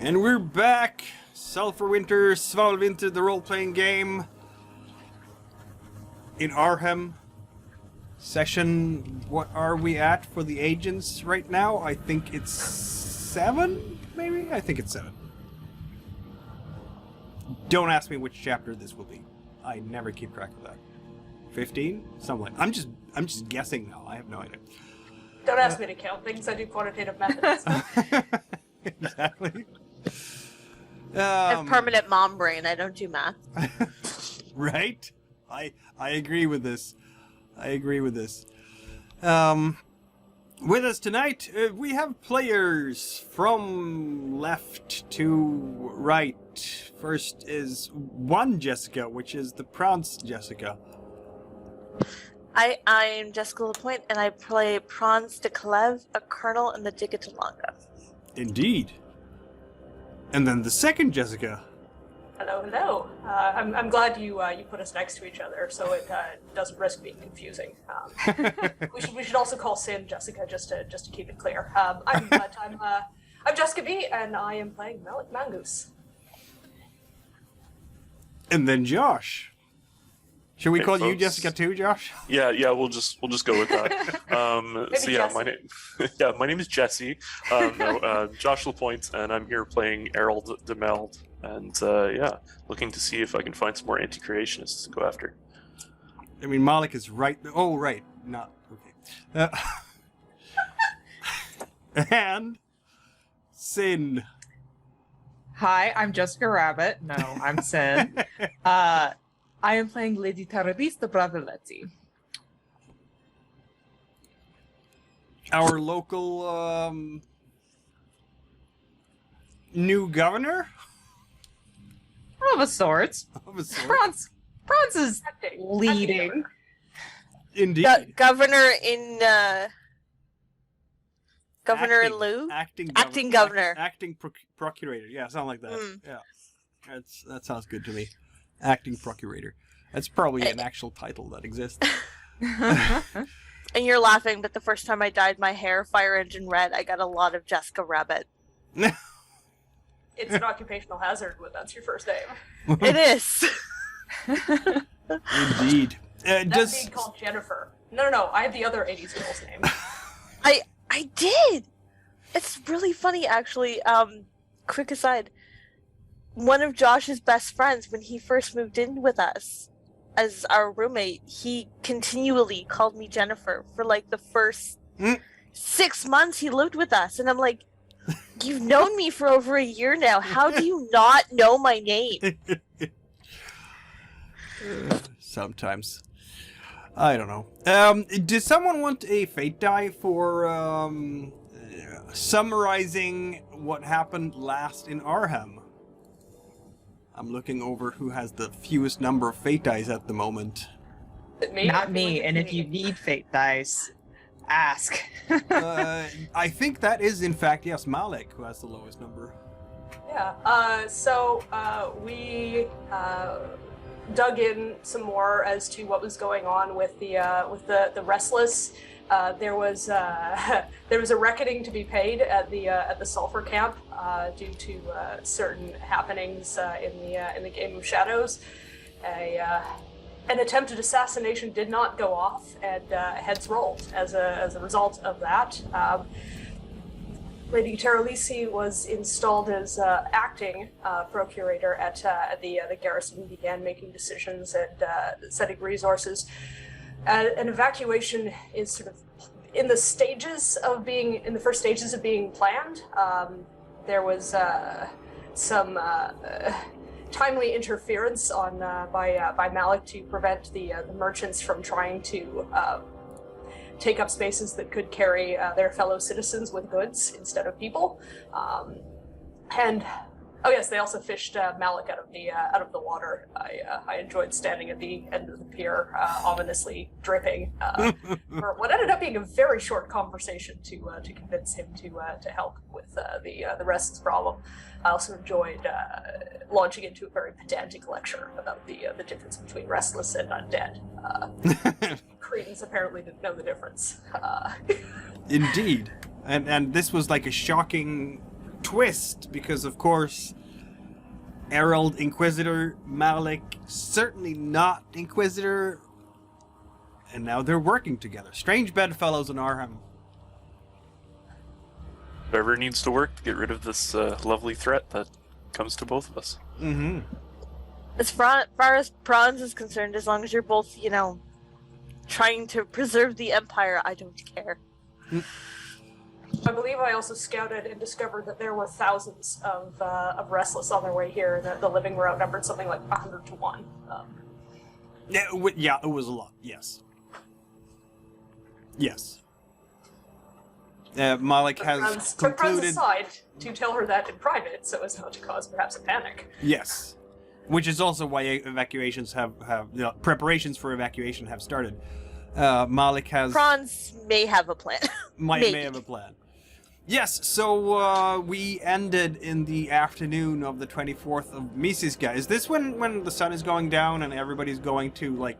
And we're back! Sulphur Winter, Svalwinter, the role-playing game. In Arnhem. Session, what are we at for the agents right now? I think it's 7, maybe? I think it's 7. Don't ask me which chapter this will be. I never keep track of that. 15? Something like I'm just guessing now. I have no idea. Don't ask me to count things. I do quantitative methods. Exactly. I have permanent mom brain. I don't do math. Right? I agree with this. With us tonight, we have players from left to right. First is one Jessica, which is the Praanz Jessica. I'm Jessica Lapointe, and I play Praanz da Kaelve, a colonel in the Duchess Klenora. Indeed. And then the second Jessica. Hello, hello. I'm glad you put us next to each other, so it doesn't risk being confusing. We should also call Sin Jessica just to keep it clear. I'm Jessica B, and I am playing Malek Mangus. And then Josh. Should we Hey, call you folks. Jessica too, Josh? Yeah, we'll just go with that. So yeah, my name is Jesse. Josh Lapointe, and I'm here playing Erald de Mereld, and looking to see if I can find some more anti-creationists to go after. I mean, Malek is right. Oh, right. Not okay. And Sin. Hi, I'm Jessica Rabbit. No, I'm Sin. I am playing Lady Taralese da Bravaleti. Our local new governor? Of a sort. Of a sort. Praanz is leading. Indeed. Governor in lieu? Acting governor. Acting procurator. Yeah, something like that. Mm. Yeah. That sounds good to me. Acting procurator. That's probably an actual title that exists. And you're laughing, but the first time I dyed my hair fire engine red, I got a lot of Jessica Rabbit. It's an occupational hazard when that's your first name. It is. Indeed. That's being called Jennifer. No, I have the other 80s girl's name. I did. It's really funny, actually. Quick aside. One of Josh's best friends, when he first moved in with us as our roommate, he continually called me Jennifer for like the first 6 months he lived with us. And I'm like, you've known me for over a year now. How do you not know my name? Sometimes. I don't know. Does someone want a fate die for summarizing what happened last in Arnhem? I'm looking over who has the fewest number of fate dice at the moment. Me? Not me, and if you need fate dice, ask. I think that is, in fact, yes, Malek who has the lowest number. Yeah. So we dug in some more as to what was going on with the Restless. There was a reckoning to be paid at the sulfur camp due to certain happenings in the Game of Shadows. An attempted assassination did not go off, and heads rolled as a result of that. Lady Taralese was installed as acting procurator at the garrison and began making decisions and setting resources. An evacuation is sort of in the first stages of being planned. There was some timely interference by Malek to prevent the merchants from trying to take up spaces that could carry their fellow citizens with goods instead of people. And oh yes, they also fished Malek out of the water. I enjoyed standing at the end of the pier, ominously dripping, for what ended up being a very short conversation to convince him to help with the Restless problem. I also enjoyed launching into a very pedantic lecture about the difference between Restless and undead. Cretans apparently didn't know the difference. Indeed, and this was like a shocking twist, because of course Erald Inquisitor, Malek certainly not Inquisitor, and now they're working together. Strange bedfellows in Arham. Whatever needs to work to get rid of this lovely threat that comes to both of us. Mm-hmm. As far as Praanz is concerned, as long as you're both, trying to preserve the Empire, I don't care. I believe I also scouted and discovered that there were thousands of Restless on their way here, and that the living were outnumbered something like 100 to 1. Yeah, it was a lot, yes. Yes. Malek has took Praanz concluded... aside to tell her that in private, so as not to cause perhaps a panic. Yes. Which is also why evacuations have preparations for evacuation have started. Malek has... Praanz may have a plan. may have a plan. Yes, so we ended in the afternoon of the 24th of Misiska. Is this when the sun is going down and everybody's going to, like,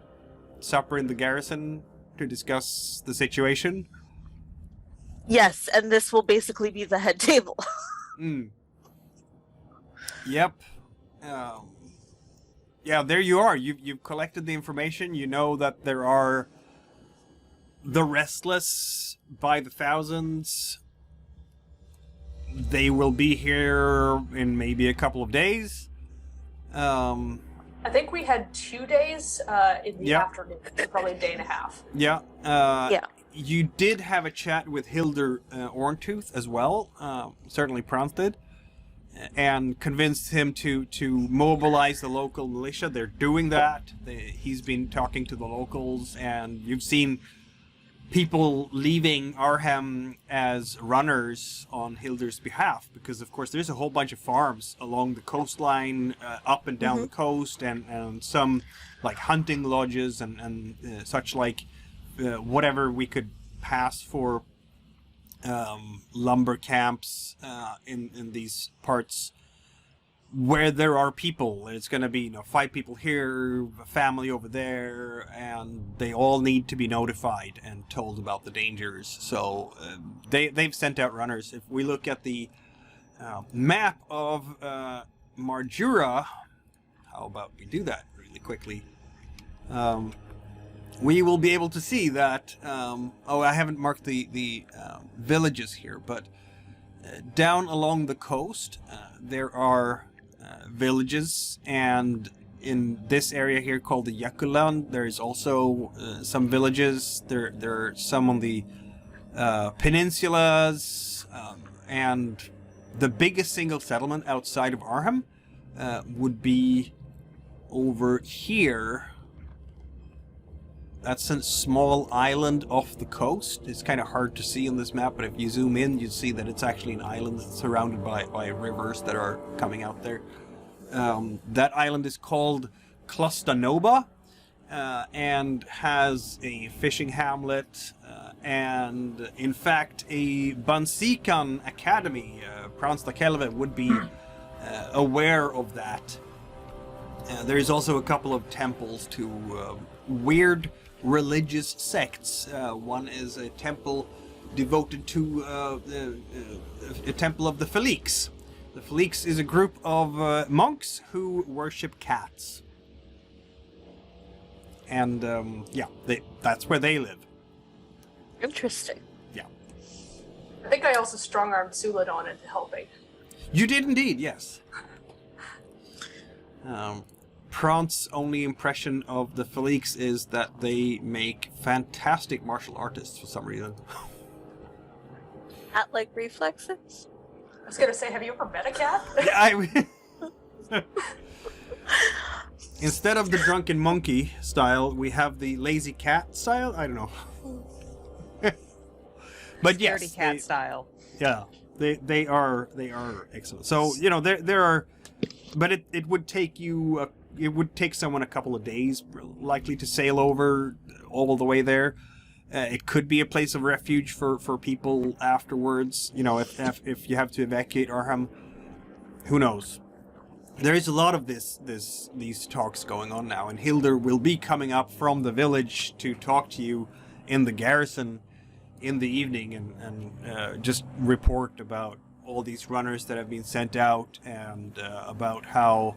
supper in the garrison to discuss the situation? Yes, and this will basically be the head table. Yep. Yeah, there you are. You've collected the information. You know that there are the Restless by the thousands. They will be here in maybe a couple of days. I think we had 2 days in the afternoon, probably a day and a half. Yeah. Yeah. You did have a chat with Hilder Orntooth as well. Certainly Praanz did. And convinced him to mobilize the local militia. They're doing that. He's been talking to the locals, and you've seen people leaving Arham as runners on Hilder's behalf, because of course there's a whole bunch of farms along the coastline, up and down the coast, and some like hunting lodges and such like, whatever we could pass for lumber camps in these parts where there are people. It's going to be 5 people here, a family over there, and they all need to be notified and told about the dangers. So they've sent out runners. If we look at the map of Marjura, how about we do that really quickly? We will be able to see that, I haven't marked the villages here, but down along the coast, there are villages, and in this area here called the Yakuland, there's also some villages. There are some on the peninsulas, and the biggest single settlement outside of Arham would be over here. That's a small island off the coast. It's kind of hard to see on this map, but if you zoom in, you see that it's actually an island that's surrounded by rivers that are coming out there. That island is called Klostanoba, and has a fishing hamlet, and in fact a Bansikan academy. Praanz da Kaelve would be aware of that. There is also a couple of temples to weird religious sects. One is a temple devoted to a temple of the Falks. The Falks is a group of monks who worship cats. And that's where they live. Interesting. Yeah. I think I also strong-armed Suladon into helping. You did indeed, yes. Praanz's only impression of the Falks is that they make fantastic martial artists for some reason. Cat-like reflexes? I was gonna say, have you ever met a cat? Yeah, instead of the drunken monkey style, we have the lazy cat style. I don't know. But yes, Scaredy cat style. Yeah, they are excellent. So there are, but it would take you it would take someone a couple of days likely to sail over all the way there. It could be a place of refuge for people afterwards. If you have to evacuate Arham, who knows? There is a lot of these talks going on now, and Hilder will be coming up from the village to talk to you in the garrison in the evening and just report about all these runners that have been sent out, and about how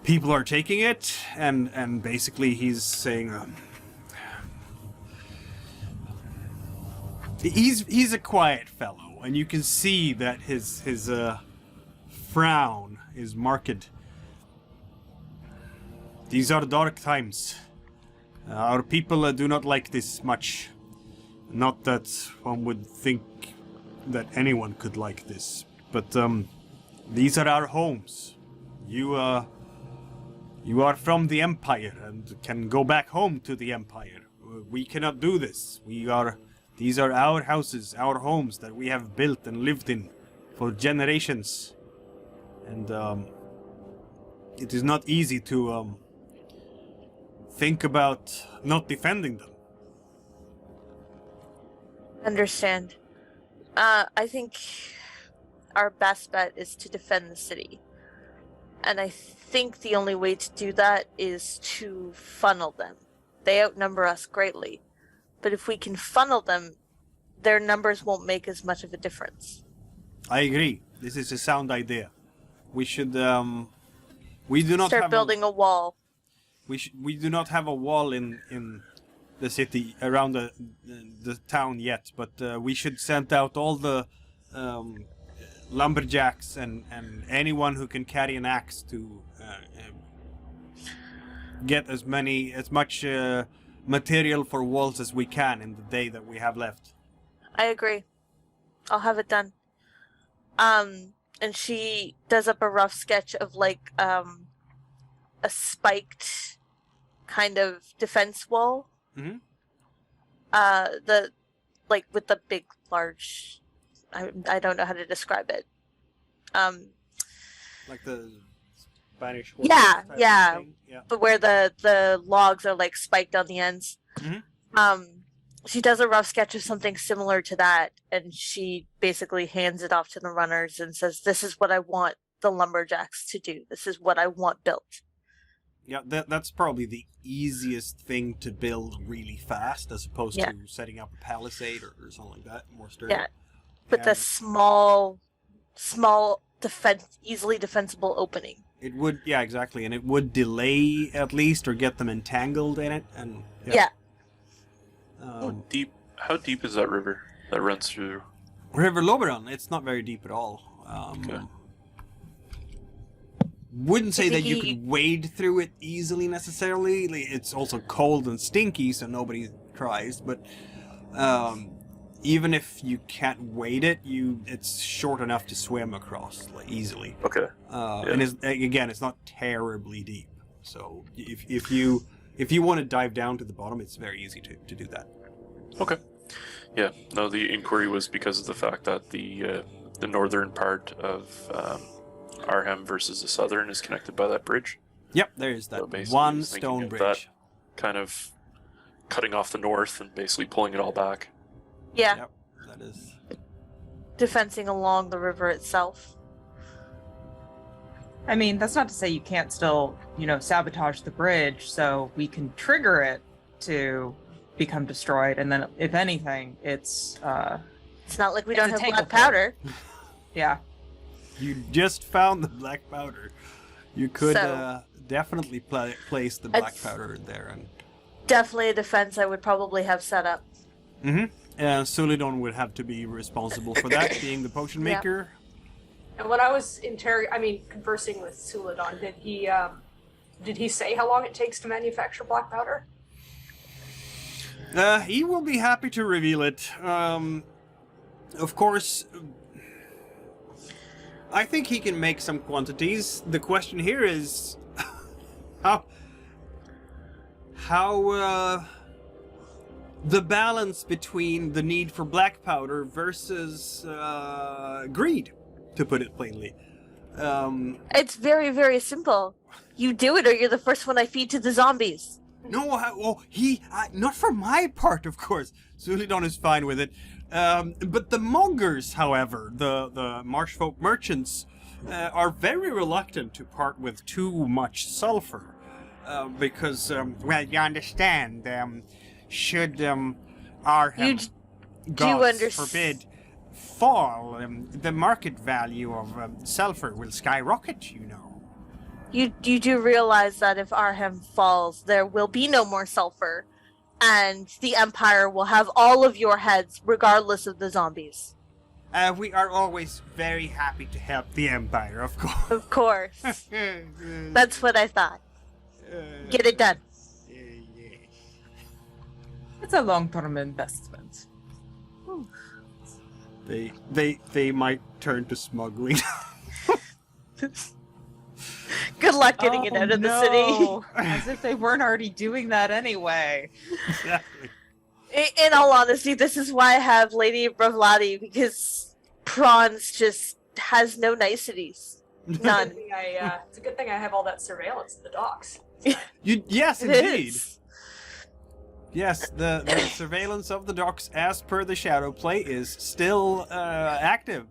people are taking it, and basically he's saying he's a quiet fellow, and you can see that his frown is marked. These are dark times. Our people do not like this much. Not that one would think that anyone could like this, but these are our homes. You are from the Empire and can go back home to the Empire. We cannot do this. These are our houses, our homes that we have built and lived in for generations. And it is not easy to think about not defending them. Understand. I think our best bet is to defend the city. And I think the only way to do that is to funnel them. They outnumber us greatly. But if we can funnel them, their numbers won't make as much of a difference. I agree. This is a sound idea. We should, we do not start building a wall. We do not have a wall in the city around the town yet, but we should send out all the lumberjacks and anyone who can carry an axe to get as much material for walls as we can in the day that we have left. I agree. I'll have it done. And she does up a rough sketch of like a spiked kind of defense wall. Mm-hmm. The like with the big, large. I don't know how to describe it. Like the Spanish. Yeah. Yeah. But where the logs are like spiked on the ends. Mm-hmm. She does a rough sketch of something similar to that, and she basically hands it off to the runners and says, "This is what I want the lumberjacks to do. This is what I want built." Yeah, that's probably the easiest thing to build really fast, as opposed to setting up a palisade or something like that, more sturdy. Yeah, with the small easily defensible opening. It would, yeah, exactly, and it would delay at least, or get them entangled in it, and yeah. How deep is that river that runs through? River Loberon, it's not very deep at all. Okay. Wouldn't say that you could wade through it easily necessarily. It's also cold and stinky, so nobody tries. But even if you can't wade it, it's short enough to swim across easily. Okay. And it's not terribly deep. So if you want to dive down to the bottom, it's very easy to do that. Okay. Yeah. No, the inquiry was because of the fact that the northern part of Arham versus the southern is connected by that bridge. Yep, there is that So one stone bridge. That kind of cutting off the north and basically pulling it all back. Yeah. Yep, that is. Defensing along the river itself. I mean, that's not to say you can't still, sabotage the bridge so we can trigger it to become destroyed. And then, if anything, it's not like we it's don't a have tangle black powder. Yeah. You just found the black powder. You could definitely place the black powder there. And definitely a defense I would probably have set up. Mm-hmm. Sulidon would have to be responsible for that, being the potion maker. And when I was conversing with Sulidon, did he say how long it takes to manufacture black powder? He will be happy to reveal it. Of course, I think he can make some quantities. The question here is how the balance between the need for black powder versus greed, to put it plainly. It's very, very simple. You do it or you're the first one I feed to the zombies. No, not for my part, of course. Sulidon is fine with it. But the Mongers, however, the marshfolk merchants, are very reluctant to part with too much sulfur. Because, you understand, should our gods forbid fall, the market value of sulfur will skyrocket, you know. You do realize that if Arhem falls, there will be no more sulfur, and the Empire will have all of your heads, regardless of the zombies. We are always very happy to help the Empire, of course. Of course. That's what I thought. Get it done. It's a long-term investment. They might turn to smuggling. Good luck getting it out of the city. As if they weren't already doing that anyway. Exactly. In all honesty, this is why I have Lady Bravaleti, because Praanz just has no niceties. None. It's a good thing I have all that surveillance at the docks. Yes, It indeed. is. Yes, the surveillance of the docks, as per the shadow play, is still active.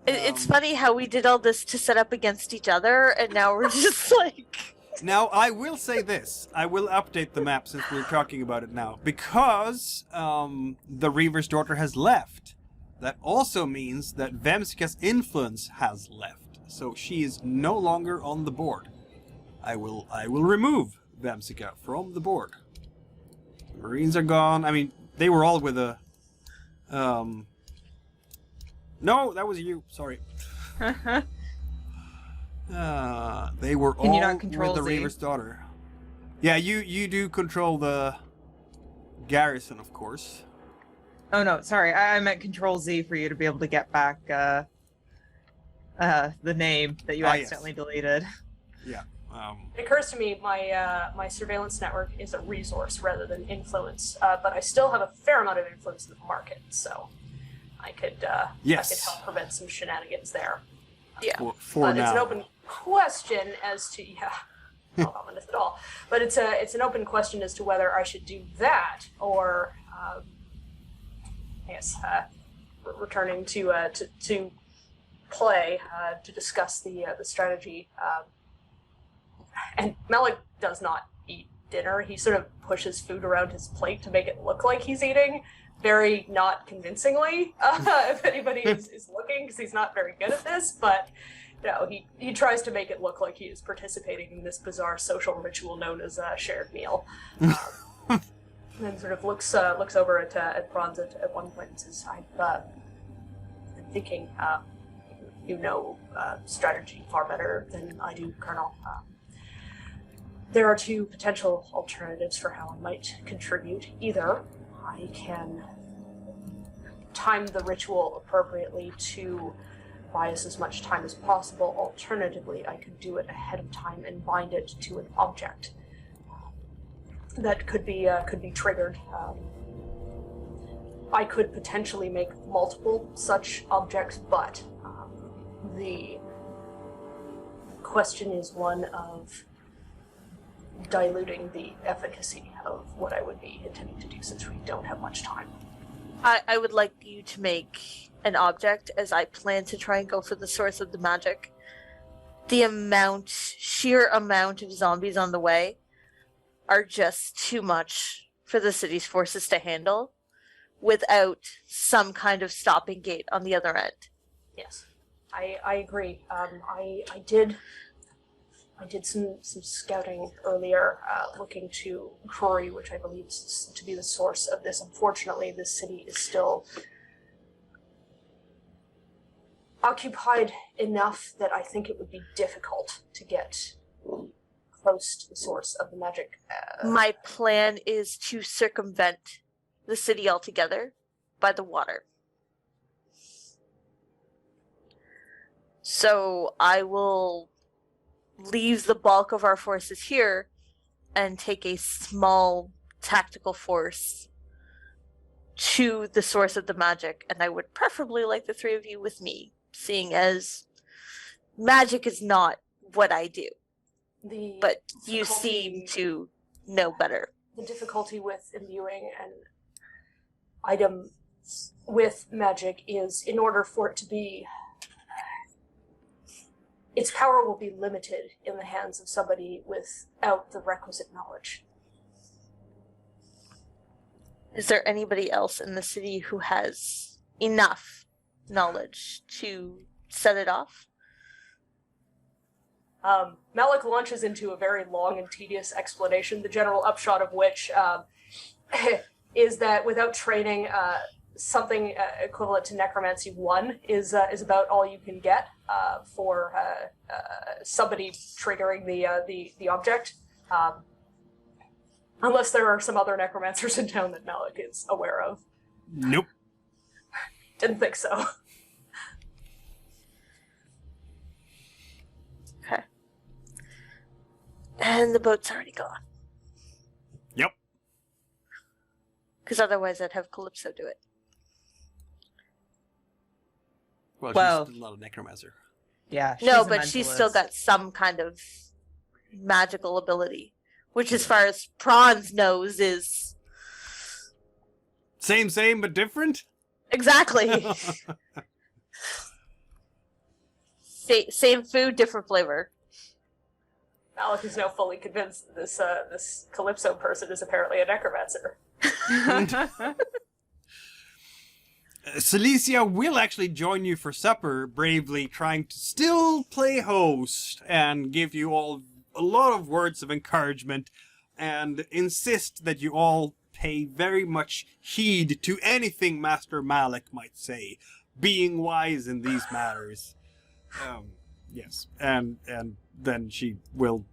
It's funny how we did all this to set up against each other, and now we're just like... Now, I will say this. I will update the map since we're talking about it now. Because the Reaver's daughter has left, that also means that Vemsika's influence has left. So she is no longer on the board. I will remove Vemsika from the board. The Marines are gone. I mean, they were all with a... No, that was you. Sorry. They were Can you all not control with the Z? Reaver's daughter. Yeah, you do control the garrison, of course. Oh no, sorry. I meant Control Z for you to be able to get back the name that you accidentally deleted. Yeah. It occurs to me my surveillance network is a resource rather than influence, but I still have a fair amount of influence in the market, so I could help prevent some shenanigans there. Yeah. For But now. it's an open question as to not ominous at all. But it's an open question as to whether I should do that or I guess returning to play to discuss the strategy. And Malek does not eat dinner. He sort of pushes food around his plate to make it look like he's eating, very not convincingly, if anybody is looking, because he's not very good at this, but he tries to make it look like he is participating in this bizarre social ritual known as a shared meal. And then sort of looks over at Praanz at one point and says, I've been thinking, you know strategy far better than I do, Colonel. There are two potential alternatives for how I might contribute. Either I can time the ritual appropriately to buy us as much time as possible. Alternatively, I could do it ahead of time and bind it to an object that could be triggered. I could potentially make multiple such objects, but the question is one of diluting the efficacy of what I would be intending to do since we don't have much time. I would like you to make an object, as I plan to try and go for the source of the magic. The sheer amount of zombies on the way are just too much for the city's forces to handle without some kind of stopping gate on the other end. Yes, I agree. I did some scouting earlier, looking to Trakoria, which I believe is to be the source of this. Unfortunately, this city is still occupied enough that I think it would be difficult to get close to the source of the magic. My plan is to circumvent the city altogether by the water. So I will leave the bulk of our forces here and take a small tactical force to the source of the magic, and I would preferably like the three of you with me, seeing as magic is not what I do. But you seem to know better. The difficulty with imbuing an item with magic is, in order for it to be, its power will be limited in the hands of somebody without the requisite knowledge. Is there anybody else in the city who has enough knowledge to set it off? Malek launches into a very long and tedious explanation, the general upshot of which is that without training, something equivalent to Necromancy 1 is about all you can get for somebody triggering the object. Unless there are some other necromancers in town that Malek is aware of. Nope. Didn't think so. Okay. And the boat's already gone. Yep. Because otherwise I'd have Calypso do it. Well, she's still not a necromancer. Yeah. No, she's a but she's still mentalist. got some kind of magical ability. Which, as far as Praanz knows, is... Same, but different? Exactly. Same food, different flavor. Malek is now fully convinced that this Calypso person is apparently a necromancer. Cilicia will actually join you for supper, bravely trying to still play host and give you all a lot of words of encouragement and insist that you all pay very much heed to anything Master Malek might say, being wise in these matters. Yes, and then she will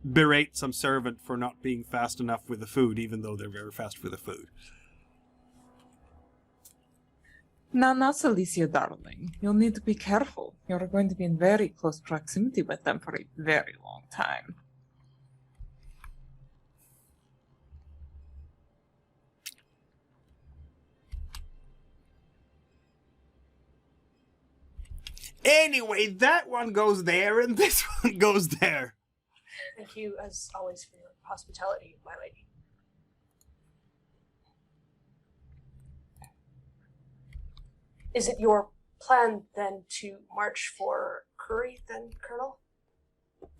berate some servant for not being fast enough with the food, even though they're very fast with the food. Now, Cilicia, darling, you'll need to be careful. You're going to be in very close proximity with them for a very long time. Anyway, that one goes there, and this one goes there. Thank you, as always, for your hospitality, my lady. Is it your plan, then, to march for Curry, then, Colonel?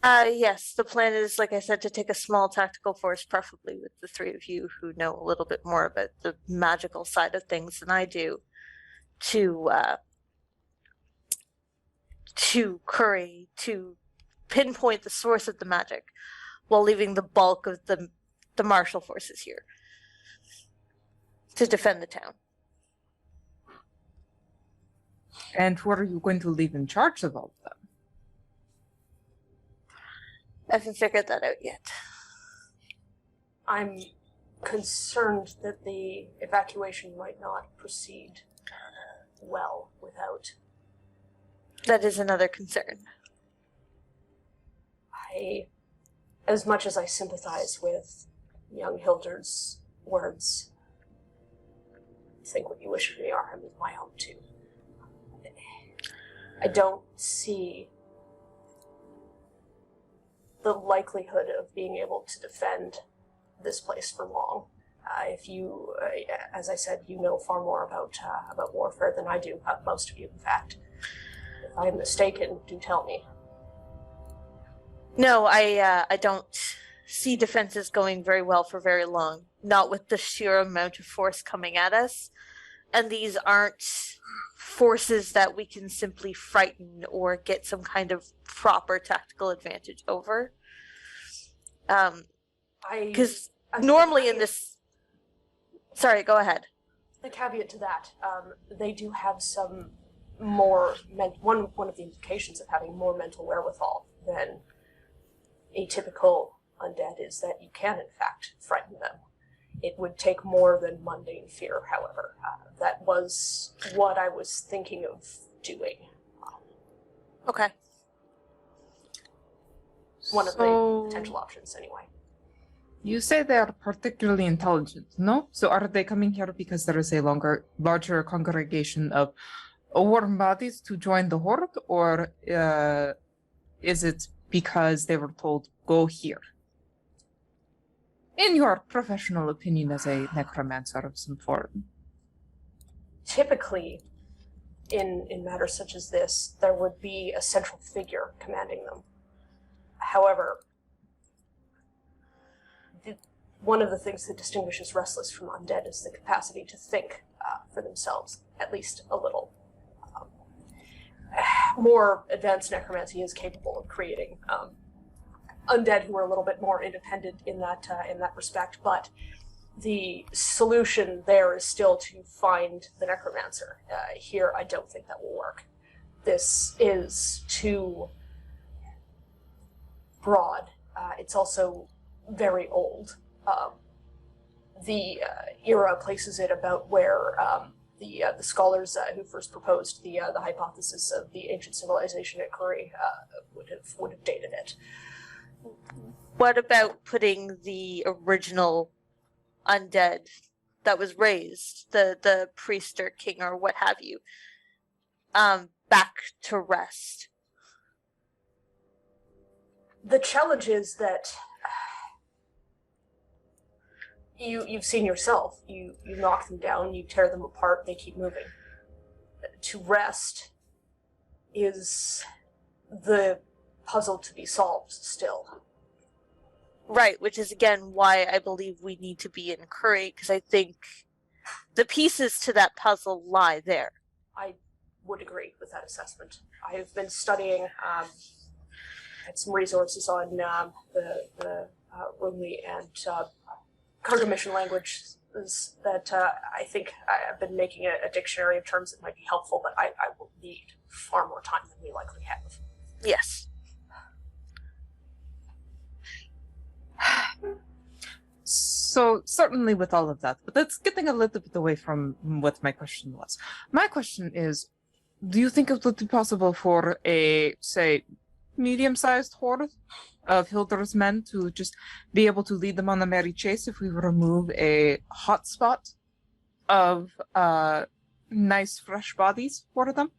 Yes, the plan is, like I said, to take a small tactical force, preferably with the three of you who know a little bit more about the magical side of things than I do, to Curry, to pinpoint the source of the magic, while leaving the bulk of the martial forces here to defend the town. And who are you going to leave in charge of all of them? I haven't figured that out yet. I'm concerned that the evacuation might not proceed well without... That is another concern. As much as I sympathize with young Hilderd's words, I think what you wish for me, Arkham, is my own too. I don't see the likelihood of being able to defend this place for long. If you, as I said, you know far more about warfare than I do, most of you, in fact. If I'm mistaken, do tell me. No, I don't see defenses going very well for very long. Not with the sheer amount of force coming at us. And these aren't forces that we can simply frighten or get some kind of proper tactical advantage over. Because normally in this... Sorry, go ahead. The caveat to that, they do have some more... One of the implications of having more mental wherewithal than atypical undead is that you can, in fact, frighten them. It would take more than mundane fear, however. That was what I was thinking of doing. Okay. One of the potential options, anyway. You say they are particularly intelligent, no? So are they coming here because there is a larger congregation of warm bodies to join the horde, or is it because they were told, go here? In your professional opinion as a necromancer of some form. Typically, in matters such as this, there would be a central figure commanding them. However, one of the things that distinguishes Restless from undead is the capacity to think for themselves, at least a little. more advanced necromancy is capable of creating undead who are a little bit more independent in that respect, but the solution there is still to find the necromancer. Here, I don't think that will work. This is too broad. It's also very old. The era places it about where the scholars who first proposed the hypothesis of the ancient civilization at Kuri would have dated it. What about putting the original undead that was raised, the priest or king or what have you, back to rest? The challenge is that you've seen yourself. You knock them down, you tear them apart, they keep moving. To rest is the puzzle to be solved still. Right, which is again why I believe we need to be in Curry, because I think the pieces to that puzzle lie there. I would agree with that assessment. I have been studying had some resources on the Rumi and cargo mission language that I think I've been making a dictionary of terms that might be helpful, but I will need far more time than we likely have. Yes. So, certainly with all of that, but that's getting a little bit away from what my question was. My question is, do you think it would be possible for a, say, medium-sized horde of Hilder's men to just be able to lead them on a merry chase if we remove a hotspot of nice, fresh bodies for them?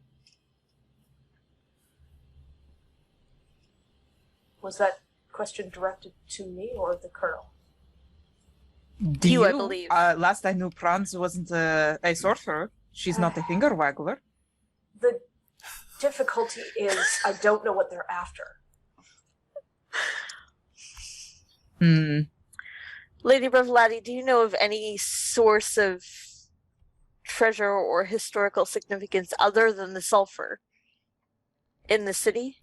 Was that question directed to me or the Colonel? Do You, I believe. Last I knew, Praanz wasn't a sorcerer. She's not a finger waggler. The difficulty is I don't know what they're after. Lady Bravaleti, do you know of any source of treasure or historical significance other than the sulfur in the city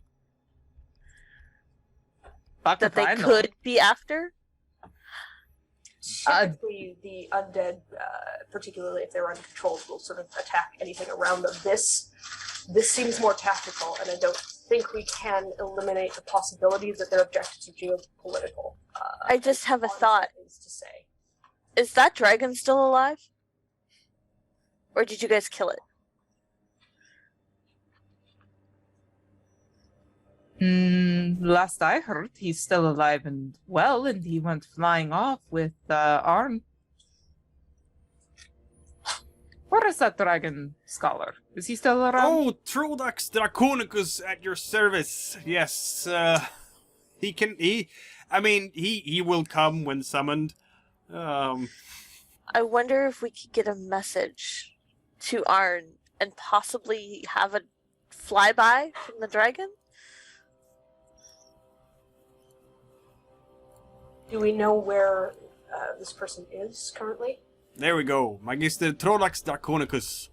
that they could be after? Typically, the undead, particularly if they're uncontrolled, will sort of attack anything around them. This seems more tactical, and I don't think we can eliminate the possibility that they're objected to geopolitical. I just have a thought. Is to say. Is that dragon still alive? Or did you guys kill it? Last I heard, he's still alive and well, and he went flying off with Arn. Where is that dragon scholar? Is he still around? Oh, Trodax Draconicus at your service. Yes, he will come when summoned. I wonder if we could get a message to Arn and possibly have a flyby from the dragon? Do we know where this person is currently? There we go. Magister Trodax Draconicus.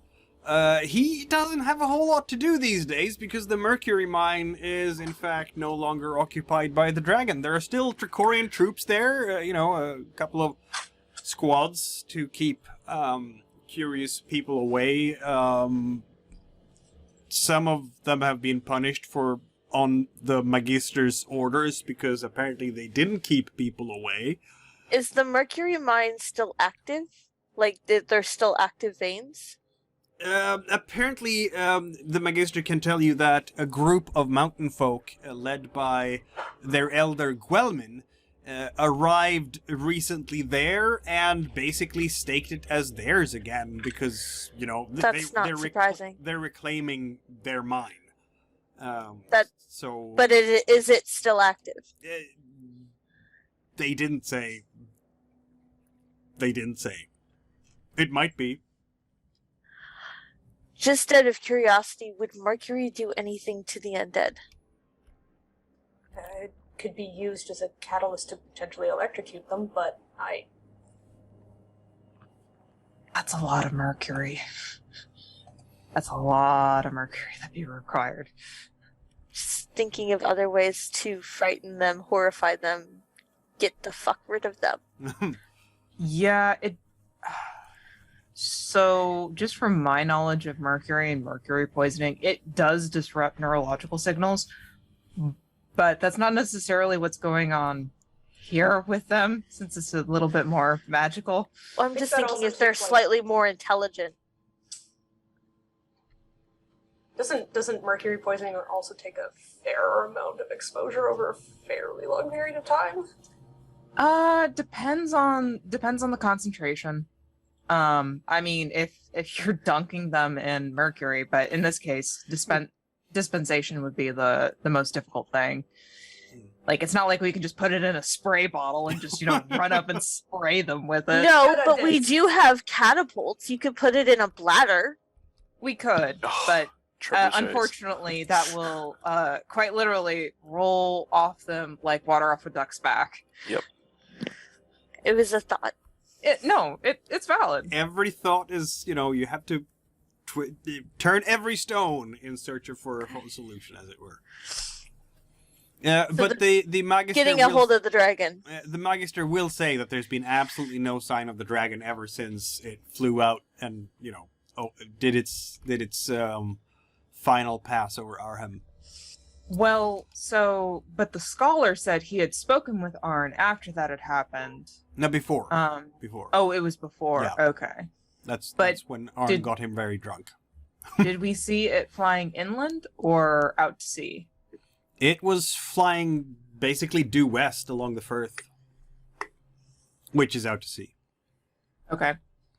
He doesn't have a whole lot to do these days because the mercury mine is, in fact, no longer occupied by the dragon. There are still Trakorian troops there, a couple of squads to keep curious people away. Some of them have been punished on the Magister's orders because apparently they didn't keep people away. Is the mercury mine still active? Like, there's still active veins? Apparently, the Magister can tell you that a group of mountain folk, led by their elder Guelmin, arrived recently there and basically staked it as theirs again because, That's not surprising. They're reclaiming their mine. But is it still active? They didn't say. It might be. Just out of curiosity, would mercury do anything to the undead? It could be used as a catalyst to potentially electrocute them, but That's a lot of mercury. That's a lot of mercury that'd be required. Just thinking of other ways to frighten them, horrify them, get the fuck rid of them. Yeah, it. So, just from my knowledge of mercury and mercury poisoning, it does disrupt neurological signals, but that's not necessarily what's going on here with them, since it's a little bit more magical. Well, I'm just thinking if they're slightly more intelligent. Doesn't mercury poisoning also take a fair amount of exposure over a fairly long period of time? Depends on the concentration. I mean, if you're dunking them in mercury, but in this case, dispensation would be the most difficult thing. Like, it's not like we can just put it in a spray bottle and just, run up and spray them with it. No, but we do have catapults. You could put it in a bladder. We could, but unfortunately, that will quite literally roll off them like water off a duck's back. Yep. It was a thought. It's valid. Every thought is, you have to turn every stone in search for a whole solution, as it were. But the Magister getting a hold of the dragon. The Magister will say that there's been absolutely no sign of the dragon ever since it flew out and, did its final pass over Arnhem. Well, but the scholar said he had spoken with Arn after that had happened. No, before. Before. Oh, it was before. Yeah. Okay. That's when Arn did- got him very drunk. Did we see it flying inland or out to sea? It was flying basically due west along the Firth, which is out to sea. Okay.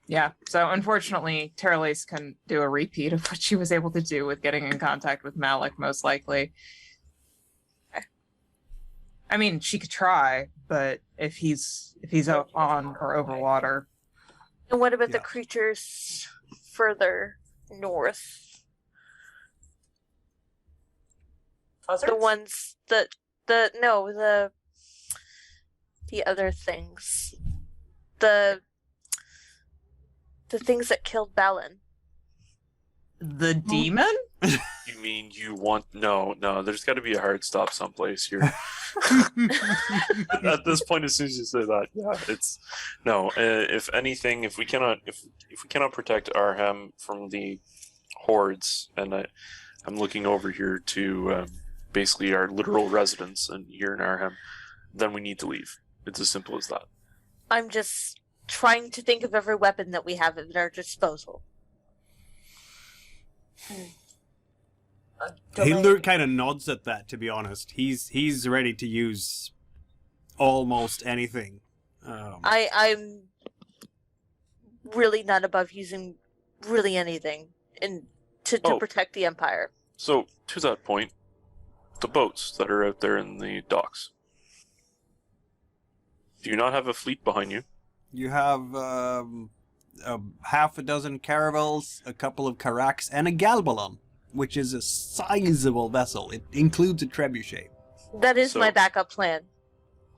Yeah. So unfortunately, Taralese can do a repeat of what she was able to do with getting in contact with Malek, most likely. I mean, she could try, but if he's out on or over water. And what about the creatures further north? Buzzards? The ones the other things. The things that killed Balin. The demon? You mean you want... No, there's got to be a hard stop someplace here. At this point, as soon as you say that, yeah, it's... No, if anything, if we cannot protect Arnhem from the hordes, and I'm looking over here to basically our literal residence and here in Arnhem, then we need to leave. It's as simple as that. I'm just trying to think of every weapon that we have at our disposal. Hildur kind of nods at that, to be honest. He's ready to use almost anything. I'm really not above using really anything to protect the Empire. So, to that point, the boats that are out there in the docks. Do you not have a fleet behind you? You have half a dozen caravels, a couple of carracks, and a galbalon, which is a sizable vessel. It includes a trebuchet. That is my backup plan.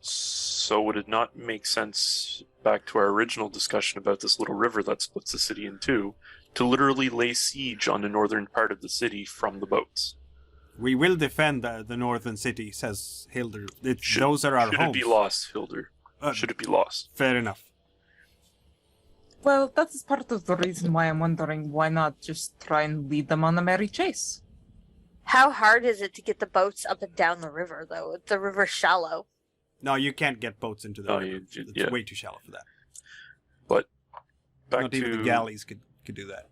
So would it not make sense, back to our original discussion about this little river that splits the city in two, to literally lay siege on the northern part of the city from the boats? We will defend the northern city, says Hildur. Those are our homes. Should it be lost, Hildur? Should it be lost? Fair enough. Well, that's part of the reason why I'm wondering why not just try and lead them on a merry chase. How hard is it to get the boats up and down the river, though? The river's shallow. No, you can't get boats into the river. It's way too shallow for that. But Not even the galleys could do that.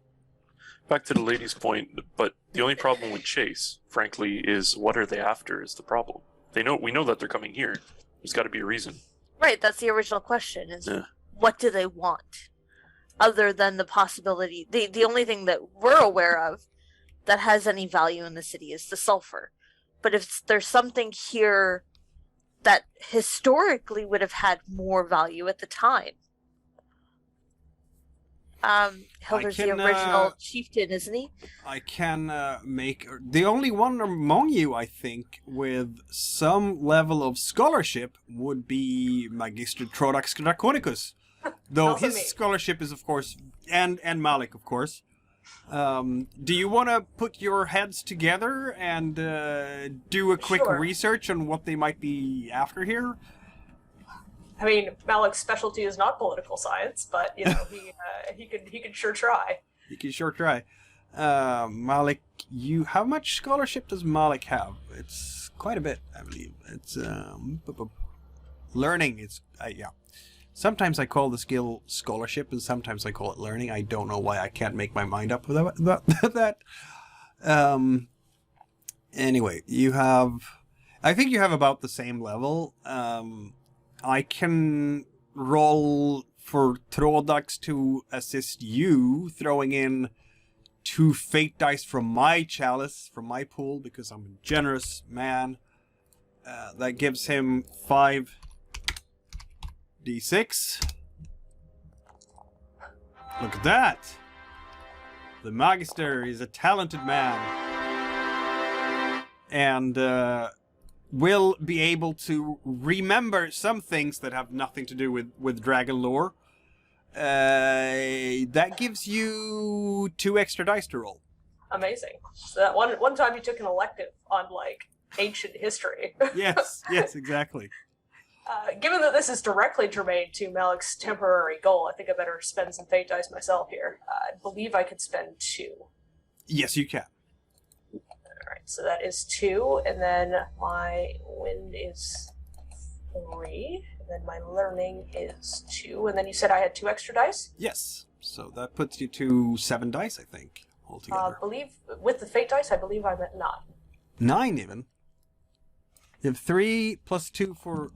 Back to the lady's point, but the only problem with chase, frankly, is what are they after is the problem. We know that they're coming here. There's got to be a reason. Right, that's the original question, is what do they want? Other than the possibility, the only thing that we're aware of that has any value in the city is the sulfur. But if there's something here that historically would have had more value at the time. Hildur's the original chieftain, isn't he? I can make... The only one among you, I think, with some level of scholarship would be Magister Trodax Draconicus. Though his scholarship is, of course... And Malek, of course. Do you want to put your heads together and do a quick Sure. research on what they might be after here? I mean, Malek's specialty is not political science, but you know he could sure try. You can sure try. Malek, how much scholarship does Malek have? It's quite a bit, I believe. It's learning. It's yeah. Sometimes I call the skill scholarship, and sometimes I call it learning. I don't know why I can't make my mind up about that. Anyway, I think you have about the same level. I can roll for Trodax to assist you, throwing in 2 fate dice from my chalice, from my pool, because I'm a generous man. That gives him 5d6. Look at that! The Magister is a talented man. And, will be able to remember some things that have nothing to do with dragon lore. That gives you 2 extra dice to roll. Amazing. So that one time you took an elective on like ancient history. Yes, exactly. Given that this is directly germane to Malek's temporary goal, I think I better spend some fate dice myself here. I believe I could spend 2. Yes, you can. Alright, so that is 2, and then my wind is 3, and then my learning is 2, and then you said I had 2 extra dice? Yes. So that puts you to 7 dice, I think, altogether. Believe with the fate dice, I believe I'm at 9. 9 even. You have 3 plus 2 for...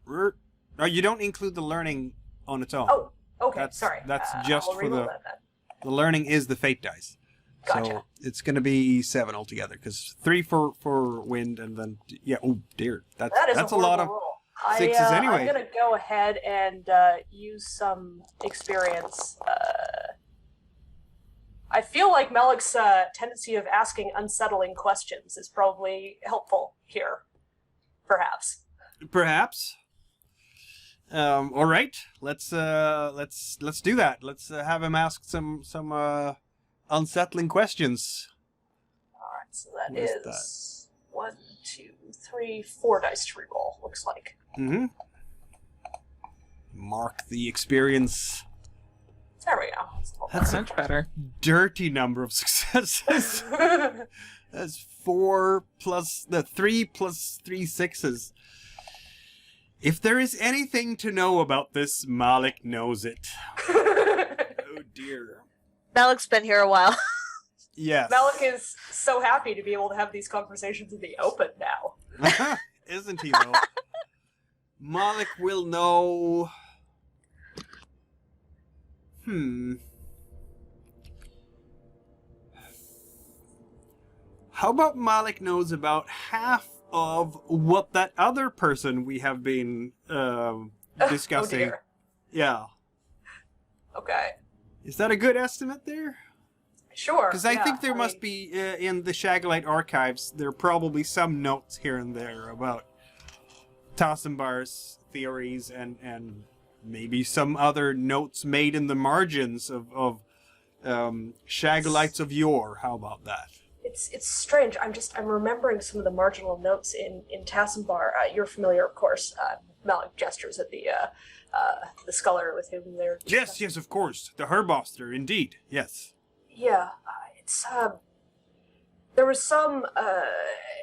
Oh, you don't include the learning on its own. Oh, okay, sorry. That's just I'll for reroll the... that then. The learning is the fate dice. Gotcha. So it's going to be 7 altogether, because 3 for wind, and then... Yeah, oh dear. That is that's a a lot of roll. sixes anyway. I'm going to go ahead and use some experience. I feel like Malek's tendency of asking unsettling questions is probably helpful here, perhaps. Perhaps. All right. Let's do that. Let's have him ask some unsettling questions. All right, so that What is is 1, 2, 3, 4 dice to reroll. Looks like. Mm-hmm. Mark the experience. There we go. That's a Much better. dirty number of successes. That's 3 plus 3 6s. If there is anything to know about this, Malek knows it. Oh dear. Malek's been here a while. Yes. Malek is so happy to be able to have these conversations in the open now. Isn't he, though? Malek will know... How about Malek knows about half of what that other person we have been discussing? Oh dear. Yeah. Okay. Is that a good estimate there? Sure. Because I yeah, think there I must mean, be, in the Shagulite archives, there are probably some notes here and there about Tassimbar's theories and maybe some other notes made in the margins of Shagulites of yore. How about that? It's strange. I'm remembering some of the marginal notes in Tassimbar. You're familiar, of course. Malek gestures at the scholar with whom they're Yes, of course. The Herboster, indeed. Yes. Yeah, it's there was some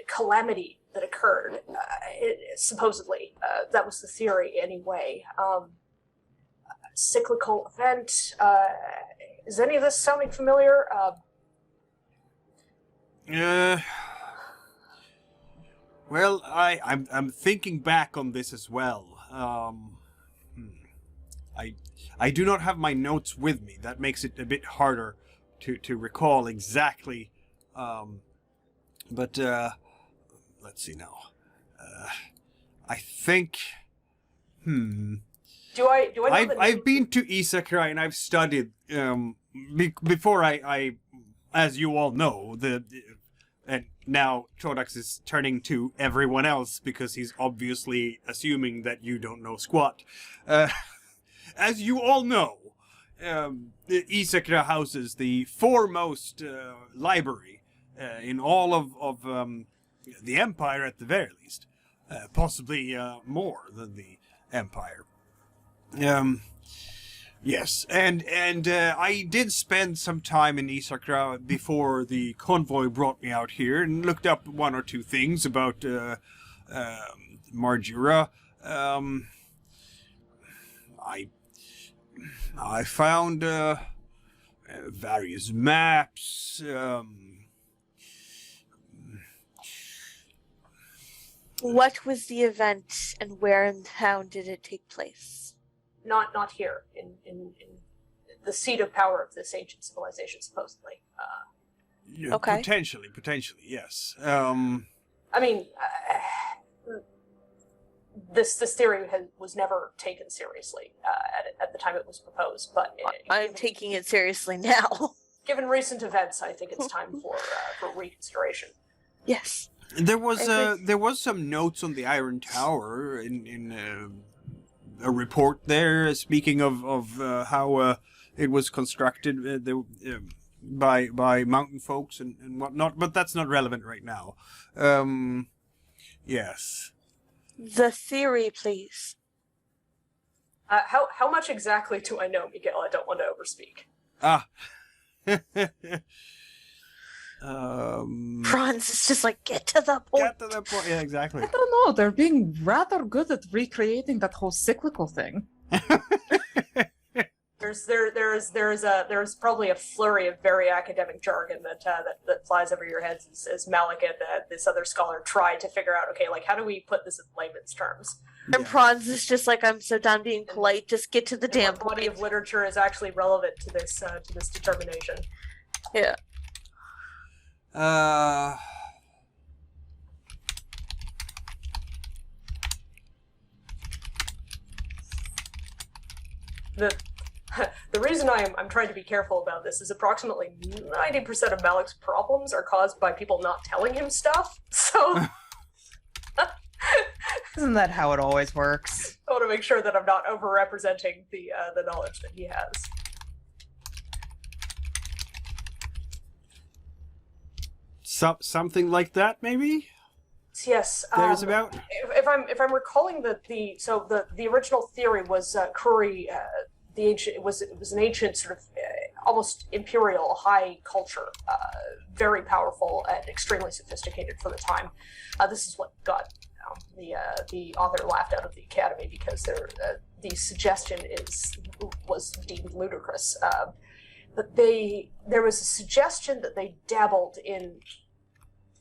calamity that occurred. Supposedly, that was the theory anyway. Cyclical event. Is any of this sounding familiar? Well, I'm thinking back on this as well. I do not have my notes with me. That makes it a bit harder to recall exactly. But let's see now. I think. Do I know the I've been to Issaquah and I've studied. Before I, as you all know, and now Trodax is turning to everyone else because he's obviously assuming that you don't know squat. As you all know, Isakra houses the foremost library in all of the Empire, at the very least. Possibly more than the Empire. Yes, and I did spend some time in Isakra before the convoy brought me out here, and looked up one or two things about Marjura. I found various maps. What was the event, and where in town did it take place? Not here, in the seat of power of this ancient civilization, supposedly. Okay. Potentially, yes. I mean, this theory was never taken seriously at the time it was proposed, but I'm taking it seriously now. Given recent events, I think it's time for reconsideration. Yes. There was some notes on the Iron Tower in a report there, speaking of how it was constructed by mountain folks and whatnot, but that's not relevant right now. Yes. The theory, please. How much exactly do I know, Miguel? I don't want to overspeak. Praanz is just like, get to the point. Get to the point. Yeah, exactly. I don't know. They're being rather good at recreating that whole cyclical thing. There's probably a flurry of very academic jargon that flies over your heads as Malek and this other scholar try to figure out, okay, like, how do we put this in layman's terms? And Praanz is just like, I'm so done being polite, just get to the damn What body point. of literature is actually relevant to this determination? Yeah. The reason I'm trying to be careful about this is approximately 90% of Malek's problems are caused by people not telling him stuff. So Isn't that how it always works? I want to make sure that I'm not overrepresenting the knowledge that he has. Something like that, maybe. Yes. There's about. If I'm recalling the original theory was Kuri, the ancient it was an ancient sort of almost imperial high culture, very powerful and extremely sophisticated for the time. This is what got the author laughed out of the academy because the suggestion was deemed ludicrous. But there was a suggestion that they dabbled in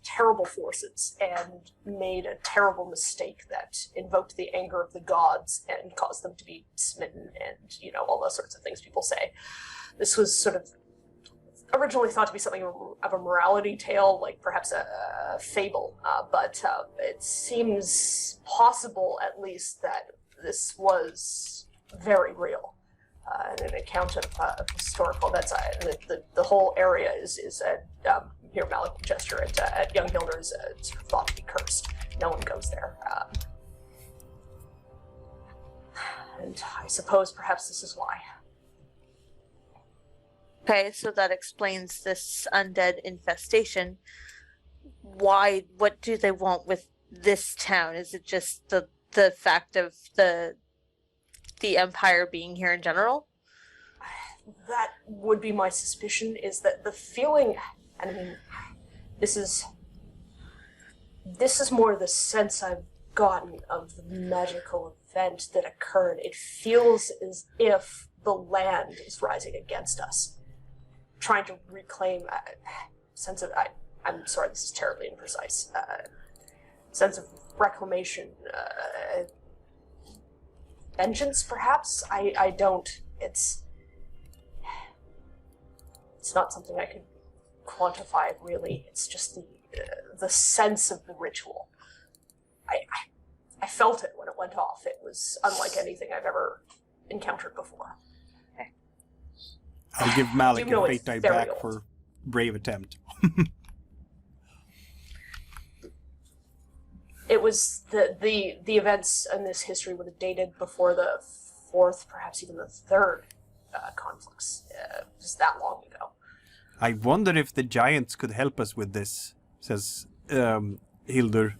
terrible forces and made a terrible mistake that invoked the anger of the gods and caused them to be smitten and, all those sorts of things people say. This was sort of originally thought to be something of a morality tale, like perhaps a fable, but it seems possible at least that this was very real. And an account of historical events. The whole area is here Malek gesture at Young Hilder is sort of thought to be cursed. No one goes there. And I suppose perhaps this is why. Okay, so that explains this undead infestation. Why? What do they want with this town? Is it just the fact of the Empire being here in general? That would be my suspicion, is that the feeling, and I mean, this is more the sense I've gotten of the magical event that occurred. It feels as if the land is rising against us, trying to reclaim a sense of, I'm sorry, this is terribly imprecise, sense of reclamation, vengeance, perhaps? I don't. It's not something I could quantify, really. It's just the sense of the ritual. I felt it when it went off. It was unlike anything I've ever encountered before. I'll give Malek You know a it's fate die very back old. for brave attempt. It was the events in this history would have dated before the 4th, perhaps even the 3rd conflicts just that long ago. I wonder if the giants could help us with this, says Hildur.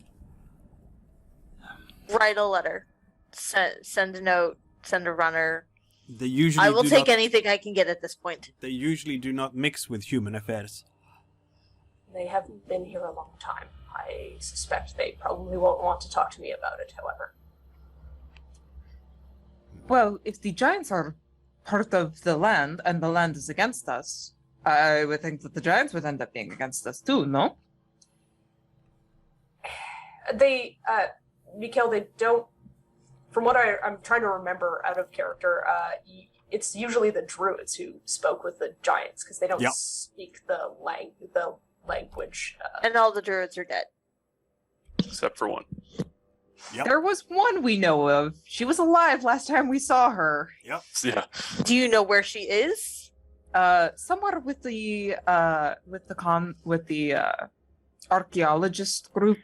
Write a letter. Send a note. Send a runner. They usually I will take anything I can get at this point. They usually do not mix with human affairs. They haven't been here a long time. I suspect they probably won't want to talk to me about it, however. Well, if the giants are part of the land and the land is against us, I would think that the giants would end up being against us too, no? They, Mikhail, they don't... From what I'm trying to remember out of character, it's usually the druids who spoke with the giants, because they don't speak the language. And all the druids are dead. Except for one. Yep. There was one we know of. She was alive last time we saw her. Yep. Yeah. Do you know where she is? Somewhere with the archaeologist group.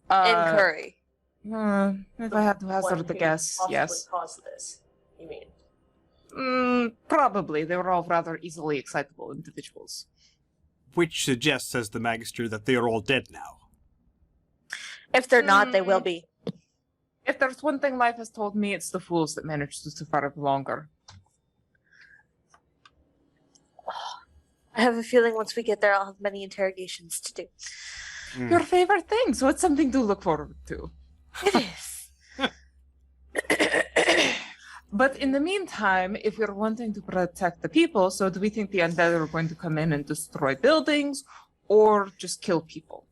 In Curry. If I had to hazard a guess, yes. Caused this, you mean? Probably. They were all rather easily excitable individuals. Which suggests, says the Magister, that they are all dead now. If they're not, they will be. If there's one thing life has told me, it's the fools that manage to survive longer. I have a feeling once we get there, I'll have many interrogations to do. Your favorite thing, so it's something to look forward to. It is. But in the meantime, if we're wanting to protect the people, so do we think the undead are going to come in and destroy buildings, or just kill people?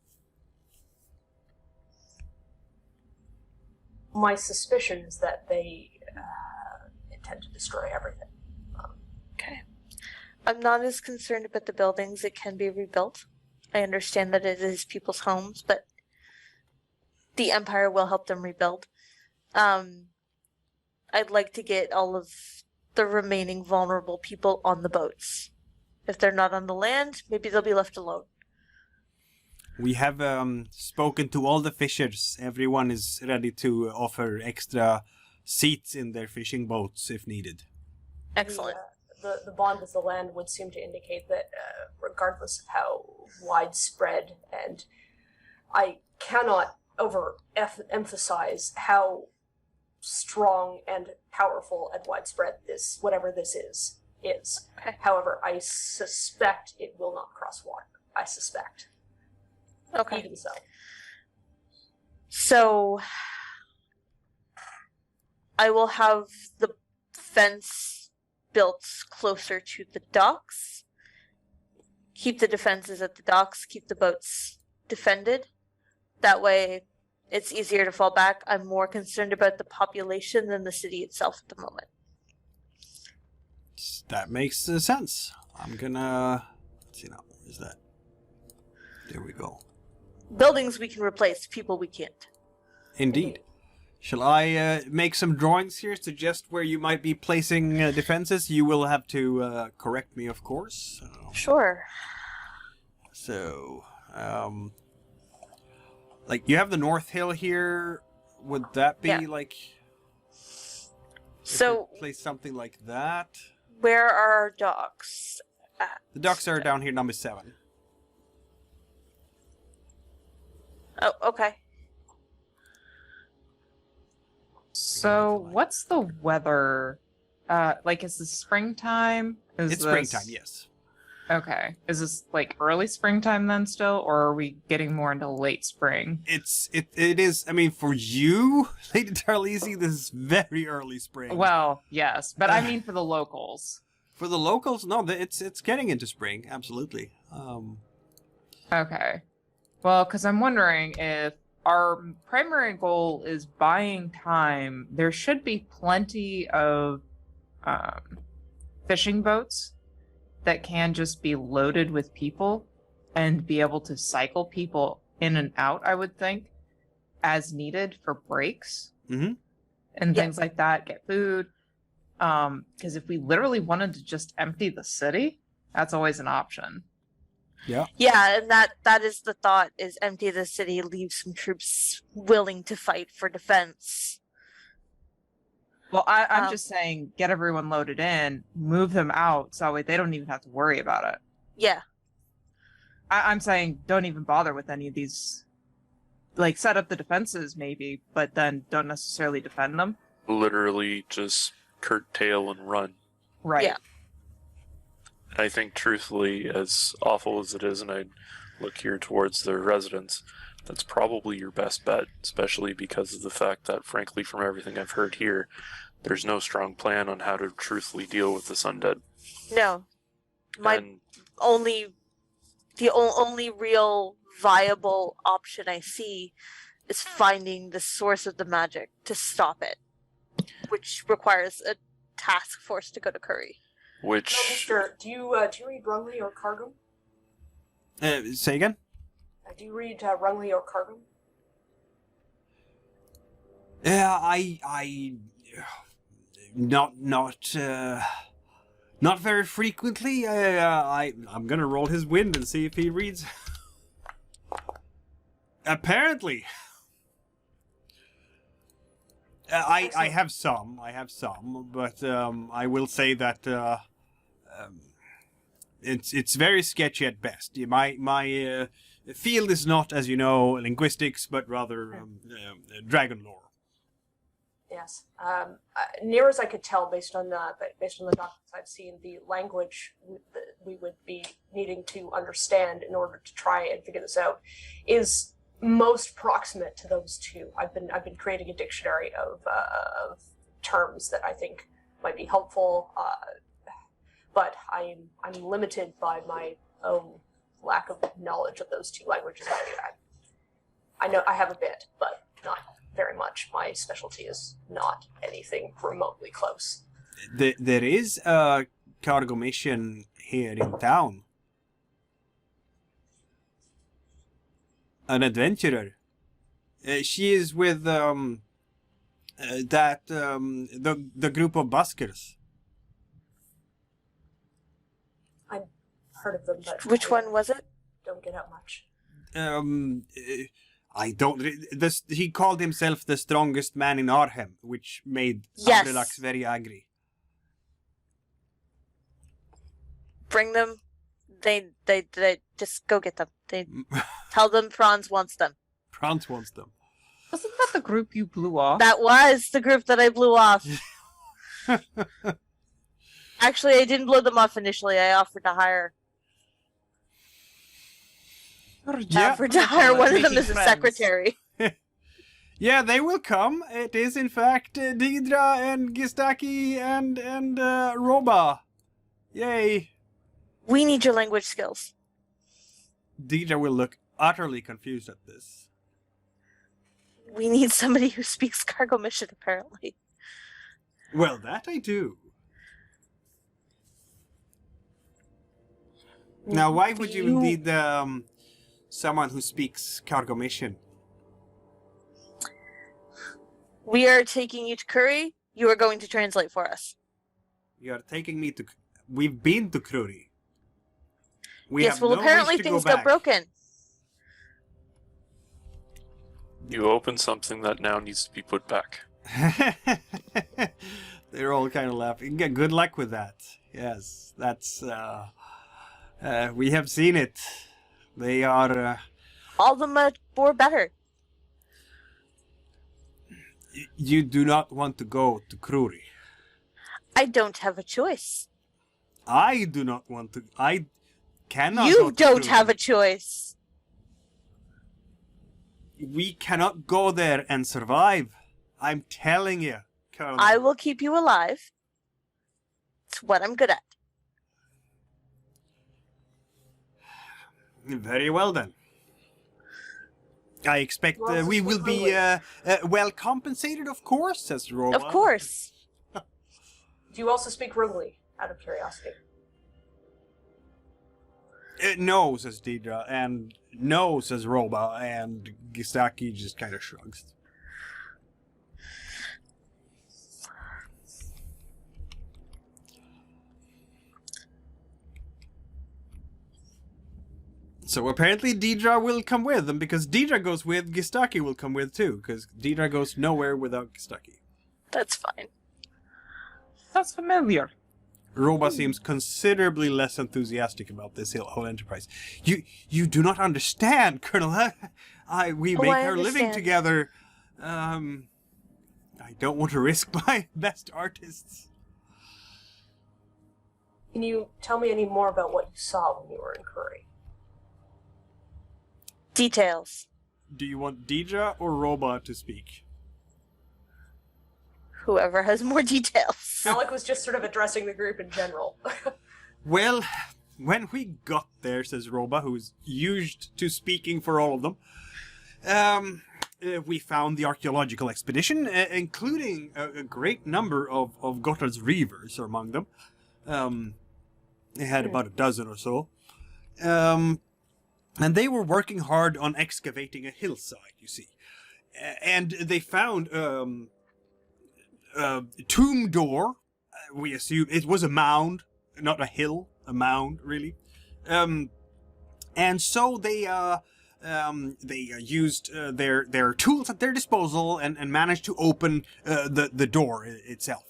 My suspicion is that they intend to destroy everything. Okay. I'm not as concerned about the buildings. It can be rebuilt. I understand that it is people's homes, but the Empire will help them rebuild. I'd like to get all of the remaining vulnerable people on the boats. If they're not on the land, maybe they'll be left alone. We have spoken to all the fishers. Everyone is ready to offer extra seats in their fishing boats if needed. Excellent. The bond with the land would seem to indicate that regardless of how widespread, and I cannot overemphasize how strong and powerful and widespread this, whatever this is. Okay. However, I suspect it will not cross water. I suspect. Okay. Even so. So, I will have the fence built closer to the docks. Keep the defenses at the docks. Keep the boats defended. That way, it's easier to fall back. I'm more concerned about the population than the city itself at the moment. That makes sense. I'm gonna... Let's see now. Where's that? There we go. Buildings we can replace, people we can't. Indeed. Shall I make some drawings here, suggest where you might be placing defenses? You will have to correct me, of course. Sure. So, like, you have the North Hill here. Would that be, like... So... place something like that? Where are our docks at? The docks are down here, number 7. Oh, okay. So, what's the weather? Like, is this springtime? It's springtime, yes. Okay. Is this, like, early springtime then still, or are we getting more into late spring? It is, I mean, for you, Lady Taralese, this is very early spring. Well, yes, but I mean for the locals. For the locals, no, it's getting into spring, absolutely. Okay. Well, because I'm wondering if our primary goal is buying time, there should be plenty of fishing boats that can just be loaded with people and be able to cycle people in and out, I would think, as needed for breaks and things like that, get food. Because if we literally wanted to just empty the city, that's always an option. Yeah. Yeah, and that is the thought, is empty the city, leave some troops willing to fight for defense. Well, I'm just saying, get everyone loaded in, move them out, so that way they don't even have to worry about it. Yeah. I'm saying, don't even bother with any of these. Like, set up the defenses, maybe, but then don't necessarily defend them. Literally just curtail and run. Right. Yeah. I think, truthfully, as awful as it is, and I look here towards the residents, that's probably your best bet, especially because of the fact that, frankly, from everything I've heard here, there's no strong plan on how to truthfully deal with this undead. No. The only real viable option I see is finding the source of the magic to stop it, which requires a task force to go to Curry. Which... No, Mister, do you read Rungley or Cargum? Say again? Do you read Rungley or Cargum? Yeah, not very frequently. I'm gonna roll his wind and see if he reads. Apparently. I have some, but I will say that it's very sketchy at best. My field is not, as you know, linguistics, but rather dragon lore. Yes. Near as I could tell, based on the documents I've seen, the language that we would be needing to understand in order to try and figure this out is most proximate to those two. I've been creating a dictionary of terms that I think might be helpful, but I'm limited by my own lack of knowledge of those two languages. I know I have a bit, but not very much. My specialty is not anything remotely close. There is a cargo mission here in town. An adventurer. She is with the group of buskers. I've heard of them, but Which one was it? Don't get out much. I don't. He called himself the strongest man in Arhem, which made Yes. Abrelax very angry. Bring them. They just go get them. They tell them Praanz wants them. Praanz wants them. Wasn't that the group you blew off? That was the group that I blew off. Actually, I didn't blow them off initially. I offered to hire. Offered to hire one of them as a secretary. Yeah, they will come. It is in fact Deidre and Gistaki and Roba. Yay. We need your language skills. Deidre will look utterly confused at this. We need somebody who speaks cargo mission, apparently. Well, that I do. Now, why would you need someone who speaks cargo mission? We are taking you to Curry. You are going to translate for us. You are taking me to... We've been to Kruri. Yes, well, apparently things got broken. You open something that now needs to be put back. They're all kind of laughing. Good luck with that. Yes, that's... we have seen it. They are... All the more better. You do not want to go to Kruri. I don't have a choice. I do not want to... I cannot You go to don't Kruri. have a choice. We cannot go there and survive. I'm telling you, Colonel. I will keep you alive. It's what I'm good at. Very well then. I expect Well, we will be well compensated, of course, says Rowa. Of course. Do you also speak Rungley, out of curiosity? No, says Deidre, and no, says Roba, and Gisaki just kind of shrugs. So apparently Deidre will come with, and because Deidre goes with, Gistaki will come with too, because Deidre goes nowhere without Gistaki. That's fine. Sounds familiar. Roba seems considerably less enthusiastic about this whole enterprise. You do not understand, Colonel. We make our living understand. together. I don't want to risk my best artists. Can you tell me any more about what you saw when you were in Curry? Details. Do you want Deidre or Roba to speak? Whoever has more details. Malek was just sort of addressing the group in general. Well, when we got there, says Roba, who is used to speaking for all of them, we found the archaeological expedition, including a great number of Gotthard's reavers among them. They had about a dozen or so. And they were working hard on excavating a hillside, you see. And they found a tomb door. We assume it was a mound, not a hill, a mound, really. And so they used their tools at their disposal and managed to open the door itself.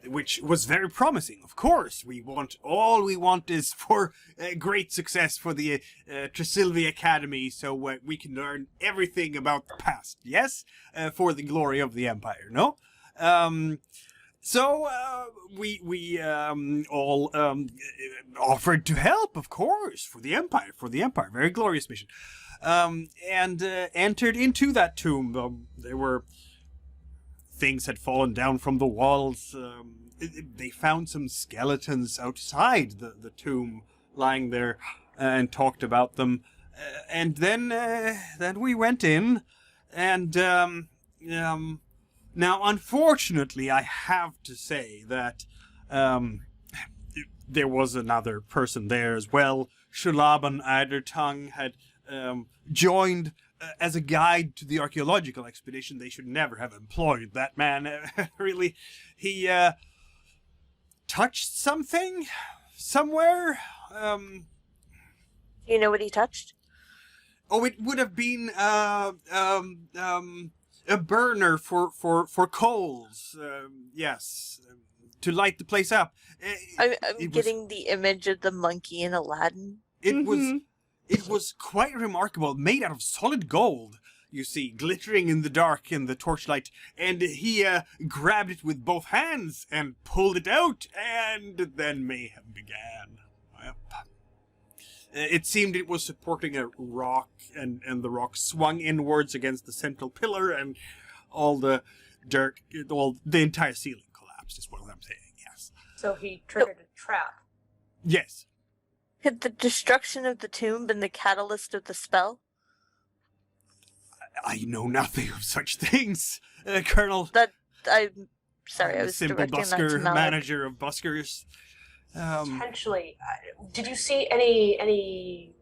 Which was very promising. Of course, all we want is for great success for the Tresilvi Academy, so we can learn everything about the past. Yes, for the glory of the Empire. No, so we all offered to help, of course, for the Empire. Very glorious mission, and entered into that tomb. There were. Things had fallen down from the walls. They found some skeletons outside the tomb lying there and talked about them. And then we went in. And now, unfortunately, I have to say that there was another person there as well. Shulaban Eidertung had joined as a guide to the archaeological expedition. They should never have employed that man. Really, he touched something somewhere. You know what he touched? Oh, it would have been a burner for coals. Yes, to light the place up. I'm getting the image of the monkey in Aladdin. It was quite remarkable, made out of solid gold, you see, glittering in the dark in the torchlight, and he grabbed it with both hands and pulled it out, and then mayhem began. Yep. It seemed it was supporting a rock, and the rock swung inwards against the central pillar, and all the entire ceiling collapsed, is what I'm saying, yes. So he triggered a trap. Yes. Had the destruction of the tomb been the catalyst of the spell? I know nothing of such things, Colonel. I'm sorry, I was simple directing that to busker, Malek. Manager of buskers. Potentially. Did you see any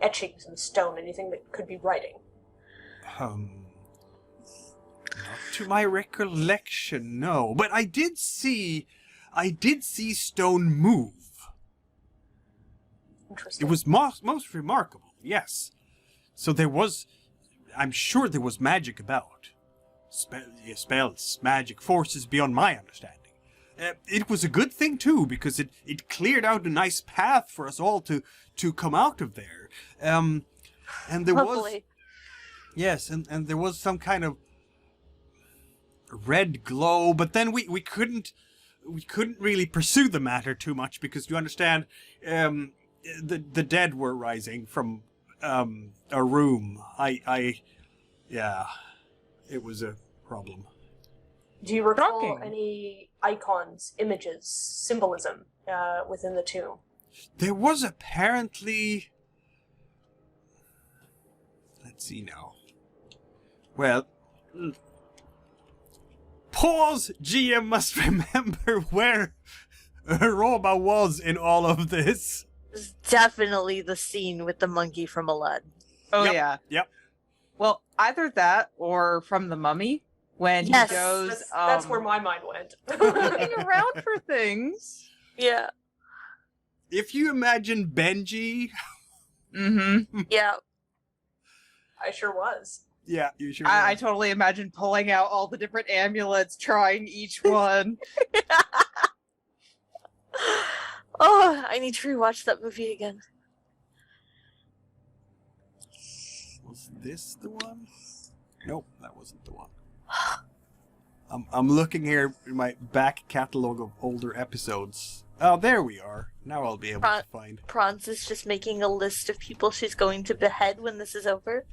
etchings in stone? Anything that could be writing? Not to my recollection, no. But I did see stone move. Interesting. It was most remarkable, yes. So I'm sure there was magic about. Spells, magic, forces beyond my understanding. It was a good thing, too, because it cleared out a nice path for us all to come out of there. And there Lovely. was... Yes, and there was some kind of red glow, but then we couldn't really pursue the matter too much, because you understand... The dead were rising from a room. Yeah, it was a problem. Do you recall Shocking. any icons, images, symbolism within the tomb? There was apparently... Let's see now. Well... Pause! GM must remember where Roba was in all of this. It's definitely the scene with the monkey from Aladdin. Oh, Yep. yeah. Yep. Well, either that or from the Mummy, when Yes. he goes That's where my mind went. looking around for things. Yeah. If you imagine Benji... Mm-hmm. Yeah. I sure was. Yeah, you sure I will. totally imagine pulling out all the different amulets, trying each one. Oh, I need to rewatch that movie again. Was this the one? Nope, that wasn't the one. I'm looking here in my back catalog of older episodes. Oh, there we are. Now I'll be able to find. Praanz is just making a list of people she's going to behead when this is over.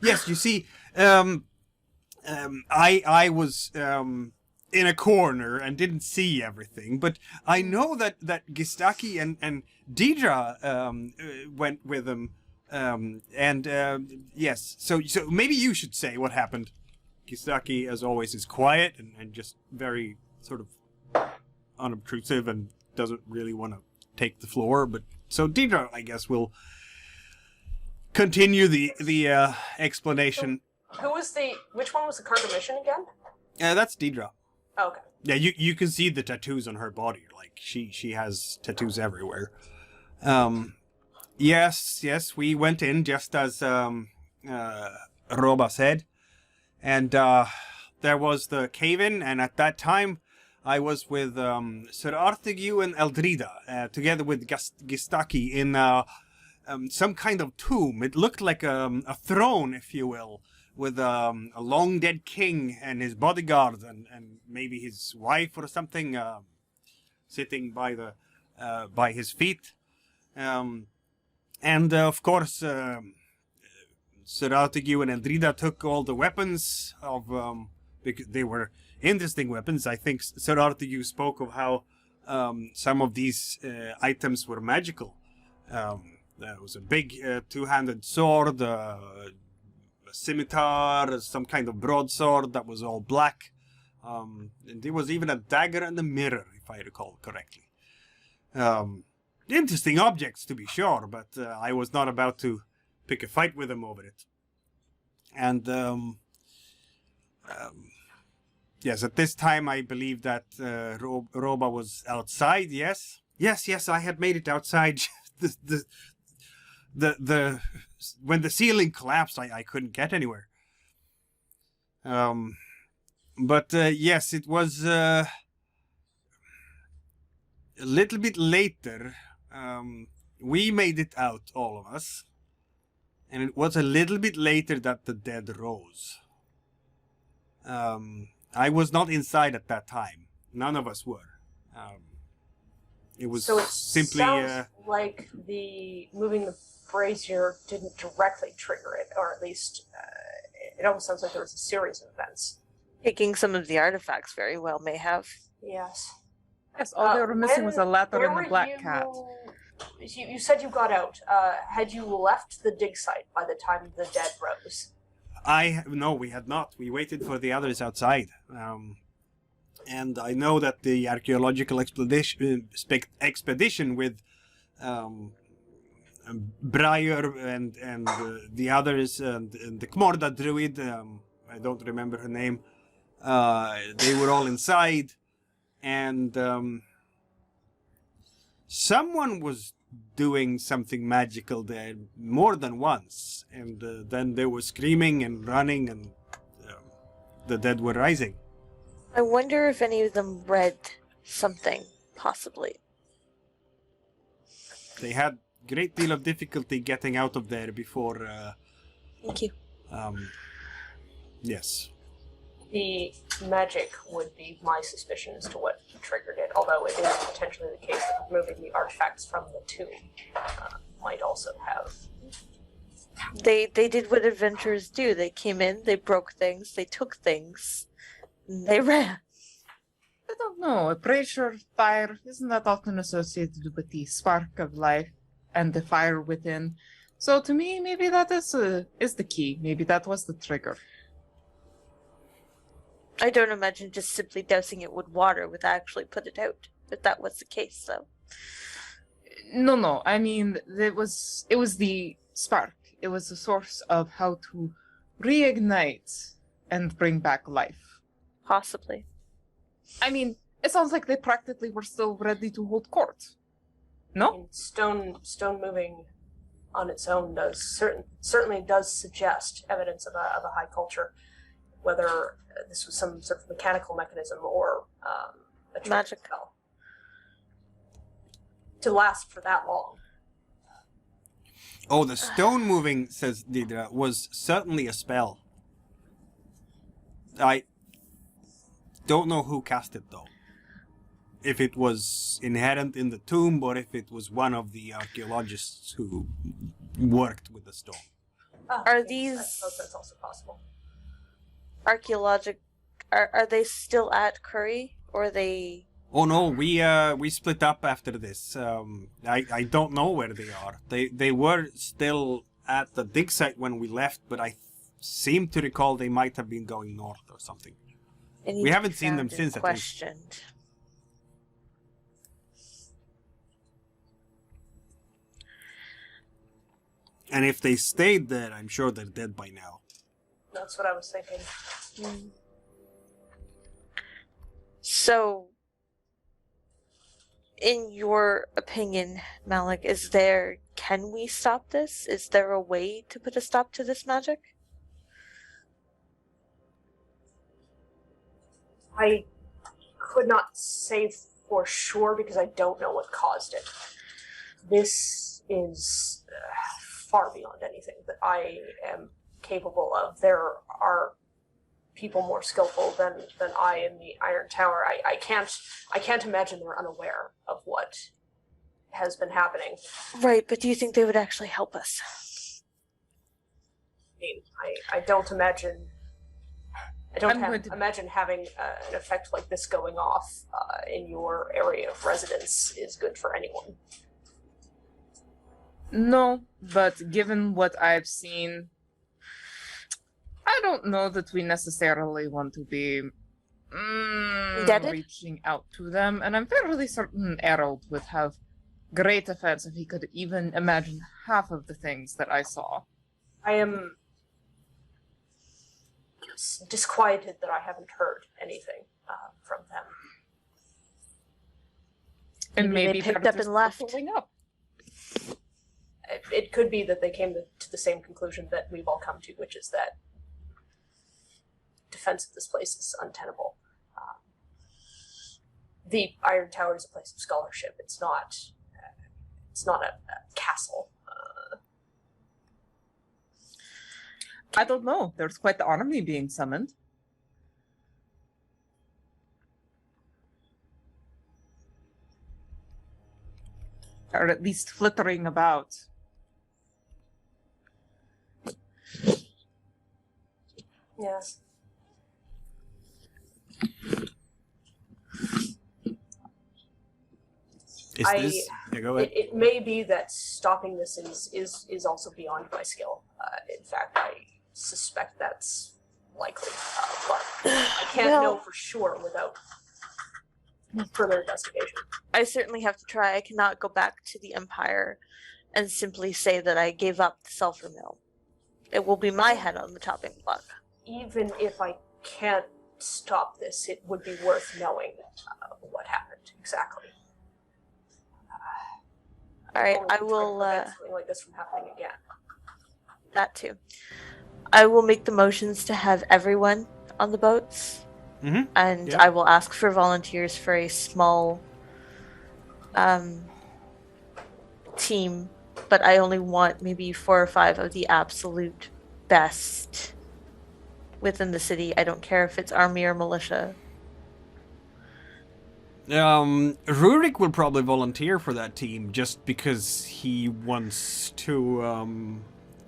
Yes, you see, I was in a corner and didn't see everything, but I know that Gistaki and Deidre went with them, yes. So maybe you should say what happened. Gistaki, as always, is quiet and just very sort of unobtrusive and doesn't really want to take the floor. But so Deidre, I guess, will continue the explanation. Which one was the Carter mission again? That's Deidre. Oh, okay. Yeah, you can see the tattoos on her body. Like she has tattoos everywhere. Yes, we went in just as Roba said, and there was the cave-in, and at that time I was with Sir Artigue and Eldrida, together with Gistaki in some kind of tomb. It looked like a throne, if you will, with a long dead king and his bodyguard and maybe his wife or something sitting by his feet. And of course, Sir Artigue and Eldrida took all the weapons of because they were interesting weapons. I think Sir Artigue spoke of how some of these items were magical. There was a big two-handed sword, a scimitar, some kind of broadsword that was all black. And there was even a dagger and a mirror, if I recall correctly. Interesting objects, to be sure, but I was not about to pick a fight with them over it. And yes, at this time I believe that Roba was outside. Yes, I had made it outside. When the ceiling collapsed, I couldn't get anywhere. But yes, it was a little bit later. We made it out, all of us. And it was a little bit later that the dead rose. I was not inside at that time. None of us were. It was So it simply... sounds like the moving the brazier didn't directly trigger it, or at least it almost sounds like there was a series of events. Taking some of the artifacts very well may have. Yes. Yes, all they were missing was a letter where and a were black you- cat. You said you got out. Had you left the dig site by the time the dead rose? No, we had not. We waited for the others outside. And I know that the archaeological expedition with Breyer and the others and the Kmorda druid, I don't remember her name, they were all inside, and someone was doing something magical there more than once, and then they were screaming and running, and the dead were rising. I wonder if any of them read something, possibly. They had great deal of difficulty getting out of there before. Thank you. Yes. The magic would be my suspicion as to what triggered it, although it is potentially the case that removing the artifacts from the tomb might also have. They did what adventurers do. They came in, they broke things, they took things, and they ran. I don't know. A brazier fire, isn't that often associated with the spark of life and the fire within? So to me, maybe that is the key. Maybe that was the trigger. I don't imagine just simply dousing it with water would actually put it out, if that was the case, though. No. I mean, it was the spark. It was the source of how to reignite and bring back life. Possibly. I mean, it sounds like they practically were still ready to hold court. I No? mean, stone moving on its own certainly does suggest evidence of a high culture, whether this was some sort of mechanical mechanism or a Magic. spell. to last for that long. Oh, the stone moving, says Deidre, was certainly a spell. I don't know who cast it, though. If it was inherent in the tomb, or if it was one of the archaeologists who worked with the stone. Are these... I suppose that's also possible. Archaeologic... Are they still at Curry? Or are they... Oh no, we split up after this. I don't know where they are. They were still at the dig site when we left, but I seem to recall they might have been going north or something. We haven't seen them since, at least. Questioned. And if they stayed there, I'm sure they're dead by now. That's what I was thinking. So, in your opinion, Malek, can we stop this? Is there a way to put a stop to this magic? I could not say for sure because I don't know what caused it. This is far beyond anything that I am capable of. There are people more skillful than I in the Iron Tower. I can't imagine they're unaware of what has been happening. Right, but do you think they would actually help us? I mean, I don't imagine. Imagine having an effect like this going off in your area of residence is good for anyone. No, but given what I've seen, I don't know that we necessarily want to be reaching out to them, and I'm fairly certain Erald would have great offense if he could even imagine half of the things that I saw. I am disquieted that I haven't heard anything from them. And maybe they picked up and left. Up. It could be that they came to the same conclusion that we've all come to, which is that defense of this place is untenable. The Iron Tower is a place of scholarship. It's not a castle. I don't know. There's quite the army being summoned. Or at least flittering about. Yes. It may be that stopping this is also beyond my skill. In fact, I suspect that's likely, but I can't know for sure without further investigation. I certainly have to try. I cannot go back to the Empire and simply say that I gave up the sulfur mill. It will be my head on the chopping block. Even if I can't stop this, it would be worth knowing what happened exactly. All right, I will. Something like this from happening again. That too. I will make the motions to have everyone on the boats, and I will ask for volunteers for a small team, but I only want maybe 4 or 5 of the absolute best within the city. I don't care if it's army or militia. Rurik will probably volunteer for that team just because he wants to,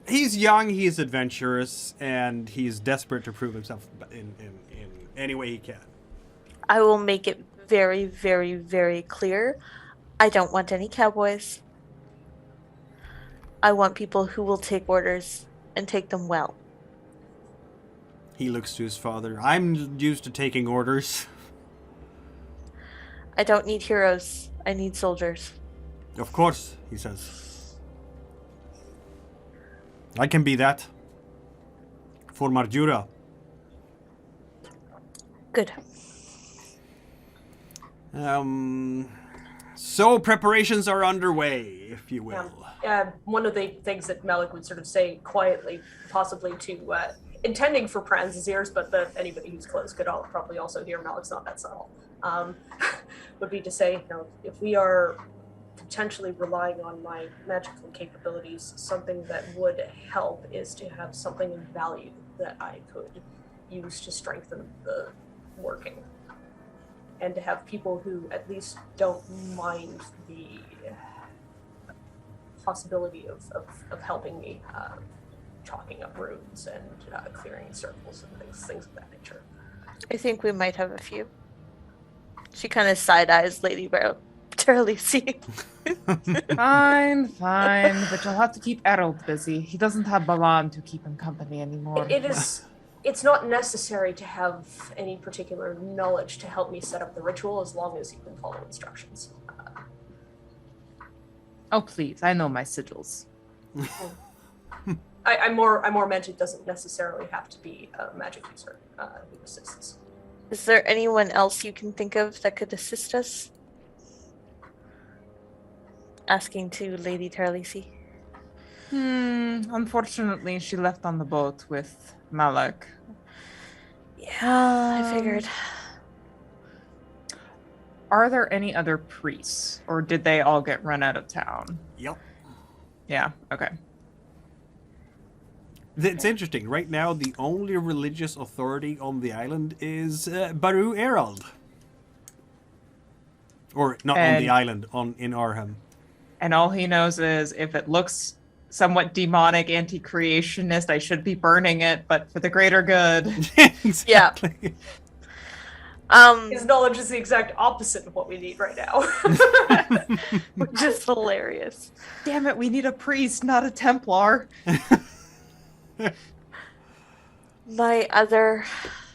he's young, he's adventurous, and he's desperate to prove himself in any way he can. I will make it very, very, very clear. I don't want any cowboys. I want people who will take orders and take them well. He looks to his father. I'm used to taking orders. I don't need heroes. I need soldiers. Of course, he says. I can be that. For Marjura. Good. So preparations are underway, if you will. One of the things that Malek would sort of say quietly, possibly to, intending for Praanz's ears, but anybody who's close could probably also hear Malek's not that subtle, would be to say, if we are potentially relying on my magical capabilities, something that would help is to have something of value that I could use to strengthen the working. And to have people who at least don't mind the possibility of helping me chalking up runes and clearing circles and things of that nature. I think we might have a few. She kind of side-eyes Lady Taralese. Fine, but you'll have to keep Erald busy. He doesn't have Balan to keep him company anymore. It's not necessary to have any particular knowledge to help me set up the ritual as long as you can follow instructions. Oh, please, I know my sigils. I more meant it doesn't necessarily have to be a magic user who assists. Is there anyone else you can think of that could assist us? Asking to Lady Taralese. Unfortunately, she left on the boat with Malek. Yeah, I figured. Are there any other priests, or did they all get run out of town? Yep. Yeah, okay. It's interesting. Right now, the only religious authority on the island is Barú Erald. Or not on the island, in Arham. And all he knows is if it looks somewhat demonic, anti-creationist, I should be burning it, but for the greater good. Exactly. Yeah. His knowledge is the exact opposite of what we need right now. Which is hilarious. Damn it, we need a priest, not a Templar. My other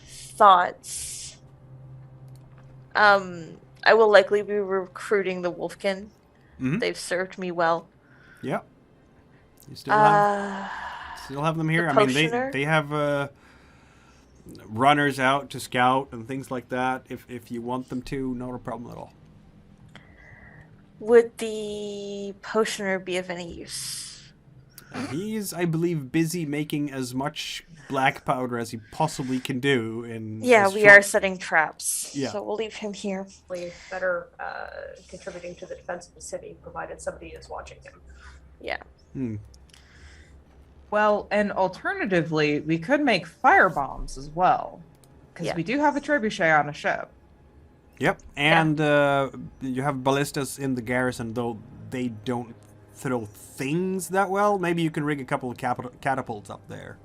thoughts. I will likely be recruiting the Wolfkin. Mm-hmm. They've served me well. Yeah. You still have them here. The I mean, they have runners out to scout and things like that. If you want them to, not a problem at all. Would the potioner be of any use? He's, I believe, busy making as much black powder as he possibly can do. Yeah, we are setting traps. Yeah. So we'll leave him here. Better contributing to the defense of the city, provided somebody is watching him. Yeah. Well, and alternatively, we could make fire bombs as well. Because we do have a trebuchet on a ship. Yep, and you have ballistas in the garrison, though they don't throw things that well. Maybe you can rig a couple of catapults up there.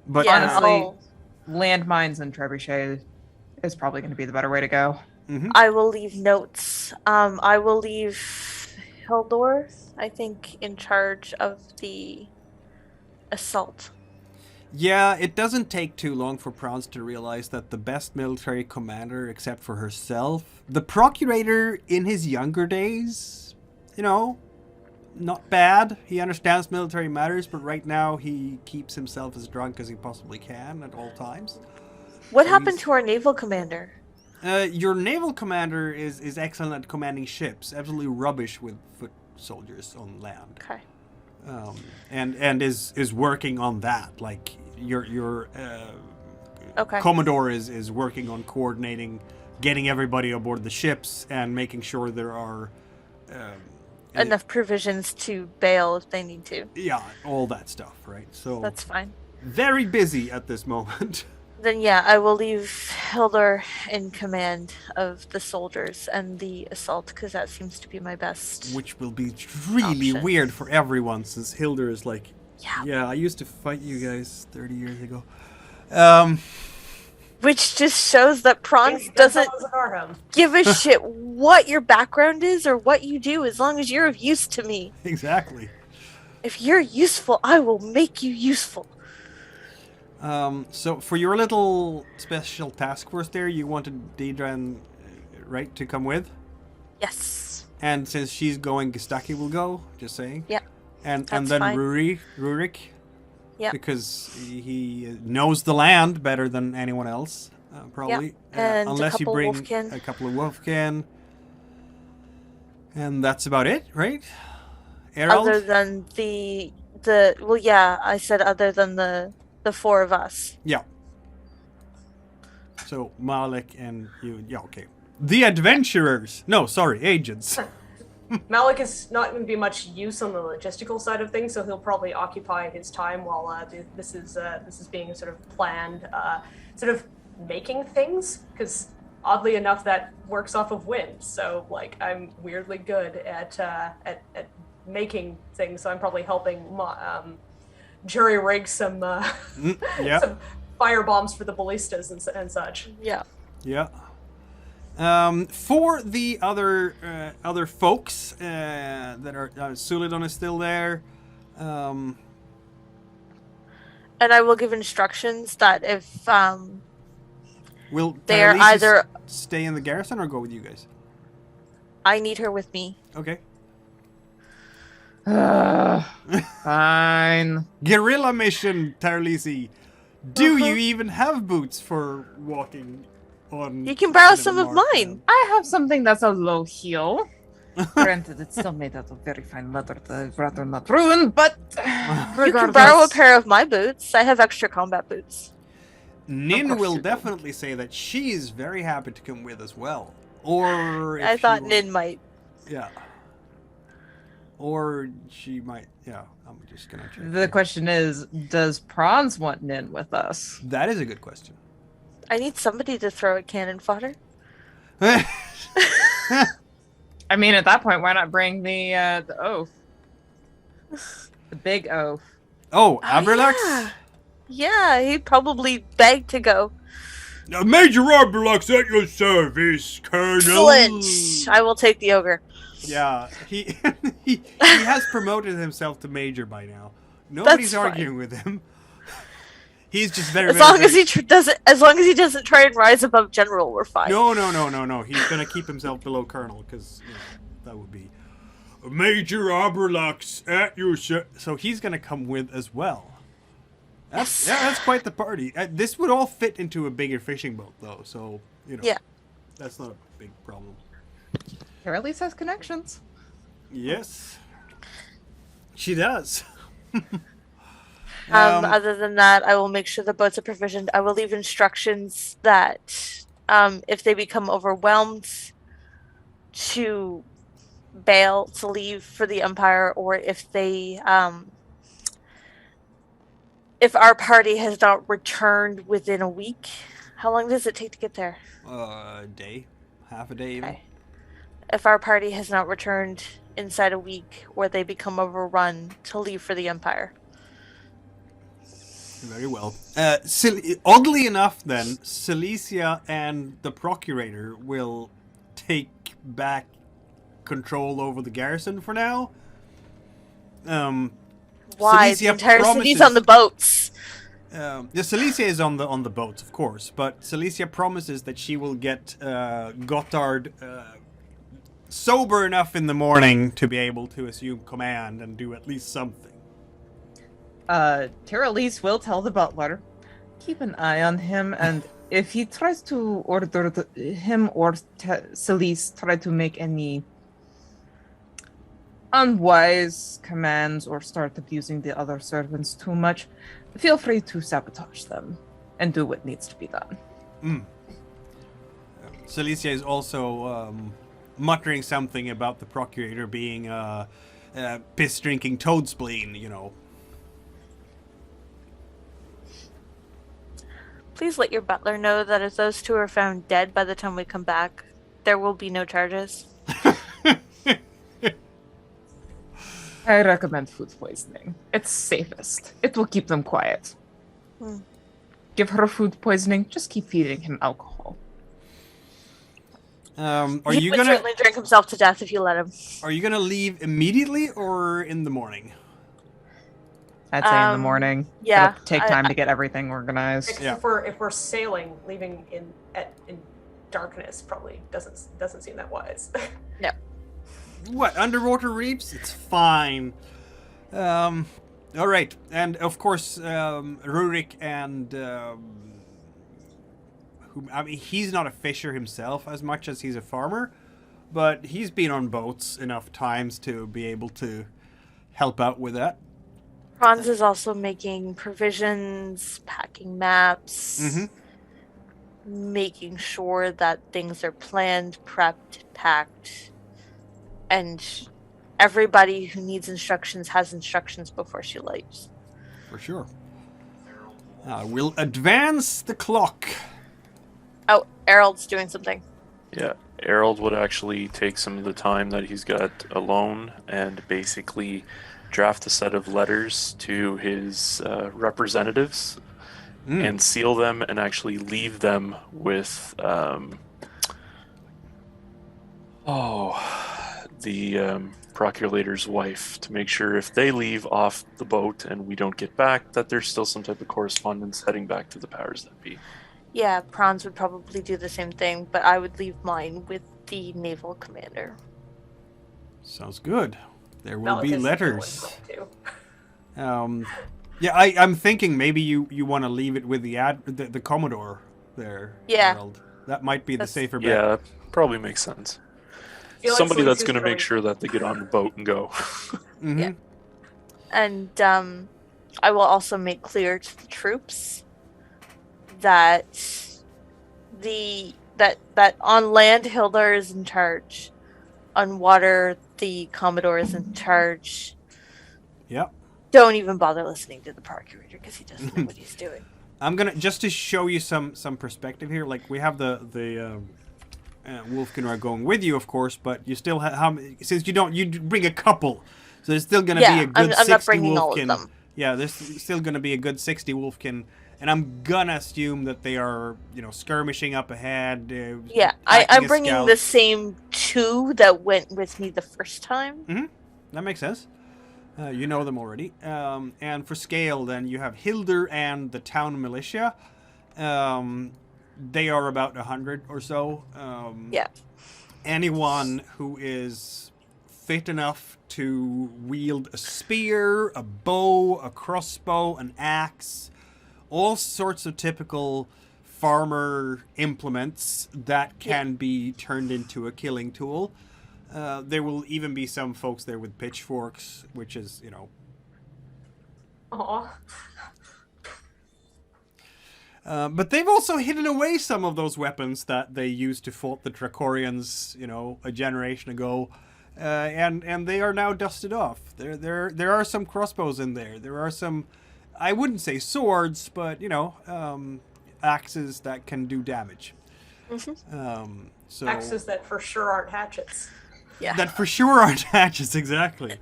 But honestly, landmines and trebuchet is probably going to be the better way to go. Mm-hmm. I will leave notes. I will leave Hildor, I think, in charge of the assault. Yeah, it doesn't take too long for Praanz to realize that the best military commander, except for herself, the procurator in his younger days, not bad. He understands military matters, but right now he keeps himself as drunk as he possibly can at all times. What happened to our naval commander? Your naval commander is excellent at commanding ships, absolutely rubbish with foot soldiers on land. Okay. And is working on that. Like your Commodore is working on coordinating, getting everybody aboard the ships and making sure there are enough provisions to bail if they need to. Yeah, all that stuff, right? So that's fine. Very busy at this moment. Then yeah, I will leave Hildur in command of the soldiers and the assault, because that seems to be my best. Which will be really option. Weird for everyone, since Hildur is like, yeah, I used to fight you guys 30 years ago. Which just shows that Praanz doesn't give a shit what your background is or what you do, as long as you're of use to me. Exactly. If you're useful, I will make you useful. So for your little special task force there, you wanted Deidre, right, to come with? Yes. And since she's going, Gustaki will go, just saying. Yeah. And that's then fine. Rurik. Yeah. Because he knows the land better than anyone else, probably. And unless you bring Wolfkin. a couple of Wolfkin. And that's about it, right? Erald? Other than I said other than the four of us. Yeah. So Malek and you, okay. The adventurers. No, sorry, agents. Malek is not going to be much use on the logistical side of things, so he'll probably occupy his time while this is being sort of planned, sort of making things, because oddly enough that works off of wind. So like I'm weirdly good at making things, so I'm probably helping jury rig some some fire bombs for the ballistas and such. Yeah. Yeah. For the other folks that are Sulidon is still there. And I will give instructions that if Will they're Taralese either stay in the garrison or go with you guys? I need her with me. Okay. Fine. Guerrilla mission, Taralese. Do you even have boots for walking on? You can borrow kind of some a of mark mine. down? I have something that's a low heel. Granted, it's still made out of very fine leather that I'd rather not ruin, but You can regardless. borrow a pair of my boots. I have extra combat boots. Nin course will you do. definitely say that she is very happy to come with as well. Or if I she thought wants- Nin might. Yeah. Or she might. Yeah. I'm just gonna check. The question is, does Praanz want Nin with us? That is a good question. I need somebody to throw at cannon fodder. I mean, at that point, why not bring the oath? The big oath. Oh, Aberlax? Yeah, he'd probably beg to go. Major Aberlax at your service, Colonel. Excellent! I will take the ogre. Yeah, he he has promoted himself to major by now. Nobody's That's fine. arguing with him. He's just very. As very, long as very- he doesn't, as long as he doesn't try and rise above general, we're fine. No. He's gonna keep himself below colonel because that would be Major Aberlax at your so he's gonna come with as well. Yes. That's quite the party. This would all fit into a bigger fishing boat though, so Yeah. that's not a big problem. Taralese has connections. Yes, she does. Other than that, I will make sure the boats are provisioned. I will leave instructions that if they become overwhelmed, to bail, to leave for the Empire, or if they, if our party has not returned within a week. How long does it take to get there? A day, half a day even. Okay. If our party has not returned inside a week, or they become overrun, to leave for the Empire. Very well. Oddly enough, then, Silesia and the Procurator will take back control over the garrison for now. Why? Silesia The entire city's promises- on the boats. Silesia is on the boats, of course, but Silesia promises that she will get Gotthard sober enough in the morning to be able to assume command and do at least something. Taralese will tell the butler, keep an eye on him, and if he tries to order him or Celise try to make any unwise commands or start abusing the other servants too much, feel free to sabotage them and do what needs to be done. Silesia is also muttering something about the Procurator being a piss-drinking toad spleen, Please let your butler know that if those two are found dead by the time we come back, there will be no charges. I recommend food poisoning. It's safest. It will keep them quiet. Give her food poisoning, just keep feeding him alcohol. Are He you would gonna certainly drink himself to death if you let him. leave immediately or in the morning? I'd say in the morning. yeah, It'll take time to get everything organized. Except if we're sailing, leaving in darkness probably doesn't seem that wise. What, underwater reefs? It's fine. All right, and of course, Rurik and he's not a fisher himself as much as he's a farmer, but he's been on boats enough times to be able to help out with that. Praanz is also making provisions, packing maps, making sure that things are planned, prepped, packed, And everybody who needs instructions has instructions before she leaves. For sure. We'll advance the clock. Oh, Erald's doing something. Yeah, Erald would actually take some of the time that he's got alone and basically draft a set of letters to his representatives and seal them and actually leave them with the procurator's wife to make sure if they leave off the boat and we don't get back, that there's still some type of correspondence heading back to the powers that be. Yeah, Praanz would probably do the same thing, but I would leave mine with the naval commander. Sounds good. There will Malek be is letters. going to. Yeah, I'm thinking maybe you want to leave it with the Commodore there. Yeah. Erald. That might be the safer bet. Yeah, probably makes sense. Feel like Somebody that's Sleazy's going to make really- sure that they get on the boat and go. Mhm. Yeah. And I will also make clear to the troops that that on land Hildar is in charge, on water the Commodore is in charge. Yep. Don't even bother listening to the procurator because he doesn't know what he's doing. I'm gonna just to show you some perspective here. Like we have the Wolfkin are going with you, of course, but you still have since you bring a couple, so there's still gonna be a good 60 I'm not bringing Wolfkin. all of them. Yeah, there's still gonna be a good 60 Wolfkin, and I'm gonna assume that they are skirmishing up ahead. Yeah, acting I'm as bringing scouts. the same 2 that went with me the first time. That makes sense. You know them already. And for scale, then you have Hildar and the town militia. They are about 100 or so. Yeah. Anyone who is fit enough to wield a spear, a bow, a crossbow, an axe, all sorts of typical farmer implements that can be turned into a killing tool. There will even be some folks there with pitchforks, which is, Aw. But they've also hidden away some of those weapons that they used to fought the Trakorians, a generation ago, and they are now dusted off. There are some crossbows in there. There are some, I wouldn't say swords, but axes that can do damage. So Axes that for sure aren't hatchets. Yeah. that for sure aren't hatchets, exactly.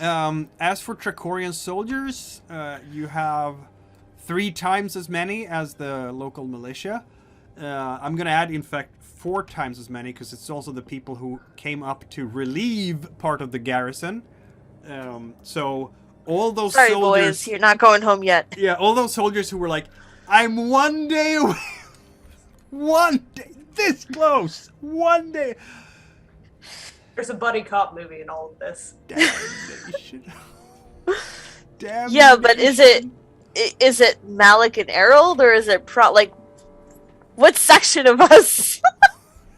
As for Trakorian soldiers, you have 3 times as many as the local militia. I'm going to add, in fact, 4 times as many, because it's also the people who came up to relieve part of the garrison. So all those Sorry, soldiers... boys, you're not going home yet. Yeah, all those soldiers who were like, I'm 1 day away. 1 day. This close. 1 day. There's a buddy cop movie in all of this. Damnation. Damnation. Yeah, but is it Malek and Erald, or is it what section of us?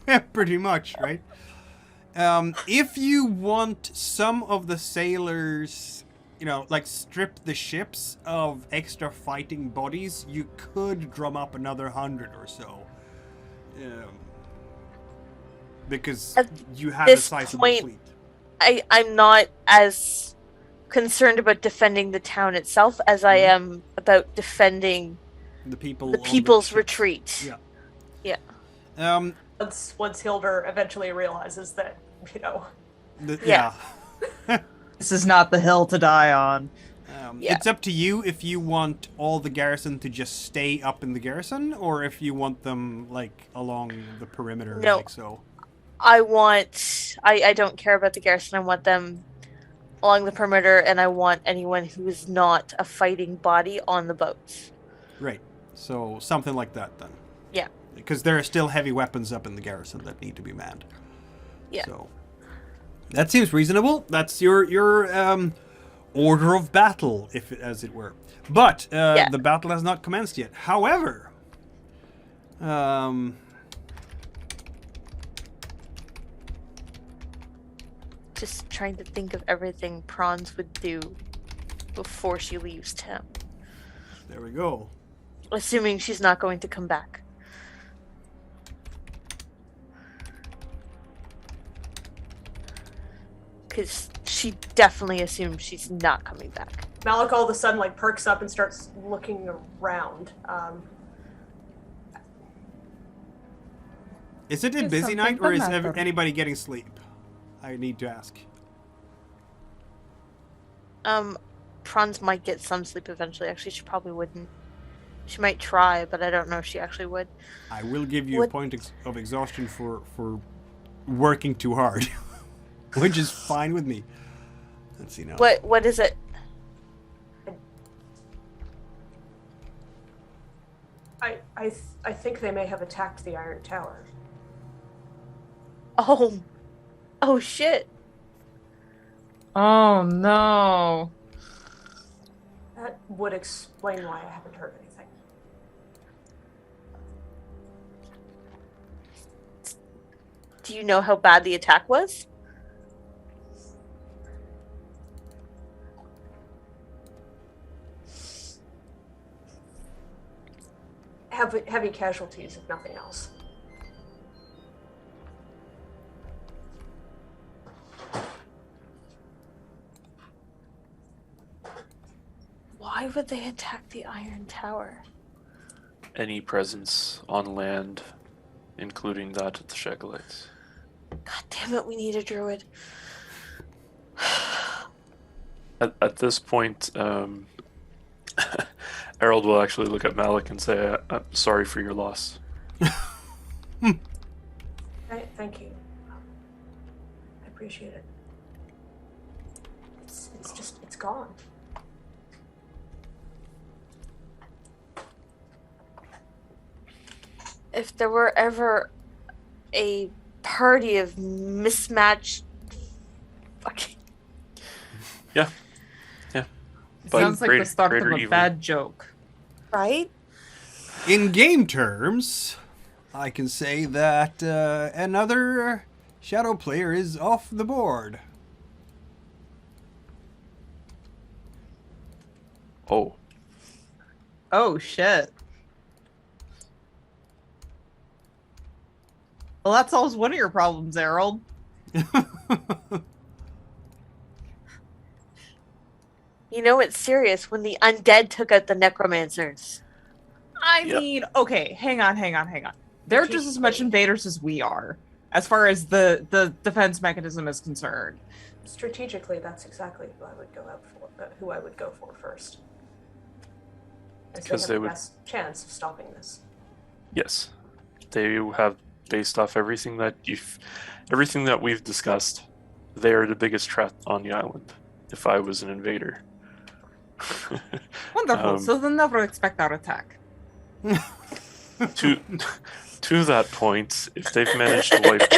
Yeah, pretty much, right? If you want some of the sailors, strip the ships of extra fighting bodies, you could drum up another 100 or so. Because At you have a this sizable point, fleet. I'm not as concerned about defending the town itself as I am about defending The people. the on people's ships. retreat. Yeah. Yeah. Once Hildar eventually realizes that, Yeah. This is not the hill to die on. Yeah. It's up to you if you want all the garrison to just stay up in the garrison, or if you want them along the perimeter, No. like so. I don't care about the garrison. I want them along the perimeter, and I want anyone who is not a fighting body on the boats. Right. So something like that then. Yeah. Because there are still heavy weapons up in the garrison that need to be manned. Yeah. So that seems reasonable. That's your order of battle, as it were. But the battle has not commenced yet. However, Just trying to think of everything Praanz would do before she leaves town. there we go. Assuming she's not going to come back. because she definitely assumes she's not coming back. Malek all of a sudden like perks up and starts looking around. Is it a It's busy something night, or to is matter. anybody getting sleep? I need to ask. Praanz might get some sleep eventually. Actually, she probably wouldn't. She might try, but I don't know if she actually would. I will give you a point of exhaustion for working too hard, which is fine with me. Let's see now. What is it? I think they may have attacked the Iron Tower. Oh shit. Oh no. That would explain why I haven't heard anything. Do you know how bad the attack was? Heavy casualties, if nothing else. Why would they attack the Iron Tower? Any presence on land, including that of the Shagulites. God damn it, we need a druid. At this point, Erald will actually look at Malek and say, I'm sorry for your loss. Thank you. I appreciate it. It's gone. If there were ever a party of mismatched fucking... Yeah. It But sounds like the start of greater a evil. bad joke. Right? In game terms, I can say that another shadow player is off the board. Oh, Oh shit. Well, that solves one of your problems, Erald. You know it's serious when the undead took out the necromancers. I Yep. mean, okay, hang on. They're just as much invaders as we are, as far as the defense mechanism is concerned. Strategically, that's exactly who I would go out for. Who I would go for first. As Because they they have the would- best chance of stopping this. yes. They have, based off everything that we've discussed, they are the biggest threat on the island. If I was an invader. Wonderful. So they'll never expect our attack. to that point, if they've managed to wipe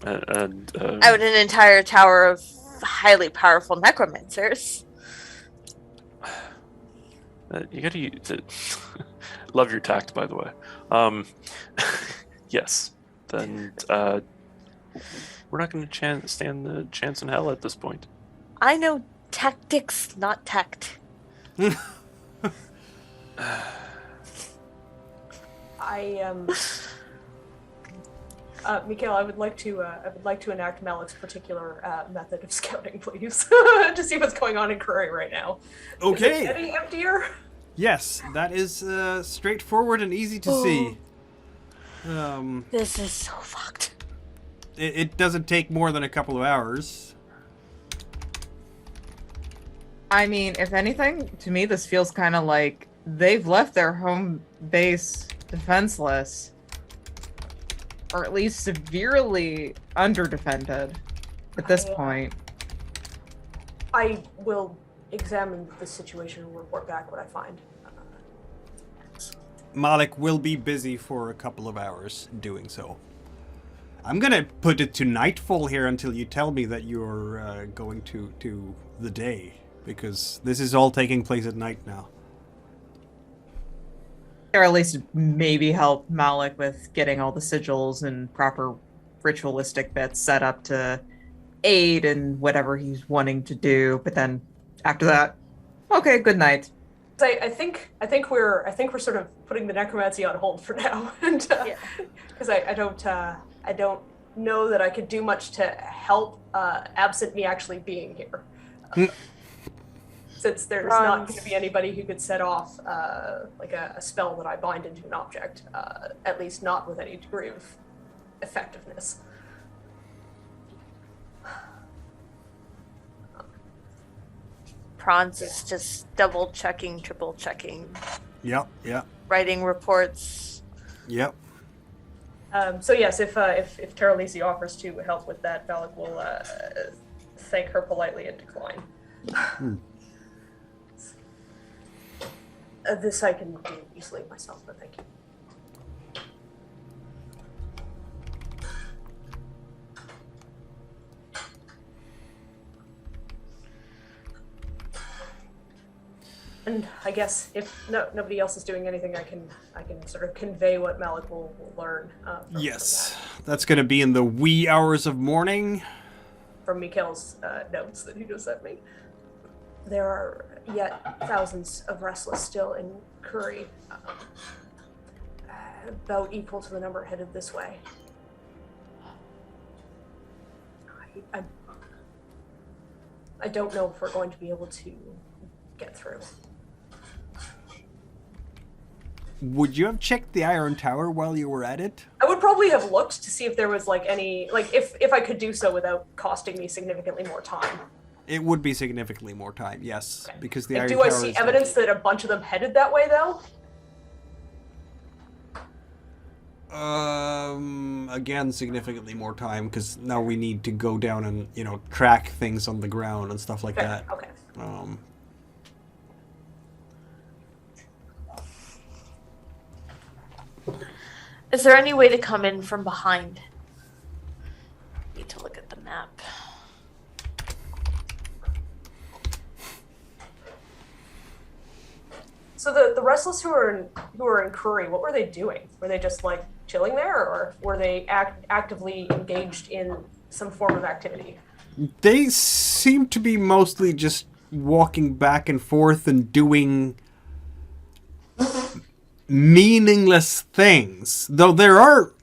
Out an entire tower of highly powerful necromancers. you gotta use it. Love your tact, by the way. Yes, then we're not going to stand the chance in hell at this point. I know tactics, not tact. Mikhail, I would like to enact Malek's particular method of scouting, please, to see what's going on in Curry right now. Okay. Is it getting emptier? Yes, that is straightforward and easy to see. This is so fucked. It doesn't take more than a couple of hours. I mean, if anything, to me, this feels kind of like they've left their home base defenseless, or at least severely underdefended at this point. I will examine the situation and report back what I find. Malek will be busy for a couple of hours doing so. I'm gonna put it to nightfall here until you tell me that you're going to the day, because this is all taking place at night now. Or at least maybe help Malek with getting all the sigils and proper ritualistic bits set up to aid in whatever he's wanting to do. But then after that, okay, good night. I think we're sort of putting the necromancy on hold for now, and because I don't know that I could do much to help, absent me actually being here. Since there's not going to be anybody who could set off like a spell that I bind into an object, at least not with any degree of effectiveness. Praanz is just double checking, triple checking. Yep. Writing reports. Yep. So yes, if Taralese offers to help with that, Malek will thank her politely and decline. This I can do easily myself, but thank you. And I guess if nobody else is doing anything, I can sort of convey what Malek will learn. Yes, that's going to be in the wee hours of morning. From Mikhail's notes that he just sent me. There are yet thousands of Restless still in Curry, about equal to the number headed this way. I don't know if we're going to be able to get through. Would you have checked the Iron Tower while you were at it? I would probably have looked to see if there was like any, like if I could do so without costing me significantly more time. It would be significantly more time, yes, Okay. because the Like, Iron do Tower I see is evidence that a bunch of them headed that way, though? Again, significantly more time, because now we need to go down and, track things on the ground and stuff like that. Okay. Is there any way to come in from behind? Need to look at the map. So the Restless who were in Curry, what were they doing? Were they just like chilling there, or were they actively engaged in some form of activity? They seem to be mostly just walking back and forth and doing meaningless things. Though there are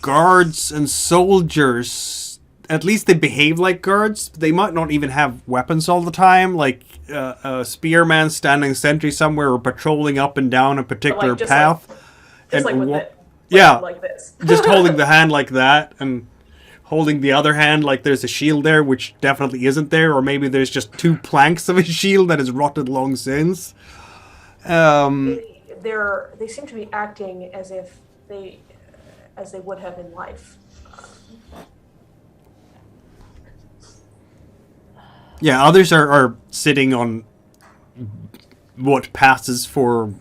guards and soldiers, at least they behave like guards. They might not even have weapons all the time, like a spearman standing sentry somewhere or patrolling up and down a particular path. Just like with like this. Just holding the hand like that and holding the other hand like there's a shield there, which definitely isn't there, or maybe there's just two planks of a shield that has rotted long since. They seem to be acting as they would have in life. Yeah, others are sitting on what passes for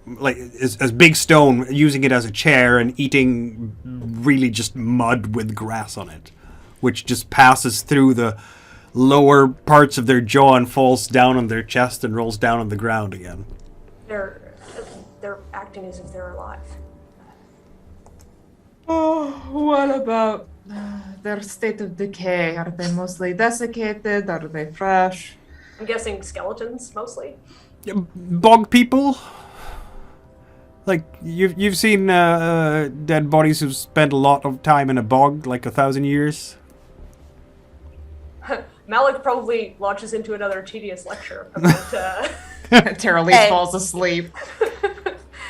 like as big stone, using it as a chair and eating really just mud with grass on it, which just passes through the lower parts of their jaw and falls down on their chest and rolls down on the ground again. They're acting as if they're alive. Oh, what about their state of decay? Are they mostly desiccated? Are they fresh? I'm guessing skeletons mostly. Bog people. Like you've seen dead bodies who've spent a lot of time in a bog, like 1,000 years. Malek probably launches into another tedious lecture about. Taralese falls asleep.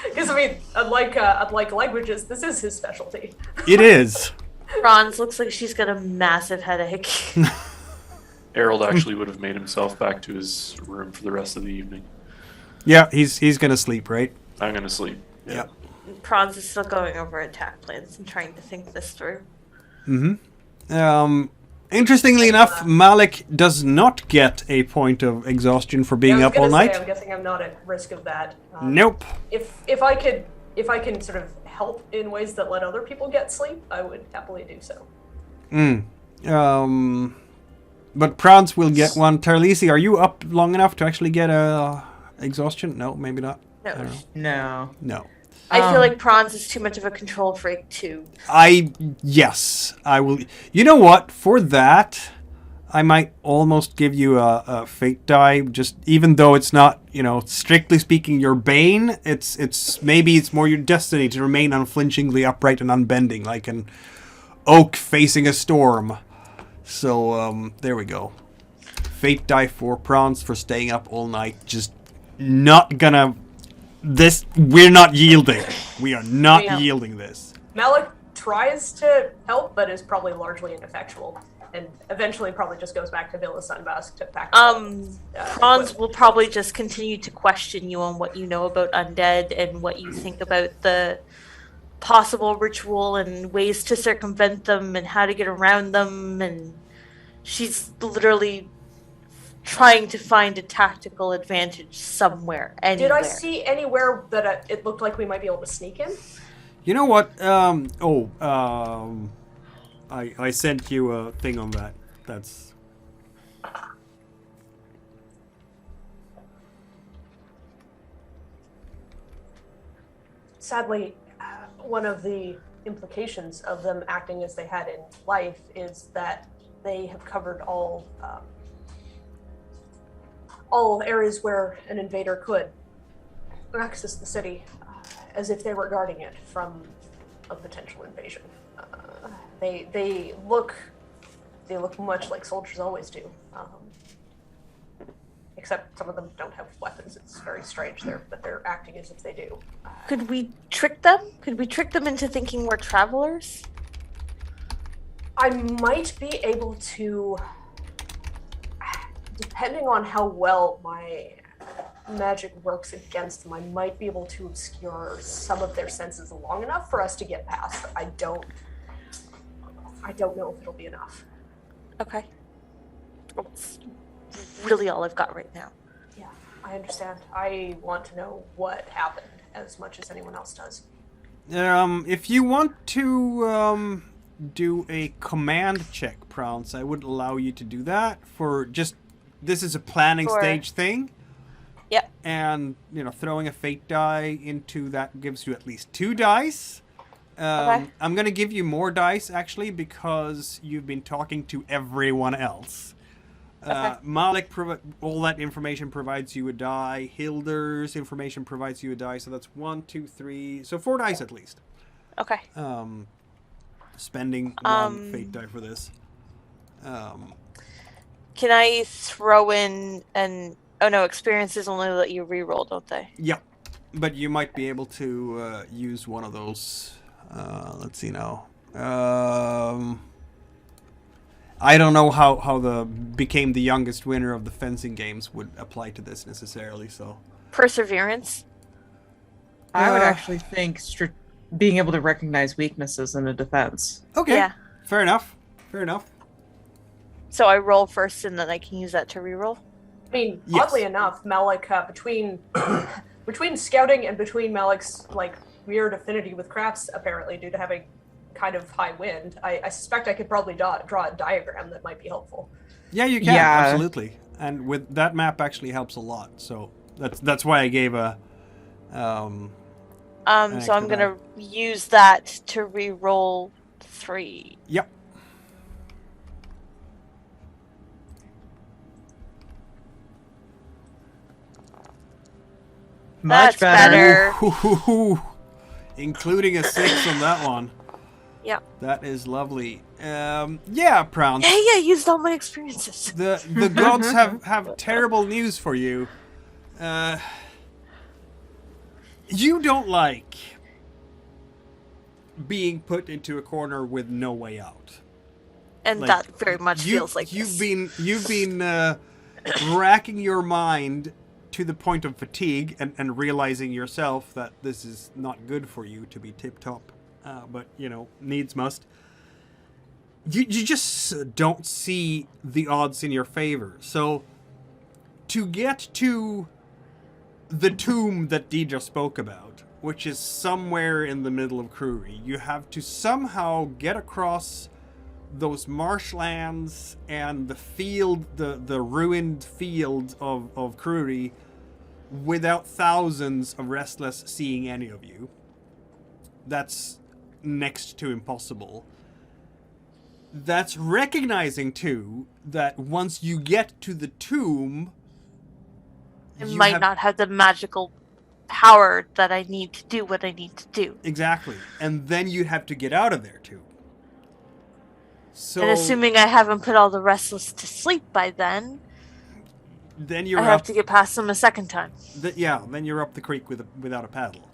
Because I mean, unlike languages, this is his specialty. It is. Praanz looks like she's got a massive headache. Erald actually would have made himself back to his room for the rest of the evening. Yeah, he's gonna sleep, right? I'm gonna sleep. Yeah. Praanz is still going over attack plans and trying to think this through. Interestingly enough, Malek does not get a point of exhaustion for being up all night. I'm guessing I'm not at risk of that. Nope. If I can sort of help in ways that let other people get sleep, I would happily do so. But Praanz will get one. Taralese, are you up long enough to actually get a exhaustion? No, maybe not. No. I don't know. No. No. I feel like Praanz is too much of a control freak too. Yes, I will. You know what? For that, I might almost give you a fate die. Just even though it's not, strictly speaking, your bane. It's maybe it's more your destiny to remain unflinchingly upright and unbending, like an oak facing a storm. So, there we go. Fate die for Praanz for staying up all night. Just not gonna... We're not yielding. We are not yielding this. Malek tries to help, but is probably largely ineffectual. And eventually probably just goes back to Villa Sunbask to pack Praanz will probably just continue to question you on what you know about undead and what you think about the possible ritual and ways to circumvent them and how to get around them, and she's literally trying to find a tactical advantage somewhere, anywhere. Did I see anywhere that it looked like we might be able to sneak in? You know what? I sent you a thing on that. That's... Sadly, one of the implications of them acting as they had in life is that they have covered all areas where an invader could access the city, as if they were guarding it from a potential invasion. They look much like soldiers always do, except some of them don't have weapons. It's very strange but they're acting as if they do. Could we trick them? Could we trick them into thinking we're travelers? I might be able to, depending on how well my magic works against them, I might be able to obscure some of their senses long enough for us to get past. I don't know if it'll be enough. Okay. That's really all I've got right now. Yeah, I understand. I want to know what happened as much as anyone else does. If you want to do a command check, Praanz, I would allow you to do that for just... This is a planning stage thing. Yep. And, throwing a fate die into that gives you at least 2 dice. Okay. I'm going to give you more dice, actually, because you've been talking to everyone else. Okay. Malek, all that information provides you a die. Hilder's information provides you a die. So that's 1, 2, 3. So 4 dice at least. Okay. Spending 1 fate die for this. Can I throw in an... Oh no, experiences only let you reroll, don't they? Yeah. But you might be able to use one of those... let's see now. I don't know how became the youngest winner of the fencing games would apply to this necessarily. So perseverance. I would actually think being able to recognize weaknesses in a defense. Okay. Yeah. Fair enough. Fair enough. So I roll first, and then I can use that to reroll. I mean, Yes. oddly enough, Malek between scouting and between Malek's weird affinity with crafts, apparently due to having kind of high wind, I suspect I could probably draw a diagram that might be helpful. Yeah, you can. Yeah. Absolutely. And with that map actually helps a lot. So that's why I gave a. So I'm gonna use that to reroll 3. Yep. Much That's better. Including a 6 on that one. Yep. That is lovely. Yeah, Praanz. Hey, I used all my experiences. The gods have terrible news for you. You don't like being put into a corner with no way out. And that very much feels like you've this. been racking your mind to the point of fatigue and realizing yourself that this is not good for you to be tip-top. But, needs must. You just don't see the odds in your favor. So, to get to the tomb that Deidre spoke about, which is somewhere in the middle of Kruri, you have to somehow get across those marshlands and the field, the ruined field of Kruri, without thousands of Restless seeing any of you. That's next to impossible. That's recognizing, too, that once you get to the tomb... It might not have the magical power that I need to do what I need to do. Exactly. And then you have to get out of there, too. So And assuming I haven't put all the Restless to sleep by then, then you're I have up. to get past them a second time. Then you're up the creek without a paddle.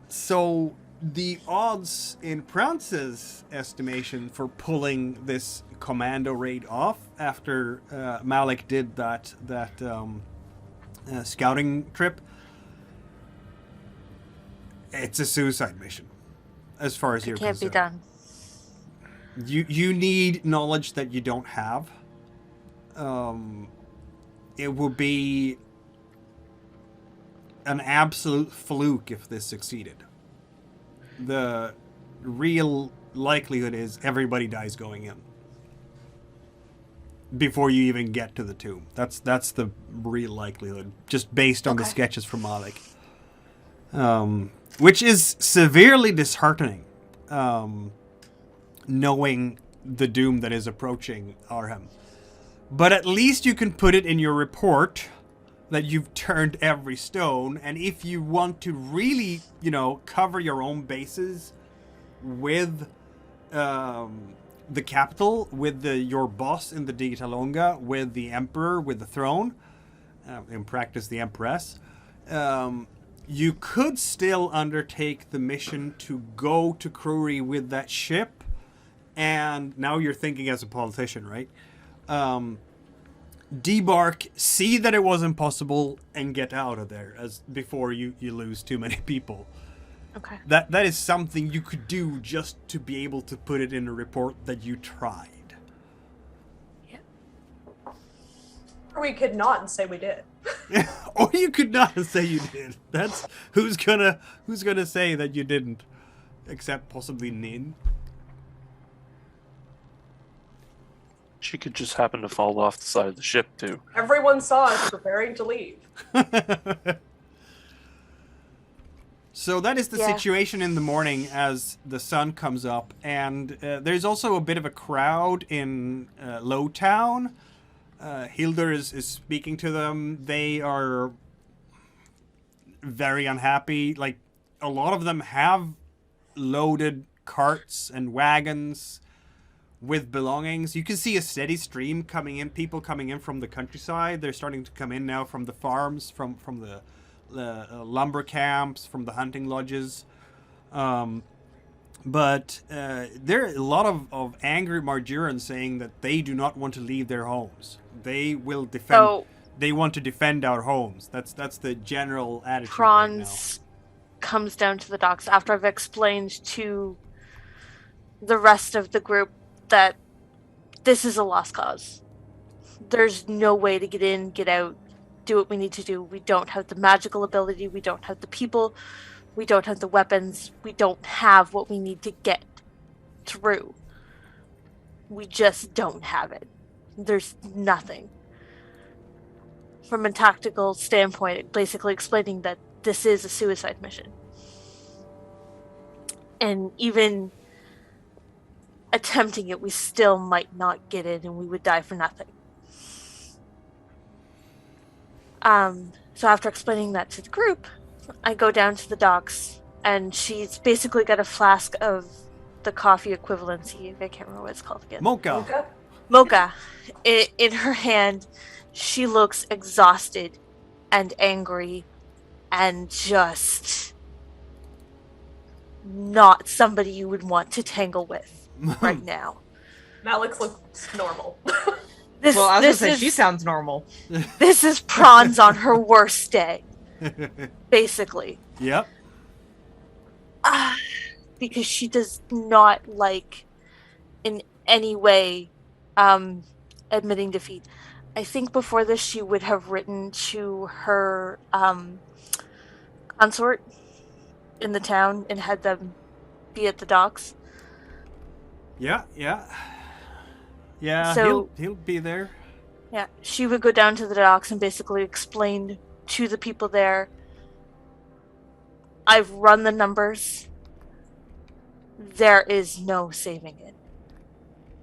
So the odds in Praanz's estimation for pulling this commando raid off after Malek did that scouting trip, it's a suicide mission, as far as you're Can't be concerned. done. You need knowledge that you don't have. It would be an absolute fluke if this succeeded. The real likelihood is everybody dies going in before you even get to the tomb. That's the real likelihood, just based on the sketches from Malek. Which is severely disheartening, knowing the doom that is approaching Arhem. But at least you can put it in your report that you've turned every stone, and if you want to really, cover your own bases with the capital, with your boss in the Digitalonga, with the Emperor, with the throne, in practice the Empress, you could still undertake the mission to go to Kruri with that ship, and now you're thinking as a politician, right? Debark, see that it was impossible, and get out of there before you lose too many people. Okay. That is something you could do just to be able to put it in a report that you tried. Yeah. Or we could not and say we did. Or you could not say you did. That's who's gonna say that you didn't, except possibly Nin. She could just happen to fall off the side of the ship, too. Everyone saw us preparing to leave. So that is the situation in the morning as the sun comes up, and there's also a bit of a crowd in Lowtown. Hildur is speaking to them. They are very unhappy. Like, a lot of them have loaded carts and wagons with belongings. You can see a steady stream coming in, people coming in from the countryside. They're starting to come in now from the farms, from the lumber camps, from the hunting lodges. But there are a lot of angry Marjurans saying that they do not want to leave their homes. They will defend. So, they want to defend our homes. That's the general attitude Praanz comes down to the docks after I've explained to the rest of the group that this is a lost cause. There's no way to get in, get out, do what we need to do. We don't have the magical ability. We don't have the people. We don't have the weapons. We don't have what we need to get through. We just don't have it. There's nothing. From a tactical standpoint, basically explaining that this is a suicide mission. And even attempting it, we still might not get it, and we would die for nothing. So after explaining that to the group, I go down to the docks, and she's basically got a flask of the coffee equivalency. I can't remember what it's called again. Mocha. Mocha. In her hand, she looks exhausted and angry and just not somebody you would want to tangle with right now. Malek looks normal. Well, I was going to say, she sounds normal. This is Praanz on her worst day, basically. Yep. Because she does not like, in any way, admitting defeat. I think before this she would have written to her consort in the town and had them be at the docks. Yeah. So, he'll be there. Yeah, she would go down to the docks and basically explain to the people there, I've run the numbers. There is no saving it.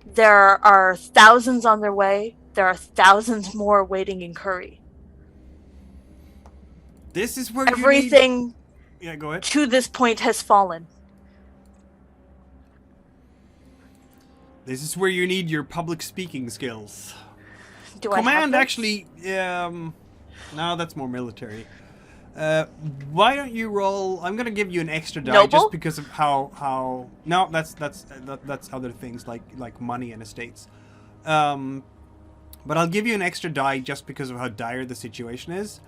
There are thousands on their way. There are thousands more waiting in Curry. This is where everything Yeah, go ahead. to this point has fallen. This is where you need your public speaking skills. Do I have Command those? actually, no, that's more military. Why don't you roll? I'm gonna give you an extra die Noble? just because of how. No, that's other things like money and estates. But I'll give you an extra die just because of how dire the situation is.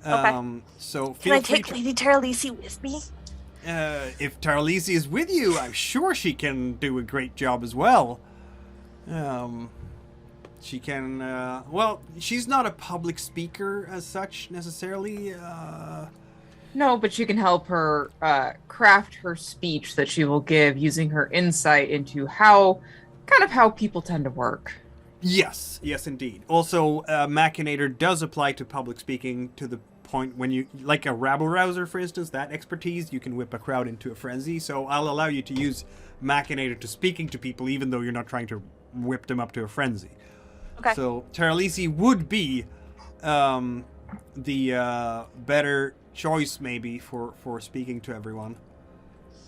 Okay. So Can feel I free take Lady Taralese with me? if Taralese is with you, I'm sure she can do a great job as well. She can, well, she's not a public speaker as such, necessarily. No, but you can help her craft her speech that she will give using her insight into how people tend to work. Yes, indeed. Also, Machinator does apply to public speaking to the point when you, like a rabble-rouser, for instance, that expertise, you can whip a crowd into a frenzy. So I'll allow you to use Machinator to speaking to people, even though you're not trying to whip them up to a frenzy. Okay. So Taralese would be the better choice, maybe, for speaking to everyone.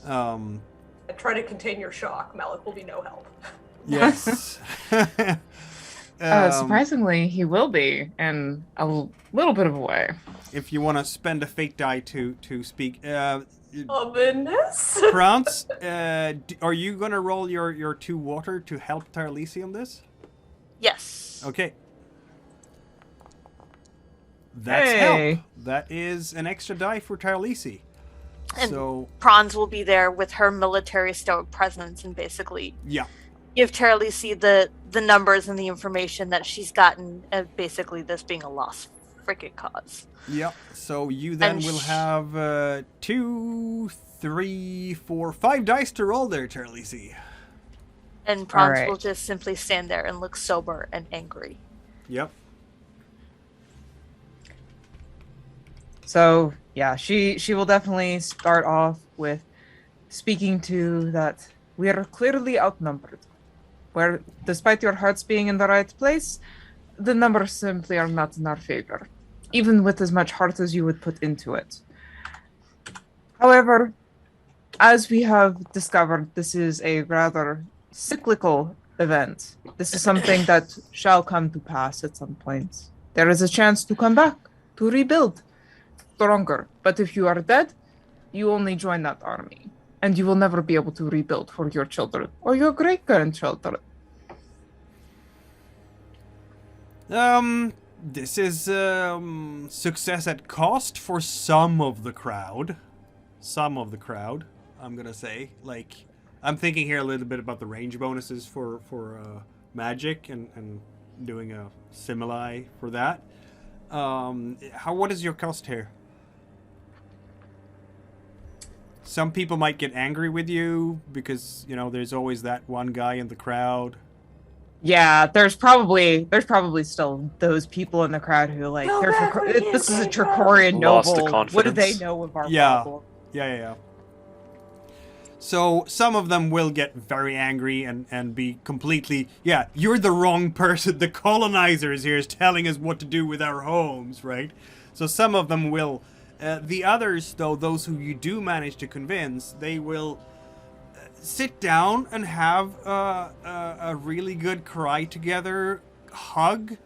Try to contain your shock. Malek will be no help. Yes. Surprisingly, he will be, in a little bit of a way. If you want to spend a fate die to speak, Ominous. Praanz, are you gonna roll your 2 water to help Taralese on this? Yes. Okay. That's Hey. help. That is an extra die for Taralese. And So Praanz will be there with her military stoic presence and basically yeah. give Taralese the numbers and the information that she's gotten, basically this being a lost freaking cause. Yep. So you then And will have 2, 3, 4, 5 dice to roll there, Taralese. And Praanz Alright. will just simply stand there and look sober and angry. Yep. So yeah, she will definitely start off with speaking to that we are clearly outnumbered. Where despite your hearts being in the right place, the numbers simply are not in our favor, even with as much heart as you would put into it. However, as we have discovered, this is a rather cyclical event. This is something that shall come to pass at some point. There is a chance to come back, to rebuild, stronger. But if you are dead, you only join that army, and you will never be able to rebuild for your children or your great-grandchildren. This is success at cost for some of the crowd. Some of the crowd, I'm gonna say. Like, I'm thinking here a little bit about the range bonuses for magic and doing a simile for that. What is your cost here? Some people might get angry with you because, you know, there's always that one guy in the crowd. Yeah, there's probably still those people in the crowd who like Go they're back when you this is a came Trakorian Lost the noble. What do they confidence. know of our Yeah. problem? Yeah. So some of them will get very angry and be completely, yeah, you're the wrong person. The colonizers here is telling us what to do with our homes, right? So some of them will. The others, though, those who you do manage to convince, they will sit down and have a really good cry together, hug,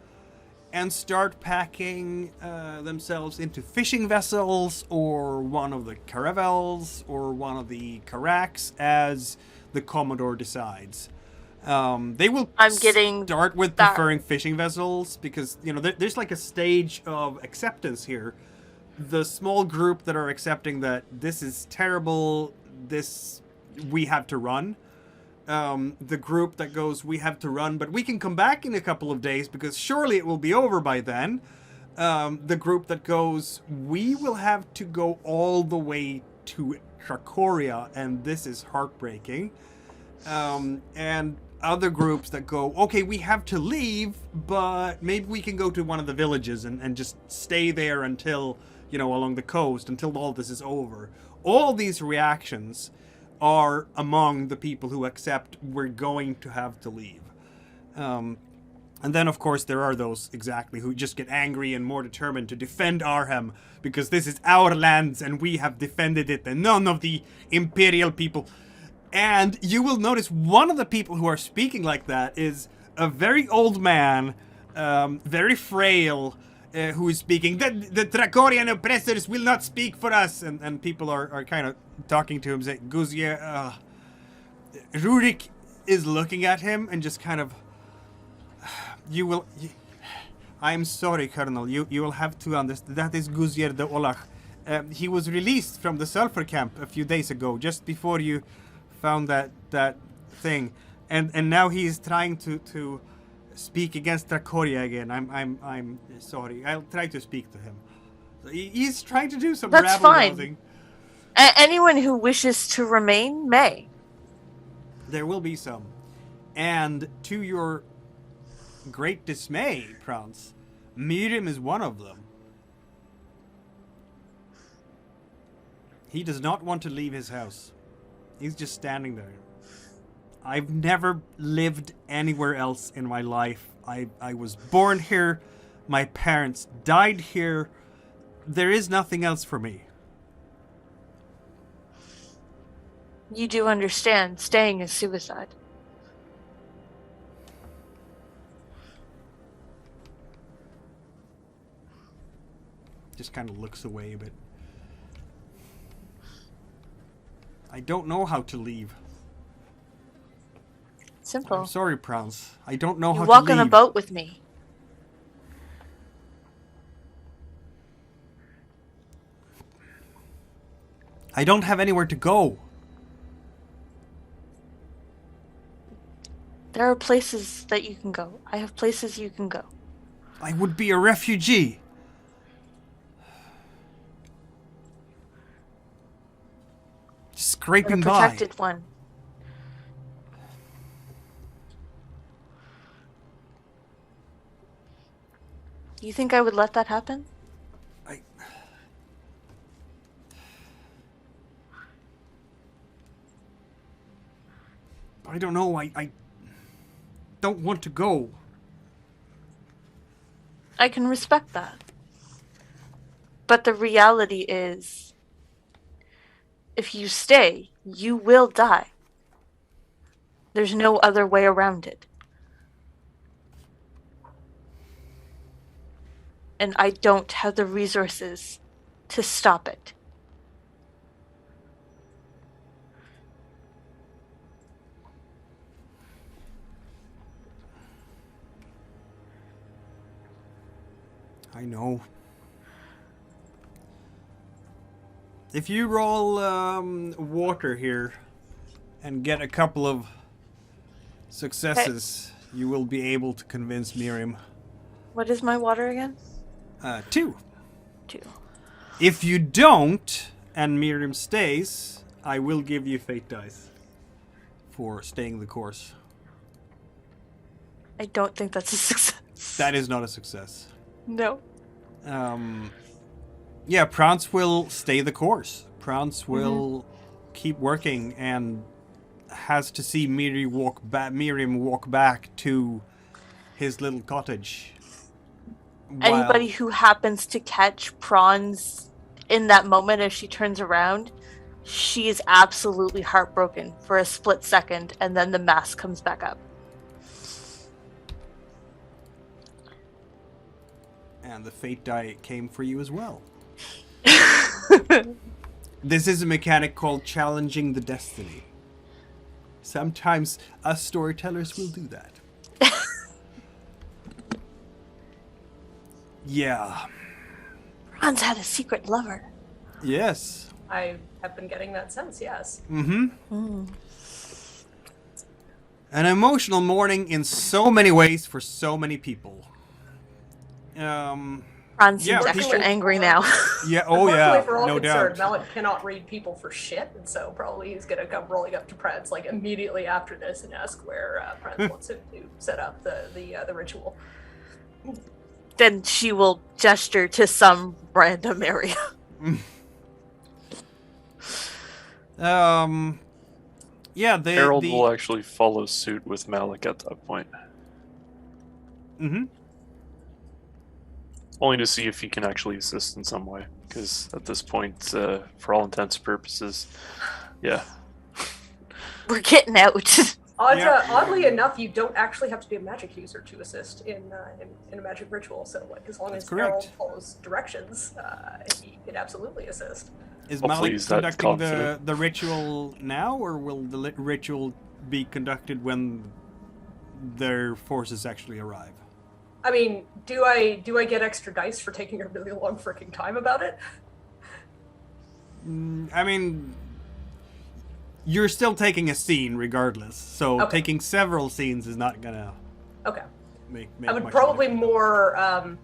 and start packing themselves into fishing vessels or one of the caravels or one of the carracks as the Commodore decides. They will start with that. preferring fishing vessels because, you know, there's like a stage of acceptance here. The small group that are accepting that this is terrible, we have to run. The group that goes, we have to run, but we can come back in a couple of days because surely it will be over by then. The group that goes, we will have to go all the way to Trakoria, and this is heartbreaking. And other groups that go, okay, we have to leave, but maybe we can go to one of the villages and just stay there until, you know, along the coast, until all this is over. All these reactions are among the people who accept we're going to have to leave. And then, of course, there are those exactly who just get angry and more determined to defend Arhem because this is our lands and we have defended it and none of the imperial people. And you will notice one of the people who are speaking like that is a very old man, very frail, who is speaking. The Trakorian oppressors will not speak for us. And people are kind of talking to him, saying, Guzier, Rurik is looking at him and just kind of, I'm sorry, Colonel. You will have to understand. That is Guzier de Olach. He was released from the sulfur camp a few days ago, just before you found that thing, and now he is trying to speak against Trakoria again. I'm sorry. I'll try to speak to him. He's trying to do some That's fine. rabble-rousing. Anyone who wishes to remain may. There will be some, and to your great dismay, Praanz, Miriam is one of them. He does not want to leave his house. He's just standing there. I've never lived anywhere else in my life. I was born here. My parents died here. There is nothing else for me. You do understand staying is suicide. Just kind of looks away a bit. I don't know how to leave. Simple. I'm sorry, Praanz. I don't know how You to walk leave. on a boat with me. I don't have anywhere to go. There are places that you can go. I have places you can go. I would be a refugee. Scraping A by. protected one. You think I would let that happen? I don't know. I don't want to go. I can respect that. But the reality is, if you stay, you will die. There's no other way around it. And I don't have the resources to stop it. I know. If you roll water here and get a couple of successes, you will be able to convince Miriam. What is my water again? 2. 2. If you don't, and Miriam stays, I will give you fate dice for staying the course. I don't think that's a success. That is not a success. No. Yeah, Praanz will stay the course. Praanz will keep working and has to see Miriam walk back to his little cottage. Anybody who happens to catch Praanz in that moment as she turns around, she is absolutely heartbroken for a split second, and then the mask comes back up. And the fate die came for you as well. This is a mechanic called challenging the destiny. Sometimes us storytellers will do that. Yeah. Praanz had a secret lover. Yes. I have been getting that sense, yes. Mm-hmm. An emotional morning in so many ways for so many people. Praanz seems Yeah, extra people- angry now. Yeah, oh Unfortunately, yeah, for all no concerned, doubt. Malek cannot read people for shit, and so probably he's gonna come rolling up to Praanz like immediately after this and ask where Praanz wants him to set up the ritual. Then she will gesture to some random area. Yeah, Erald will actually follow suit with Malek at that point. Mm-hmm. Only to see if he can actually assist in some way. Because at this point, for all intents and purposes, yeah. We're getting out. Oddly enough, you don't actually have to be a magic user to assist in a magic ritual. So, like, as long as Erald follows directions, he can absolutely assist. Is Hopefully Malek conducting the ritual now, or will the ritual be conducted when their forces actually arrive? I mean, do I get extra dice for taking a really long freaking time about it? I mean, you're still taking a scene regardless, so taking several scenes is not gonna. Okay. Make I would much probably difference. more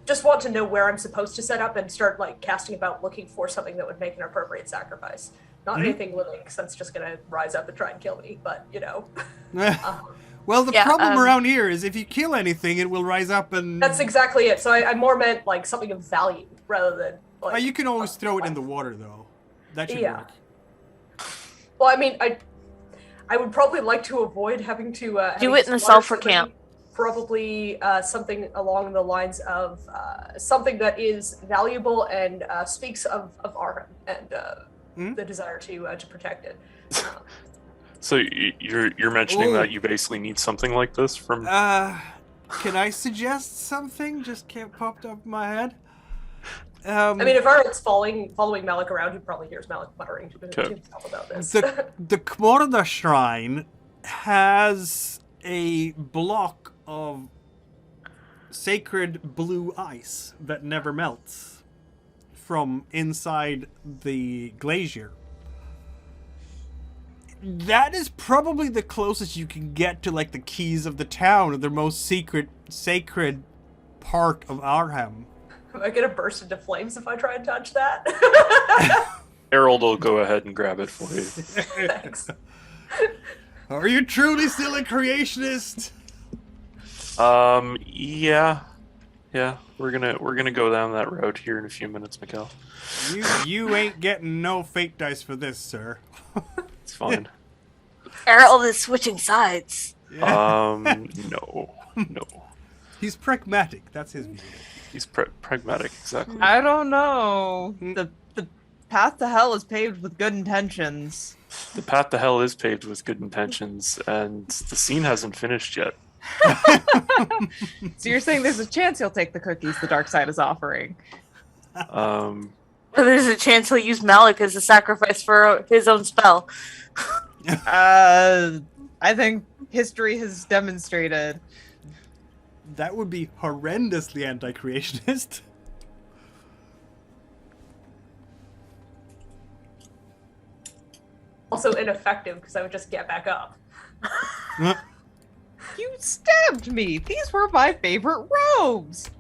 just want to know where I'm supposed to set up and start like casting about looking for something that would make an appropriate sacrifice. Not anything living, because that's just gonna rise up and try and kill me. But you know. Well, the problem around here is if you kill anything, it will rise up and. That's exactly it. So I more meant like something of value rather than. Like, you can always throw it in the water, though. That should work. Well, I mean, I would probably like to avoid having to do it in the sulfur camp. Probably something along the lines of something that is valuable and speaks of Arham and the desire to protect it. So you're mentioning that you basically need something like this from. Can I suggest something? Just can't pop up in my head. I mean, if Erald's following Malek around, he probably hears Malek muttering to himself about this. The Kmorda Shrine has a block of sacred blue ice that never melts from inside the glacier. That is probably the closest you can get to like the keys of the town, or the most sacred part of Arham. Am I gonna burst into flames if I try and touch that? Erald will go ahead and grab it for you. Thanks. Are you truly still a creationist? Yeah. We're gonna go down that road here in a few minutes, Mikhail. You ain't getting no fate dice for this, sir. It's fine. Erald is switching sides. Yeah. No. He's pragmatic. That's his view. He's pragmatic, exactly. I don't know. The path to hell is paved with good intentions. The path to hell is paved with good intentions, and the scene hasn't finished yet. So you're saying there's a chance he'll take the cookies the dark side is offering? There's a chance he'll use Malek as a sacrifice for his own spell. I think history has demonstrated. That would be horrendously anti-creationist. Also ineffective, because I would just get back up. You stabbed me! These were my favorite robes!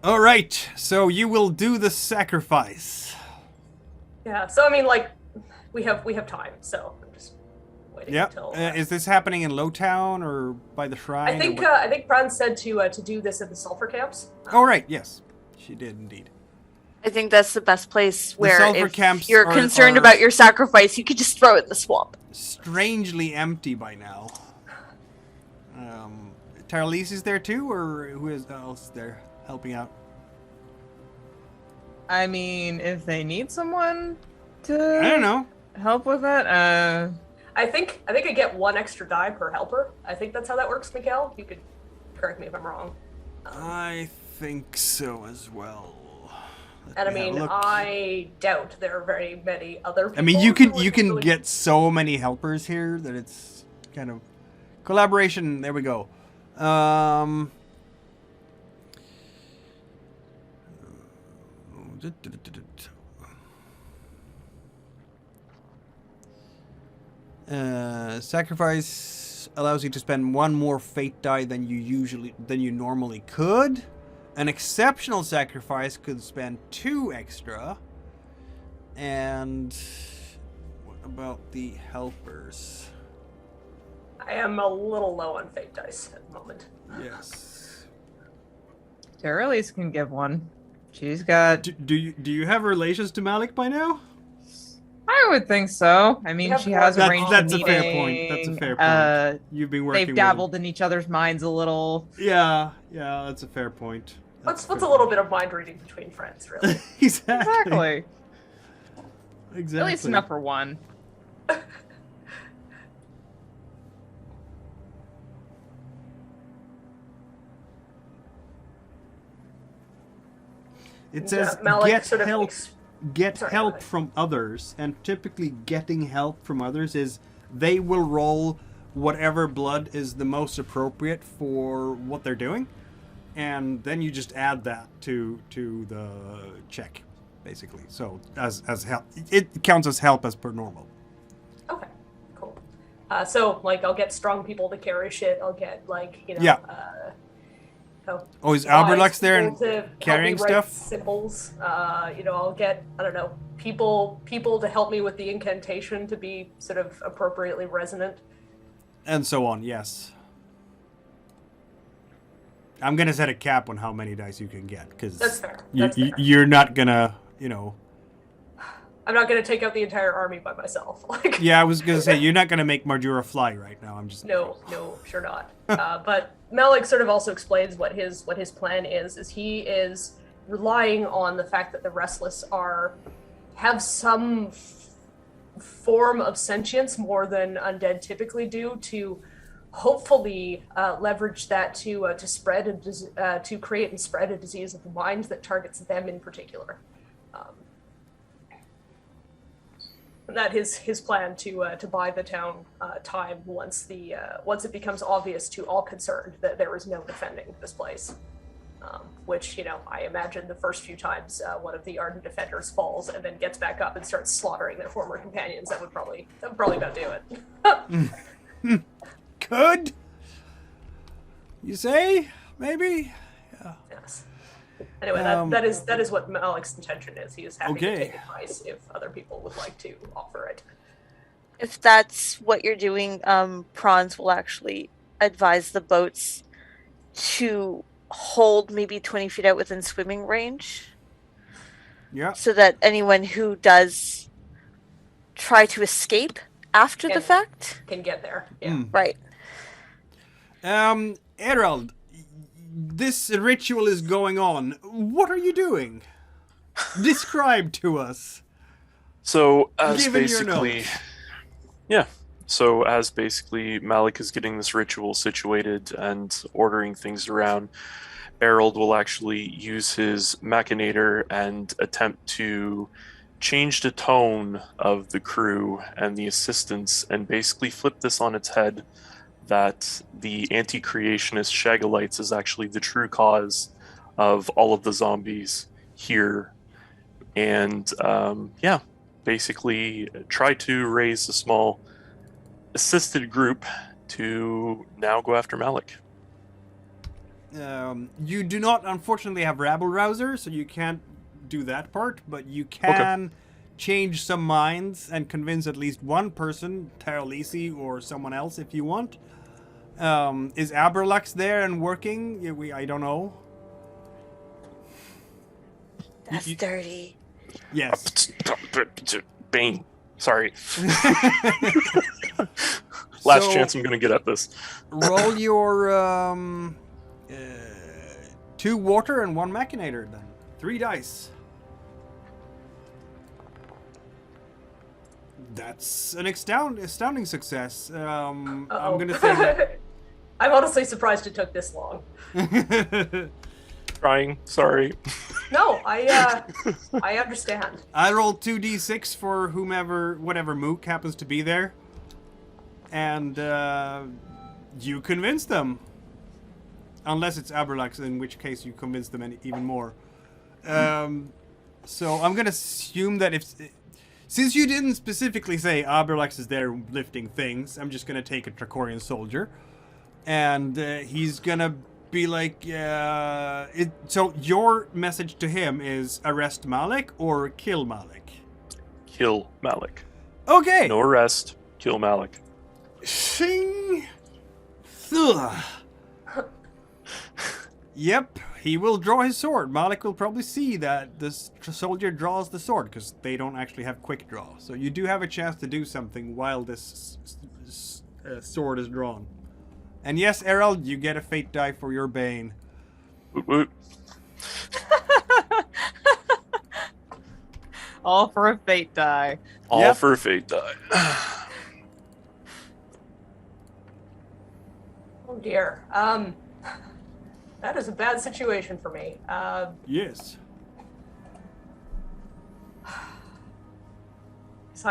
All right, so you will do the sacrifice. Yeah. So I mean, like, we have time. So I'm just waiting until. Is this happening in Lowtown or by the shrine? I think Praanz said to do this at the sulfur camps. Oh right, yes, she did indeed. I think that's the best place where sulfur if camps you're concerned about your sacrifice, you could just throw it in the swamp. Strangely empty by now. Taralese is there too, or who else is there helping out? I mean, if they need someone to I don't know. help with it, I think I get 1 extra die per helper. I think that's how that works, Mikhail. You could correct me if I'm wrong. I think so as well. And I mean, I doubt there are very many other people. I mean, you can get so many helpers here that it's kind of collaboration. There we go. Sacrifice allows you to spend 1 more fate die than you normally could. An exceptional sacrifice could spend 2 extra. And what about the helpers? I am a little low on fate dice at the moment. Yes. Taralese can give one. She's got. Do you have relations to Malek by now? I would think so. I mean, she has arranged that's a a fair point. That's a fair point. You've been working. They've dabbled in each other's minds a little. Yeah, that's a fair point. What's a little bit of mind reading between friends, really? Exactly. Exactly. At least enough for one. It says Malek get sort of help. Get Sorry, help Malek. from others, and typically getting help from others is they will roll whatever blood is the most appropriate for what they're doing, and then you just add that to the check, basically. So as help, it counts as help as per normal. Okay, cool. So like I'll get strong people to carry shit. I'll get like Yeah. Oh, is wise Alberlux there people and to help carrying me write stuff? Symbols. I'll get people to help me with the incantation to be sort of appropriately resonant. And so on, yes. I'm gonna set a cap on how many dice you can get, because That's fair. That's fair. you're not gonna, I'm not going to take out the entire army by myself. Like, Yeah, I was gonna say, you're not gonna make Marjora fly right now. I'm just... no, sure not. But Malek sort of also explains what his plan is he is relying on the fact that the Restless have some form of sentience more than undead typically do, to hopefully leverage that to create and spread a disease of the mind that targets them in particular. That is his plan to buy the town time once it becomes obvious to all concerned that there is no defending this place. Which, I imagine the first few times one of the ardent defenders falls and then gets back up and starts slaughtering their former companions, that would probably about do it. Could? You say? Maybe? Yes. Anyway, that is what Malek's intention is. He is happy to take advice if other people would like to offer it. If that's what you're doing, Praanz will actually advise the boats to hold maybe 20 feet out within swimming range. Yeah. So that anyone who does try to escape after the fact can get there. Yeah. Right. Erald, this ritual is going on. What are you doing? Describe to us. So as Given your basically, notes. yeah. So as basically Malek is getting this ritual situated and ordering things around, Erald will actually use his machinator and attempt to change the tone of the crew and the assistants, and basically flip this on its head, that the anti-creationist Shagulites is actually the true cause of all of the zombies here. And basically try to raise a small assisted group to now go after Malek. You do not, unfortunately, have rabble rouser, so you can't do that part, but you can change some minds and convince at least one person, Taralese or someone else if you want. Is Aberlux there and working? I don't know. That's dirty. Yes. Bane. Sorry. Last So, chance I'm going to get at this. Roll your 2 water and 1 machinator then. 3 dice. That's an astounding success. I'm gonna say that. I'm honestly surprised it took this long. Trying. Sorry. No, I understand. I rolled 2d6 for whatever mook happens to be there, and you convince them. Unless it's Aberlux, in which case you convince them even more. So I'm gonna assume that since you didn't specifically say Aberlux is there lifting things, I'm just gonna take a Trakorian soldier, and he's gonna be like, so your message to him is arrest Malek or kill Malek? Kill Malek. Okay. No arrest. Kill Malek. Shing. Ugh. Yep, he will draw his sword. Malek will probably see that this soldier draws the sword, because they don't actually have quick draw. So you do have a chance to do something while this sword is drawn. And yes, Erald, you get a fate die for your bane. Woot woot. All for a fate die. All Yep. for a fate die. Oh dear. That is a bad situation for me. Yes. So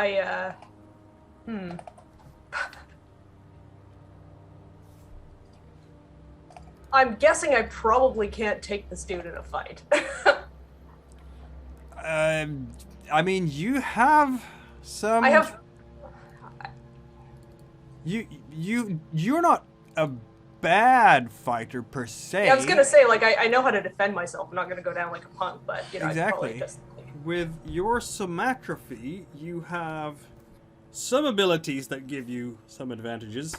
I'm guessing I probably can't take this dude in a fight. I mean, you have some. I have. You're not a bad fighter per se. Yeah, I was gonna say, like, I know how to defend myself. I'm not gonna go down like a punk, but you know, Exactly. I probably just. With your somatrophy, you have some abilities that give you some advantages.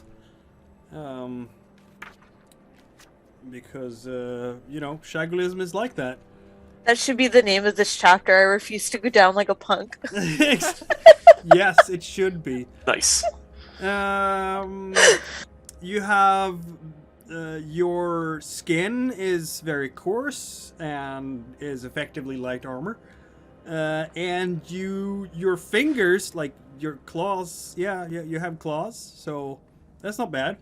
Because you know, Shagulism is like that. That should be the name of this chapter. I refuse to go down like a punk. Yes, it should be. Nice. You have your skin is very coarse and is effectively light armor, and your fingers, like your claws, yeah, you have claws, so that's not bad.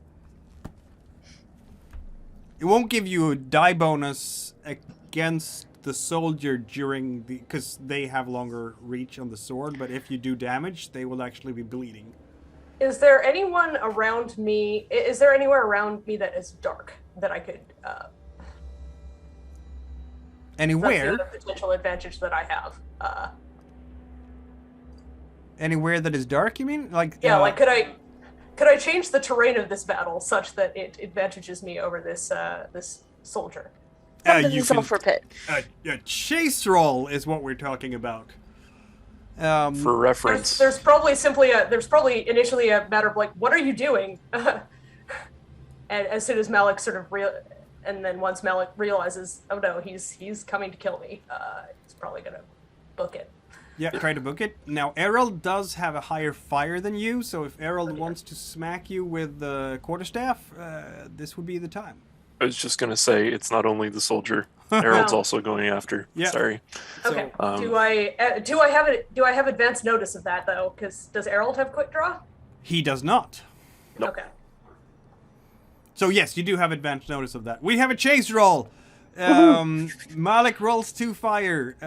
It won't give you a die bonus against the soldier during the, because they have longer reach on the sword, but if you do damage, they will actually be bleeding. Is there anyone around me? Is there anywhere around me that is dark that I could? Anywhere? That's the other potential advantage that I have. Anywhere that is dark, you mean? Like Yeah, could I change the terrain of this battle such that it advantages me over this this soldier? Come to you the sulfur pit. a chase roll is what we're talking about. For reference. There's probably initially a matter of like, what are you doing? And as soon as Malek sort of and then once Malek realizes, oh no, he's coming to kill me, he's probably gonna book it. Yeah, try to book it. Now, Erald does have a higher fire than you, so if Erald wants to smack you with the quarterstaff, this would be the time. I was just gonna say it's not only the soldier. Erald's No. also going after. Yeah. Sorry. Okay. So, do I have advance notice of that though? Because does Erald have quick draw? he does not. Nope. Okay. So yes, you do have advance notice of that. We have a chase roll. Malek rolls 2 fire.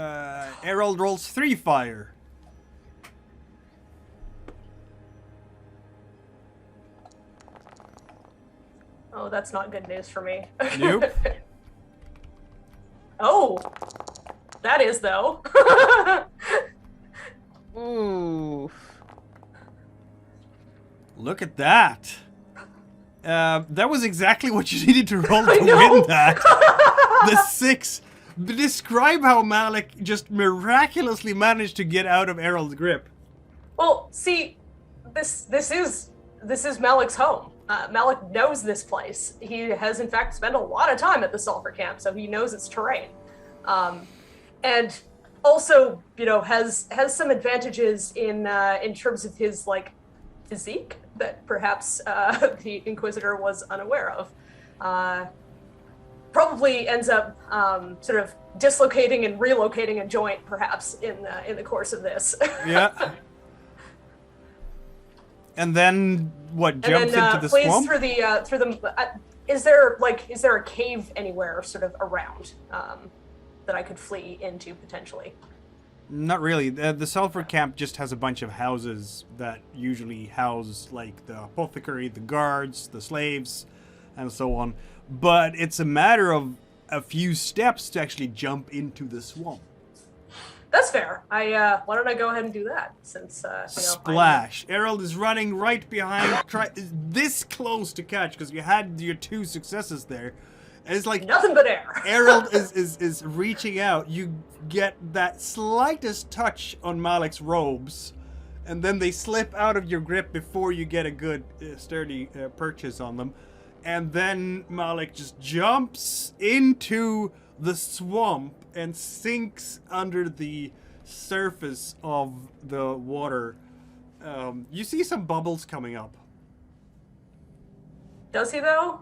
Erald rolls 3 fire. Oh, that's not good news for me. Nope. Oh, that is though. Ooh. Look at that. That was exactly what you needed to roll to know. win that. The 6. Describe how Malek just miraculously managed to get out of Erald's grip. Well, see, this is Malek's home. Malek knows this place. He has in fact spent a lot of time at the sulfur camp, so he knows its terrain, and also, you know, has some advantages in terms of his like physique that perhaps the Inquisitor was unaware of. Probably ends up sort of dislocating and relocating a joint, perhaps in the course of this. Yeah. And then what? Jumps and then, into the plays swamp? through the. Is there a cave anywhere sort of around that I could flee into potentially? Not really. The sulfur camp just has a bunch of houses that usually house like the apothecary, the guards, the slaves, and so on. But it's a matter of a few steps to actually jump into the swamp. That's fair. Why don't I go ahead and do that since you know, Splash. Erald is running right behind, this close to catch because you had your 2 successes there. And it's like nothing but air. Erald is reaching out. You get that slightest touch on Malek's robes, and then they slip out of your grip before you get a good sturdy purchase on them. And then Malek just jumps into the swamp and sinks under the surface of the water. You see some bubbles coming up. Does he though?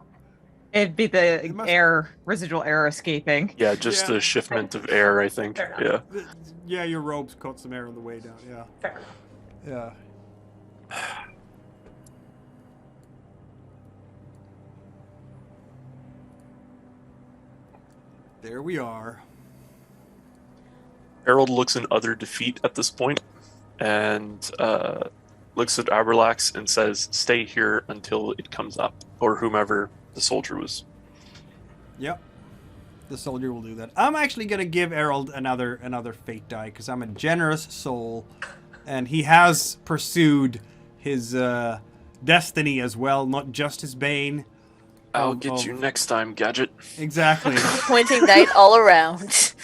It'd be the It must- residual air escaping. Yeah, just Yeah. a shiftment of air, I think. Fair Yeah. Yeah, your robes caught some air on the way down. Yeah. Fair enough. Yeah. There we are. Erald looks in utter defeat at this point and looks at Aberlax and says, "Stay here until it comes up," or whomever the soldier was. Yep. The soldier will do that. I'm actually gonna give Erald another fate die because I'm a generous soul, and he has pursued his destiny as well, not just his bane. I'll get you next time, Gadget. Exactly. Pointing night all around.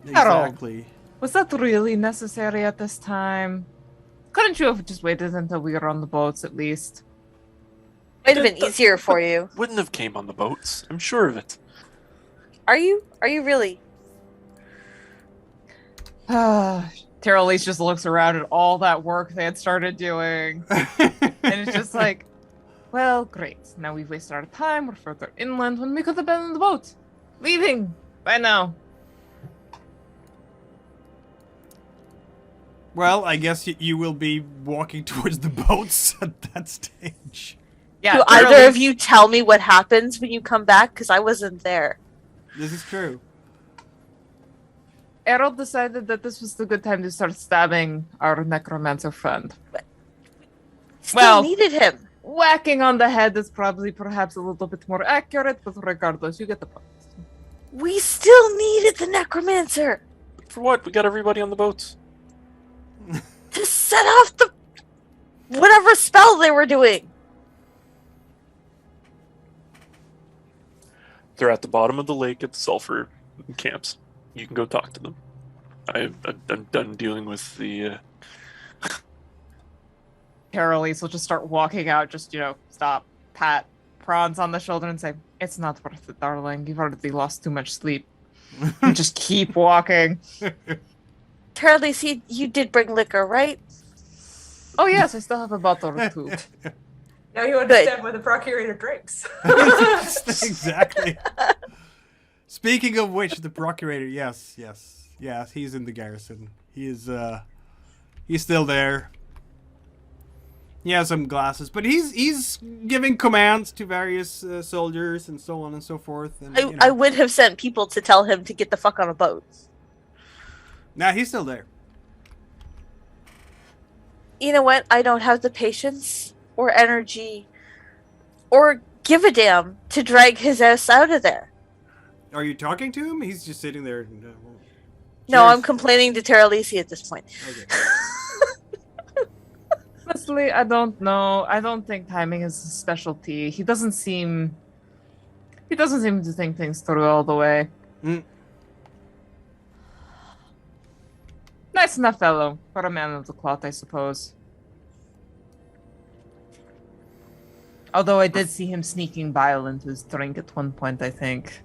Exactly. Was that really necessary at this time? Couldn't you have just waited until we were on the boats at least? Might have been easier for you. Wouldn't have came on the boats. I'm sure of it. Are you? Are you really? Taralese just looks around at all that work they had started doing. And it's just like, well, great. Now we've wasted our time. We're further inland when we could have been on the boat. Leaving by now. Well, I guess you will be walking towards the boats at that stage. Yeah, Do either of you tell me what happens when you come back? Because I wasn't there. This is true. Erald decided that this was the good time to start stabbing our necromancer friend. Still Well- needed him. Whacking on the head is probably perhaps a little bit more accurate, but regardless, you get the point. We still needed the necromancer For what? We got everybody on the boats. to set off the whatever spell they were doing. They're at the bottom of the lake at the sulfur camps. You can go talk to them. I'm done dealing with the. Taralese will just start walking out, just, stop, pat Praanz on the shoulder and say, "It's not worth it, darling. You've already lost too much sleep." And just keep walking. Taralese, you did bring liquor, right? Oh, yes, I still have a bottle or two. Now you understand why the procurator drinks. Exactly. Speaking of which, the procurator, yes, he's in the garrison. He is, he's still there. He has some glasses, but he's giving commands to various soldiers and so on and so forth. And I would have sent people to tell him to get the fuck on a boat. Nah, he's still there. You know what? I don't have the patience or energy or give a damn to drag his ass out of there. Are you talking to him? He's just sitting there. And, No, I'm cheers. complaining to Taralese at this point. Okay. Honestly, I don't know. I don't think timing is his specialty. He doesn't seem to think things through all the way. Mm. Nice enough fellow for a man of the cloth, I suppose. Although I did see him sneaking bile into his drink at one point, I think.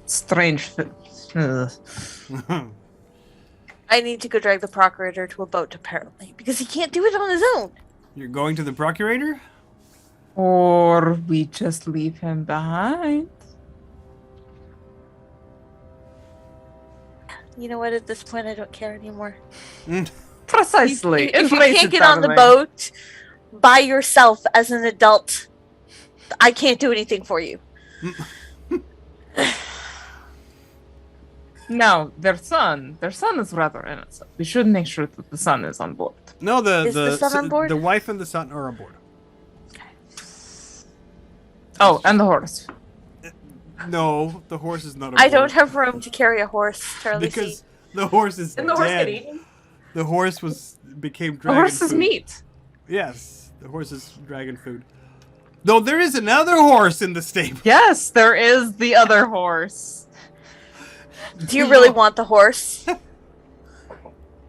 Strange. Ugh. I need to go drag the procurator to a boat, apparently, because he can't do it on his own. You're going to the procurator? Or we just leave him behind. You know what? At this point, I don't care anymore. Precisely. If you Embrace can't it, get on the darling. boat by yourself as an adult, I can't do anything for you. No, their son is rather innocent. We should make sure that the son is on board. No, Is the son on board? the wife and the son are on board. Oh, and the horse. No, the horse is not on I board. don't have room to carry a horse, Taralese. Because the horse is Didn't the horse dead. get eaten? The horse became The dragon horse is food. meat. Yes, the horse is dragon food. Though there is another horse in the stable. Yes, there is the other horse. Do you really want the horse?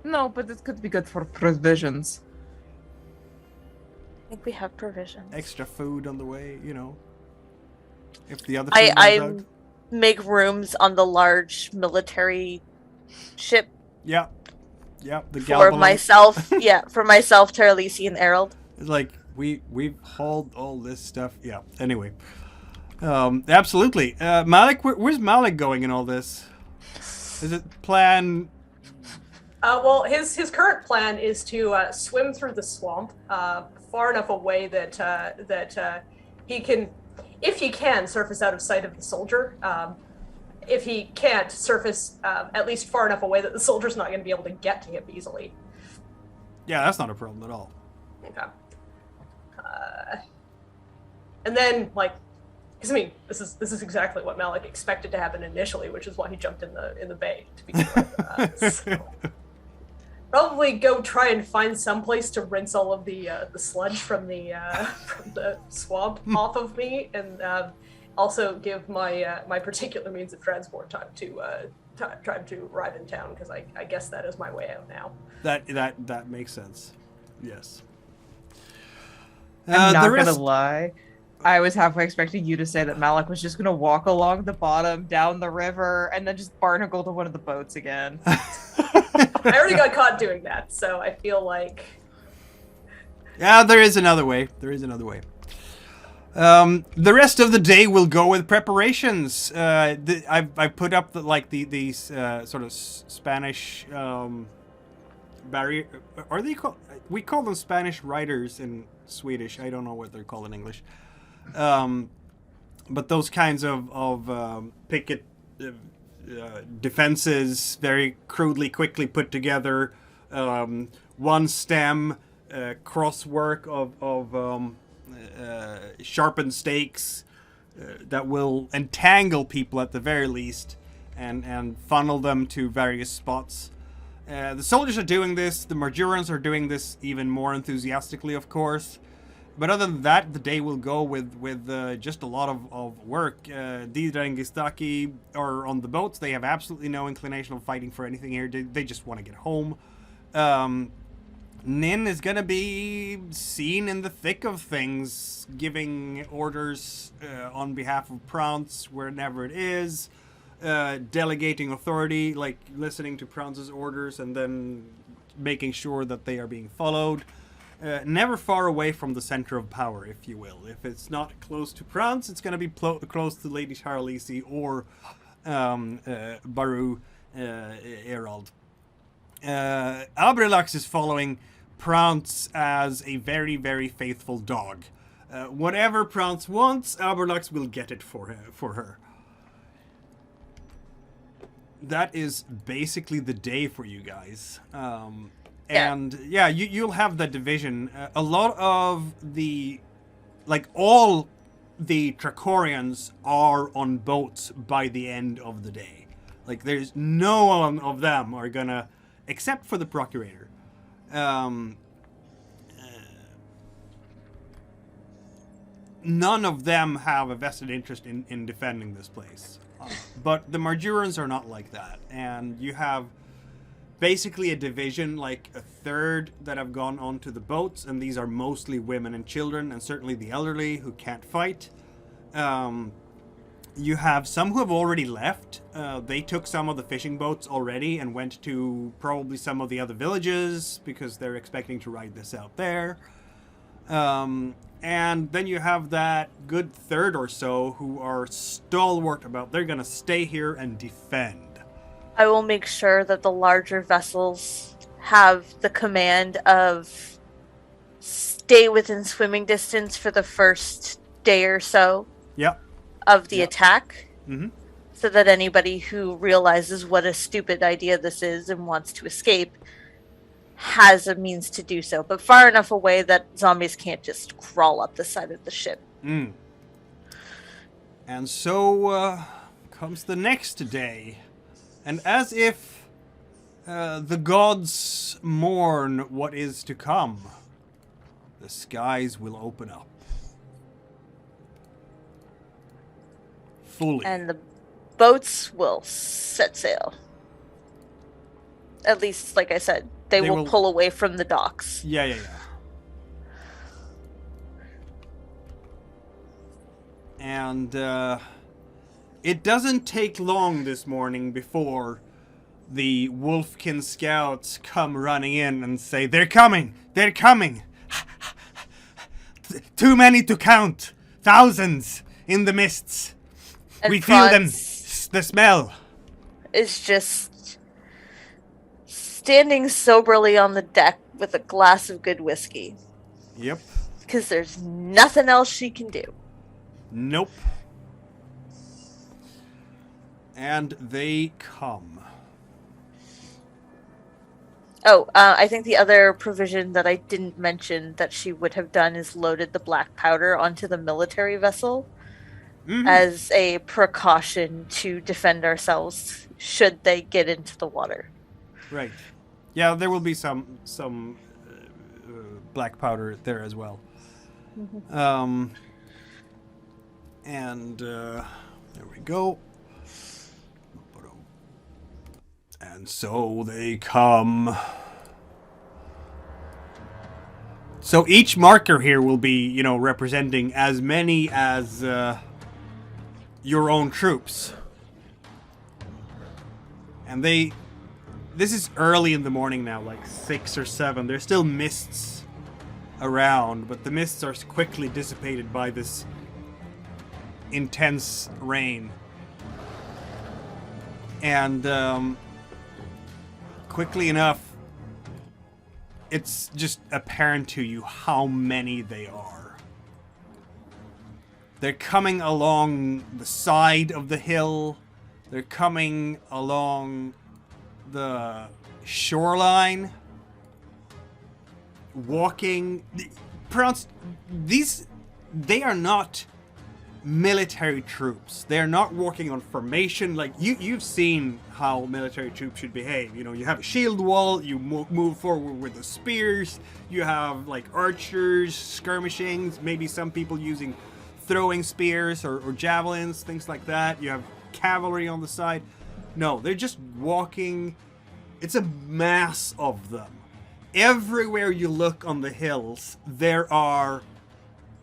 No, but it could be good for provisions. I think we have provisions. Extra food on the way, If the other I food runs out. make rooms on the large military ship Yeah, the for Galbalon. myself. Yeah, for myself, Taralese, and Erald. It's like we've hauled all this stuff. Yeah. Anyway, Absolutely. Malek, where's Malek going in all this? Is it plan? Well, his current plan is to swim through the swamp far enough away that he can, if he can, surface out of sight of the soldier. If he can't, surface at least far enough away that the soldier's not going to be able to get to him easily. Yeah, that's not a problem at all. Okay. And then, like, because I mean, this is exactly what Malek expected to happen initially, which is why he jumped in the bay. To be clear, so probably go try and find some place to rinse all of the sludge from the swamp off of me, and also give my particular means of transport time to arrive in town, because I guess that is my way out now. That makes sense. Yes. I'm not gonna lie. I was halfway expecting you to say that Malek was just gonna walk along the bottom, down the river, and then just barnacle to one of the boats again. I already got caught doing that, so I feel like... Yeah, there is another way. The rest of the day will go with preparations. I've put up these sort of Spanish barrier. Are they called? We call them Spanish riders in Swedish. I don't know what they're called in English. But those kinds of picket defenses, very crudely, quickly put together. One stem, crosswork of sharpened stakes that will entangle people at the very least, and funnel them to various spots. The soldiers are doing this. The Marjorans are doing this even more enthusiastically, of course. But other than that, the day will go with just a lot of work. Didra and Gistaki are on the boats. They have absolutely no inclination of fighting for anything here. They just want to get home. Nin is going to be seen in the thick of things, giving orders on behalf of Praanz wherever it is, delegating authority, like listening to Praanz's orders and then making sure that they are being followed. Never far away from the center of power, if you will. If it's not close to Praanz, it's going to be close to Lady Taralese or Barú, Erald. Abrelax is following Praanz as a very, very faithful dog. Whatever Praanz wants, Abrelax will get it for her. That is basically the day for you guys. And yeah, you'll have the division. A lot of all the Trakorians are on boats by the end of the day. Like, there's no one of them are gonna, except for the Procurator. None of them have a vested interest in defending this place. But the Marjorans are not like that. And you have basically a division, like a third that have gone onto the boats, and these are mostly women and children, and certainly the elderly who can't fight. You have some who have already left. They took some of the fishing boats already and went to probably some of the other villages because they're expecting to ride this out there. And then you have that good third or so who are stalwart about they're going to stay here and defend. I will make sure that the larger vessels have the command of stay within swimming distance for the first day or so of the attack. Mm-hmm. So that anybody who realizes what a stupid idea this is and wants to escape has a means to do so, but far enough away that zombies can't just crawl up the side of the ship. And so comes the next day. And as if the gods mourn what is to come, the skies will open up. Fully. And the boats will set sail. At least, like I said, they will pull away from the docks. Yeah. And it doesn't take long this morning before the Wolfkin scouts come running in and say, They're coming! Too many to count! Thousands! in the mists. And We feel them, Praanz the smell. is just standing soberly on the deck with a glass of good whiskey. Yep. Because there's nothing else she can do. Nope. And they come. Oh, I think the other provision that I didn't mention that she would have done is loaded the black powder onto the military vessel as a precaution to defend ourselves should they get into the water. Right. Yeah, there will be some black powder there as well. And there we go. And so they come. So each marker here will be, representing as many as your own troops. And this is early in the morning now, like 6 or 7. There's still mists around, but the mists are quickly dissipated by this intense rain. And quickly enough, it's just apparent to you how many they are. They're coming along the side of the hill. They're coming along the shoreline. Walking. They are not military troops. They're not working on formation. Like, you've seen how military troops should behave. You have a shield wall, you move forward with the spears, you have, like, archers, skirmishings, maybe some people using throwing spears or javelins, things like that. You have cavalry on the side. No, they're just walking. It's a mass of them. Everywhere you look on the hills, there are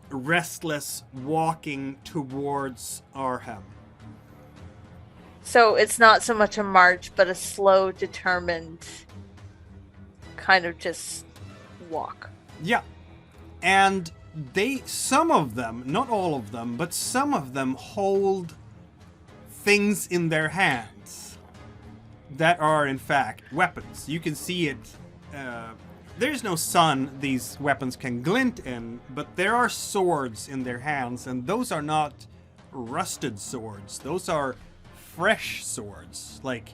Restless walking towards Arhem. So it's not so much a march, but a slow, determined kind of just walk. Yeah. And some of them, not all of them, but some of them hold things in their hands that are in fact weapons. You can see it. There's no sun these weapons can glint in, but there are swords in their hands, and those are not rusted swords. Those are fresh swords. Like,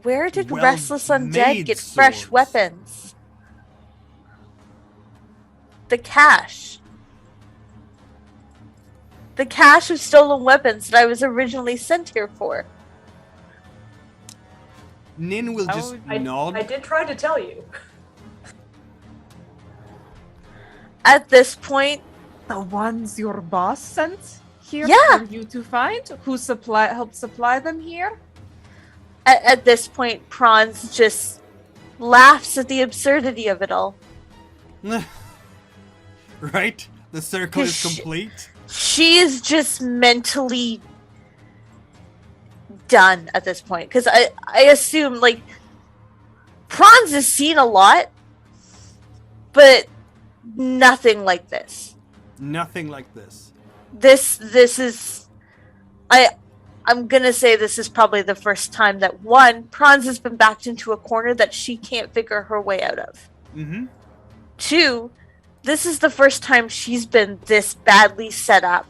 where did Restless Undead get fresh swords. weapons? The cache. The cache of stolen weapons that I was originally sent here for. Nin will just nod. I did try to tell you. At this point, The ones your boss sent here Yeah. for you to find? Who helped supply them here? at this point, Praanz just laughs at the absurdity of it all. Right? The circle is Cause complete. She is just mentally done at this point. Because I assume, like, Praanz has seen a lot, but nothing like this. Nothing like this. This is... I'm gonna say this is probably the first time that, one, Praanz has been backed into a corner that she can't figure her way out of. Mm-hmm. Two, this is the first time she's been this badly set up.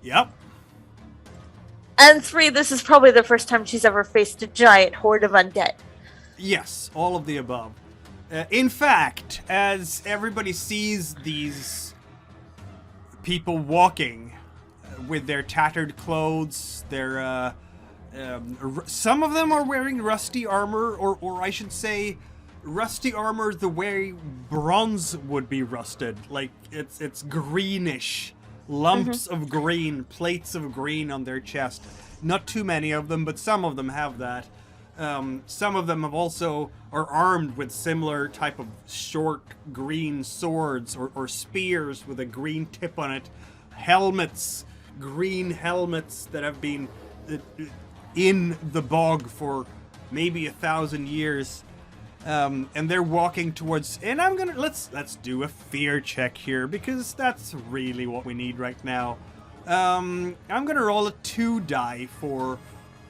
Yep. And three, this is probably the first time she's ever faced a giant horde of undead. Yes, all of the above. In fact, as everybody sees these people walking with their tattered clothes, their some of them are wearing rusty armor, or I should say, rusty armor the way bronze would be rusted. Like, it's greenish, lumps of green, plates of green on their chest. Not too many of them, but some of them have that. Some of them are armed with similar type of short green swords or spears with a green tip on it. Helmets, green helmets that have been in the bog for maybe 1,000 years. And they're walking towards. And I'm gonna let's do a fear check here because that's really what we need right now. I'm gonna roll a 2 die for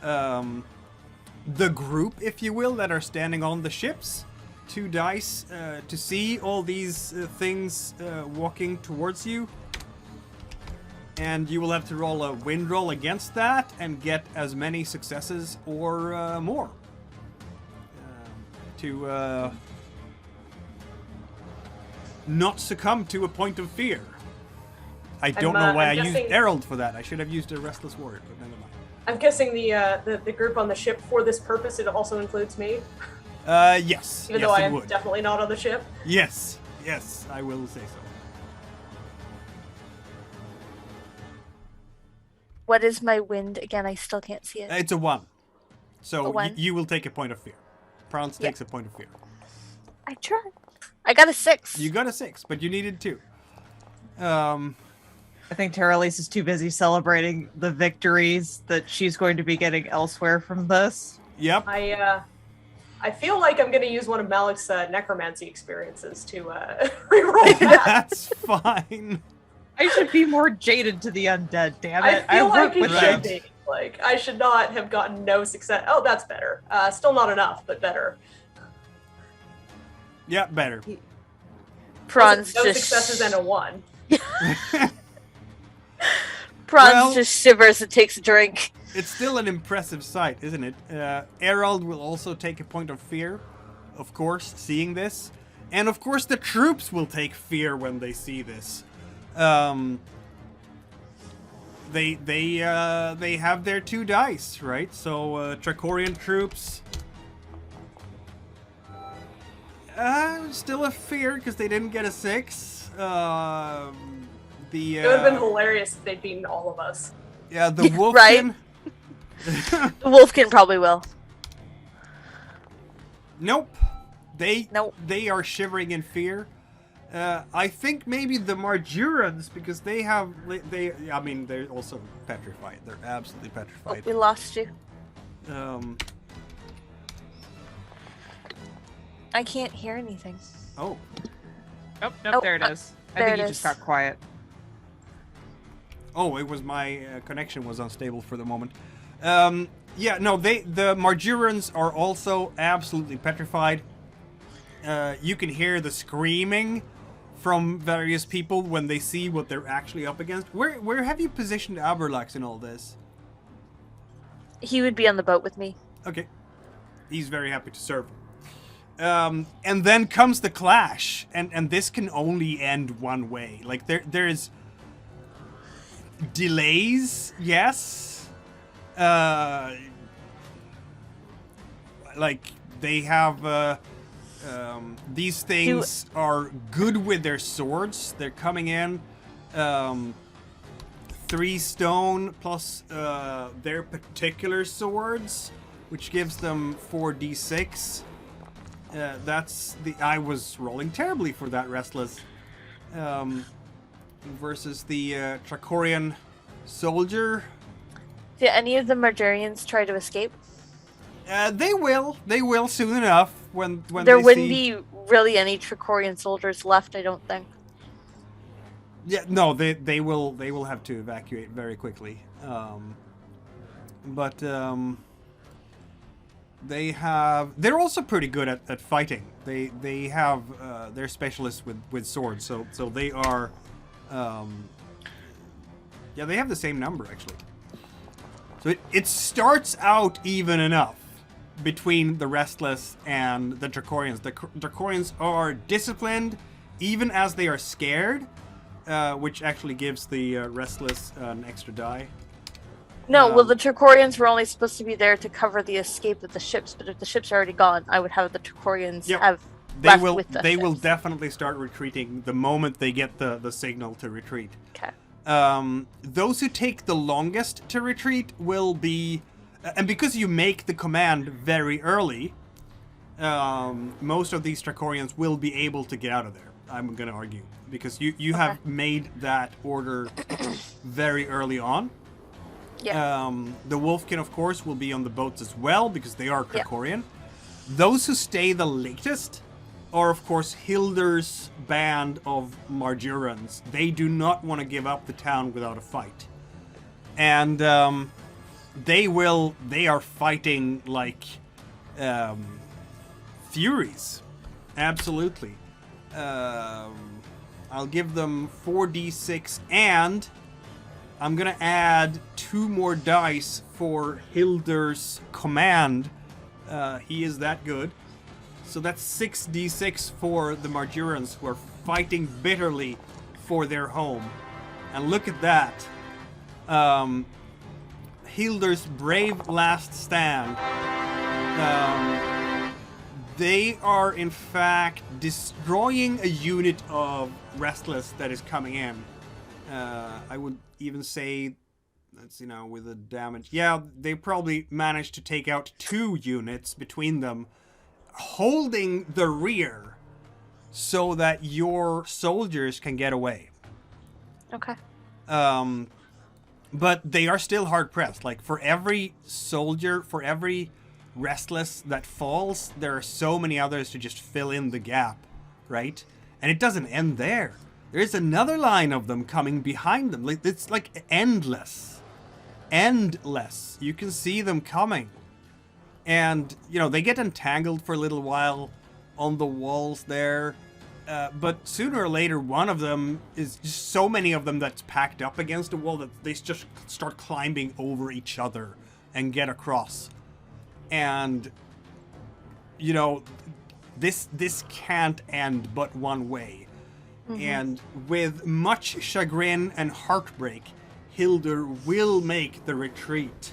the group, if you will, that are standing on the ships. 2 dice to see all these things walking towards you. And you will have to roll a wind roll against that and get as many successes or more. To not succumb to a point of fear. I don't know why I used Erald for that. I should have used a Restless Warrior, but never mind. I'm guessing the group on the ship for this purpose, it also includes me. Yes. Even though I am definitely not on the ship. Yes, I will say so. What is my wind again? I still can't see it. It's a 1. So A 1? You will take a point of fear. Praanz takes a point of fear. I tried. I got a 6. You got a 6, but you needed 2. I think Taralese is too busy celebrating the victories that she's going to be getting elsewhere from this. Yep. I feel like I'm going to use one of Malek's necromancy experiences to reroll that. That's fine. I should be more jaded to the undead, damn it. I feel like work it with should them. be. Like, I should not have gotten no success. Oh, that's better. Still not enough, but better. Yeah, better. Praanz No just successes and a 1. Praanz just shivers and takes a drink. It's still an impressive sight, isn't it? Erald will also take a point of fear, of course, seeing this. And of course the troops will take fear when they see this. They have their 2 dice, right? So Trakorian troops still a fear because they didn't get a 6. It would have been hilarious if they'd beaten all of us. Yeah, the Wolfkin. Right? The Wolfkin probably will. Nope. They are shivering in fear. I think maybe the Marjurans, because they're also petrified. They're absolutely Oh, petrified. we lost you. I can't hear anything. Oh. Nope, Oh, there it is. I there think it you is. just got quiet. Oh, it was my connection was unstable for the moment. Yeah, no, the Marjurans are also absolutely petrified. You can hear the screaming from various people when they see what they're actually up against. Where have you positioned Aberlax in all this? He would be on the boat with me. Okay. He's very happy to serve. And then comes the clash, and this can only end one way. Like there's delays, yes. Like they have these things are good with their swords. They're coming in 3 stone plus their particular swords, which gives them 4d6. That's the. I was rolling terribly for that Restless. Versus the Trakorian soldier. Did any of the Marjurians try to escape? They will. They will soon enough when There they wouldn't see... be really any Trakorian soldiers left, I don't think. Yeah, no, they will have to evacuate very quickly. But they're also pretty good at fighting. They have they're specialists with swords, so they are yeah, they have the same number actually. So it starts out even enough between the Restless and the Trakorians. The Trakorians are disciplined even as they are scared, which actually gives the Restless an extra die. No, well, the Trakorians were only supposed to be there to cover the escape of the ships, but if the ships are already gone, I would have the Trakorians have left with the They will ships. definitely start retreating the moment they get the signal to retreat. Okay. Those who take the longest to retreat will be... and because you make the command very early, most of these Trakorians will be able to get out of there, I'm going to argue. Because you have made that order very early on. Yeah. The Wolfkin, of course, will be on the boats as well, because they are Trakorian. Those who stay the latest are, of course, Hilder's band of Marjurans. They do not want to give up the town without a fight. And they are fighting like furies. Absolutely. I'll give them 4d6, and I'm gonna add 2 more dice for Hilder's command. He is that good. So that's 6d6 for the Marjurans who are fighting bitterly for their home. And look at that. Hilder's brave last stand. They are in fact destroying a unit of Restless that is coming in. I would even say, let's see now with the damage. Yeah, they probably managed to take out 2 units between them, holding the rear so that your soldiers can get away. Okay. But they are still hard pressed. Like, for every soldier, for every Restless that falls, there are so many others to just fill in the gap, right? And it doesn't end there. There's another line of them coming behind them. Like, it's like endless. Endless. You can see them coming. And, you know, they get entangled for a little while on the walls there. But sooner or later, one of them is just so many of them that's packed up against a wall that they just start climbing over each other and get across. And, you know, this can't end but one way. Mm-hmm. And with much chagrin and heartbreak, Hilder will make the retreat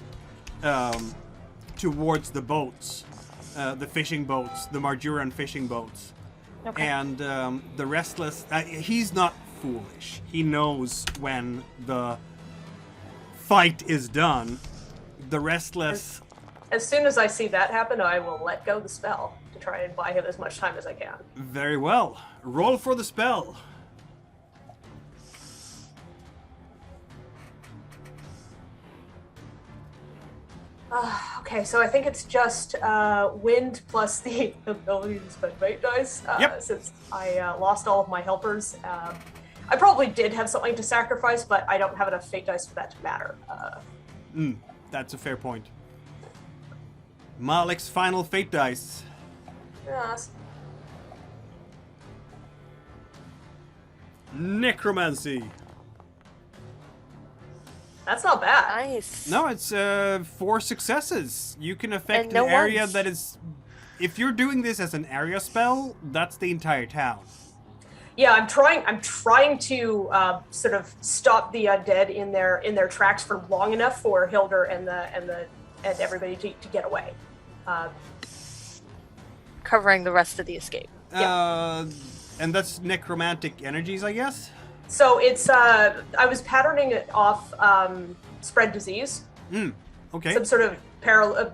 towards the boats, the fishing boats, the Marjuran fishing boats. Okay. And the Restless, he's not foolish. He knows when the fight is done. The Restless... As soon as I see that happen, I will let go the spell to try and buy him as much time as I can. Very well. Roll for the spell. Okay, so I think it's just wind plus the ability to spend fate dice. Since I lost all of my helpers. I probably did have something to sacrifice, but I don't have enough fate dice for that to matter. That's a fair point. Malek's final fate dice. Yes. Necromancy. That's not bad. Nice. No, it's 4 successes. You can affect And no an area ones. that is... If you're doing this as an area spell, that's the entire town. Yeah, I'm trying to sort of stop the undead in their tracks for long enough for Hilder and everybody to get away. Covering the rest of the escape. And that's necromantic energies, I guess? So it's I was patterning it off spread disease. Okay. Some sort of